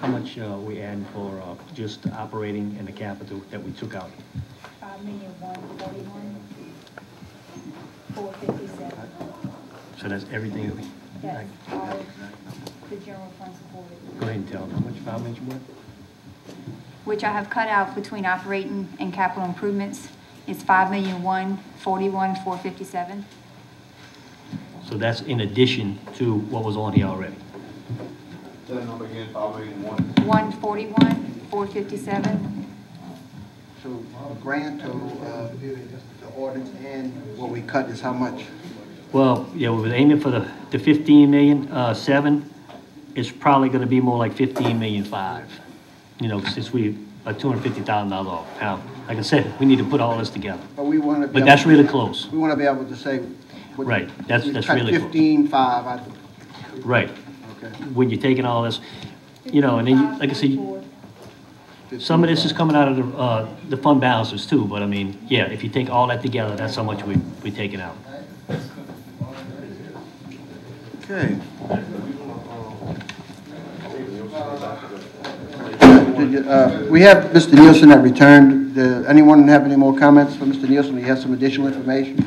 much we add for just operating and the capital that we took out? $5,141,457. So that's everything. That's all the general fund supported. Go ahead and tell them how much, what? Which I have cut out between operating and capital improvements is $5,141,457. So that's in addition to what was on here already. Say that number again, 141,457. So the grand total of the ordinance and what we cut is how much? Well, yeah, we were aiming for the 15,000,007. It's probably going to be more like 15,000,005. You know, since we are $250,000 off. Now, like I said, we need to put all this together. But we want to. But that's really close. We want to be able to say. Right. That's really close. 15,500. I think. Right. Okay. When you're taking all this, you know, and then, like I said, Some of this is coming out of the fund balances too, but I mean, yeah, if you take all that together, that's how much we taken out. Okay. We have Mr. Nielsen that returned. Anyone have any more comments for Mr. Nielsen? He has some additional information.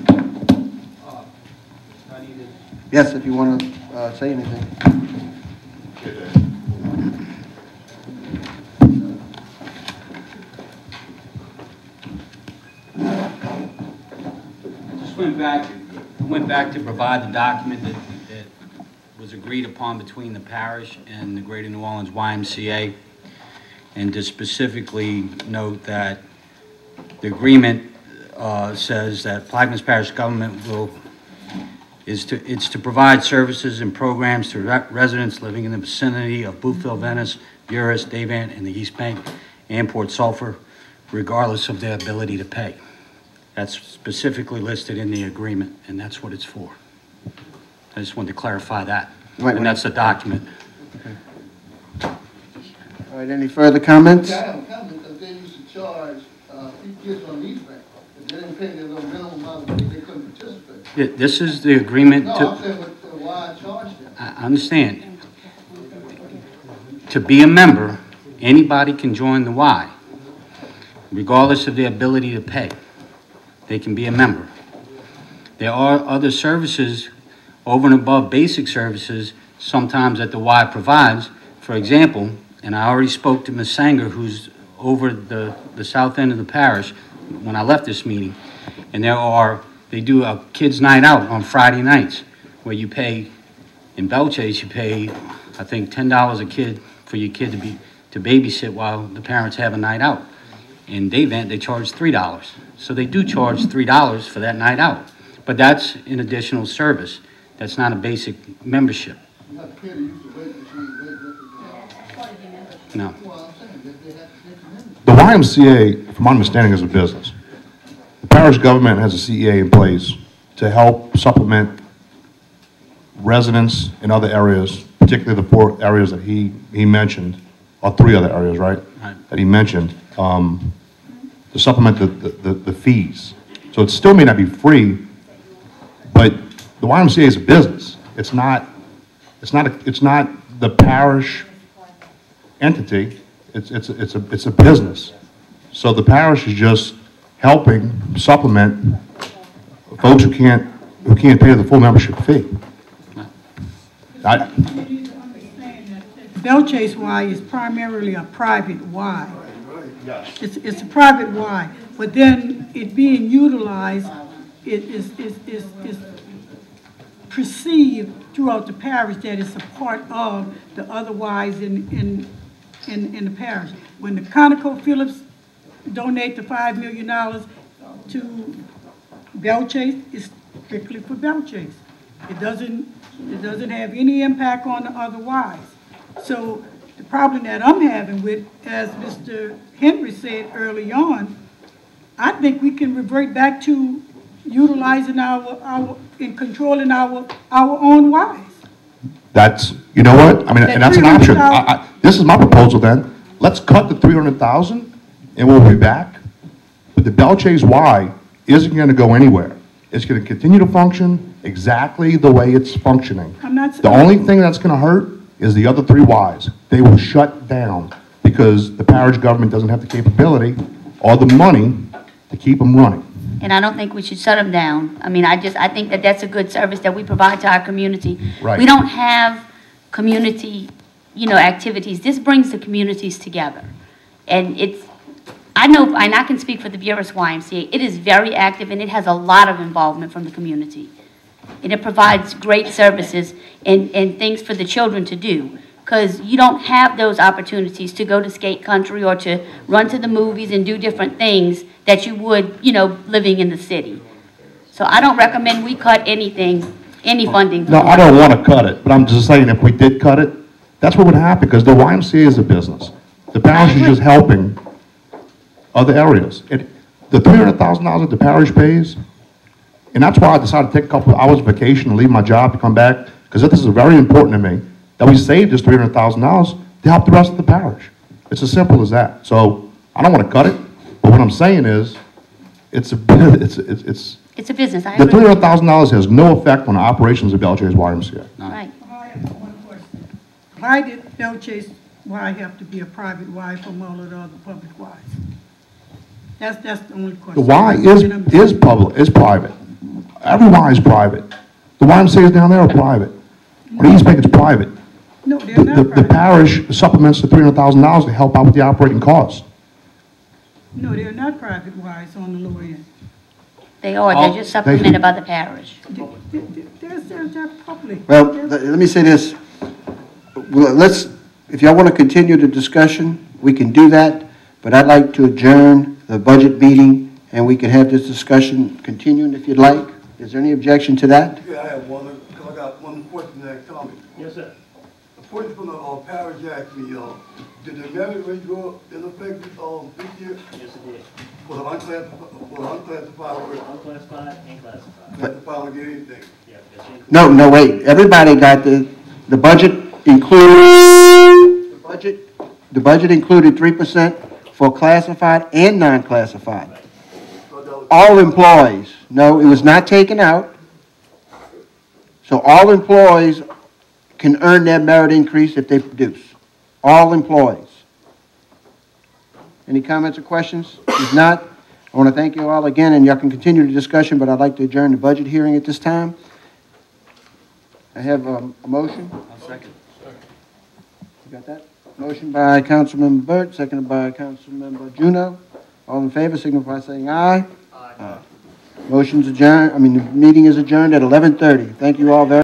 Yes, if you want to say anything. Just went back to provide the document that was agreed upon between the parish and the Greater New Orleans YMCA, and to specifically note that the agreement says that Plaquemines Parish government is to provide services and programs to residents living in the vicinity of Boothville, Venice, Buras, Davant, and the East Bank, and Port Sulphur, regardless of their ability to pay. That's specifically listed in the agreement, and that's what it's for. I just wanted to clarify that. Right, and that's the document. Okay. All right, any further comments? I have a comment because they used to charge kids on the East Bank. If they didn't pay their little minimum amount of money, they couldn't participate. This is the agreement. No, I'm saying why charge them? I understand. To be a member, anybody can join the Y, regardless of their ability to pay. They can be a member. There are other services over and above basic services sometimes that the Y provides. For example, and I already spoke to Ms. Sanger, who's over the south end of the parish when I left this meeting, and they do a kids' night out on Friday nights where you pay, in Belle Chasse, you pay, I think, $10 a kid for your kid to babysit while the parents have a night out. In Davant, they charge $3. So they do charge $3 for that night out. But that's an additional service. That's not a basic membership. No. The YMCA, from my understanding, is a business. The parish government has a CEA in place to help supplement residents in other areas, particularly the 4 areas that he mentioned, or 3 other areas, right? That he mentioned, to supplement the fees. So it still may not be free, but the YMCA is a business. It's not the parish entity. It's a business. So the parish is just helping supplement folks who can't pay the full membership fee. Belle Chasse Y is primarily a private Y. It's a private Y, but then it being utilized, it is perceived throughout the parish that it's a part of the other Ys in the parish. When the ConocoPhillips donate the $5 million to Belle Chasse, it's strictly for Belle Chasse. It doesn't have any impact on the other Ys. So the problem that I'm having with, as Mr. Henry said early on, I think we can revert back to utilizing and controlling our own Ys. That's, you know what? I mean, and that's an option. This is my proposal then. Let's cut the $300,000 and we'll be back. But the Belle Chasse Y isn't going to go anywhere. It's going to continue to function exactly the way it's functioning. The only thing that's going to hurt is the other 3 Ys. They will shut down because the parish government doesn't have the capability or the money to keep them running. And I don't think we should shut them down. I mean, I think that that's a good service that we provide to our community. Right. We don't have community, activities. This brings the communities together. And I know, and I can speak for the Buras YMCA, it is very active and it has a lot of involvement from the community. And it provides great services and things for the children to do. Because you don't have those opportunities to go to skate country or to run to the movies and do different things that you would, living in the city. So I don't recommend we cut anything, any funding. No, I don't want to cut it, but I'm just saying if we did cut it, that's what would happen because the YMCA is a business. The parish is just helping other areas. The $300,000 that the parish pays, and that's why I decided to take a couple of hours vacation and leave my job to come back, because this is very important to me, that we save this $300,000 to help the rest of the parish. It's as simple as that. So I don't want to cut it, but what I'm saying is, it's a It's a business, I the agree. $300,000 has no effect on the operations of Belle Chase YMCA. Right. I have one question. Why did Belle Chase Y have to be a private Y from all of the other public Ys? That's the only question. The Y is public, is private. Every Y is private. The YMCA's down there are private. Or the East Bank is private. No, they're not The private. parish supplements the $300,000 to help out with the operating costs. No, they're not private Ys on the lower end. They are, they're just supplemented by the parish. They're public. Well, let me say this. Well, if y'all want to continue the discussion, we can do that, but I'd like to adjourn the budget meeting, and we can have this discussion continuing if you'd like. Is there any objection to that? Yeah, I have one, because I got one question to ask Tommy. Yes, sir. A person from the parish asked me, did the merit rate go up in effect this year? Yes, it did. For the unclassified work? Unclassified and classified. Classified will get anything? Yeah, No, wait. Everybody got the budget included, the budget included 3% for classified and non-classified. All employees. No, it was not taken out. So all employees can earn their merit increase if they produce. All employees. Any comments or questions? If not, I want to thank you all again, and y'all can continue the discussion, but I'd like to adjourn the budget hearing at this time. I have a motion. I'll second. You got that? Motion by Councilmember Burt, seconded by Councilmember Juno. All in favor, signify by saying aye. Aye. Motion's adjourned, the meeting is adjourned at 11:30. Thank you all very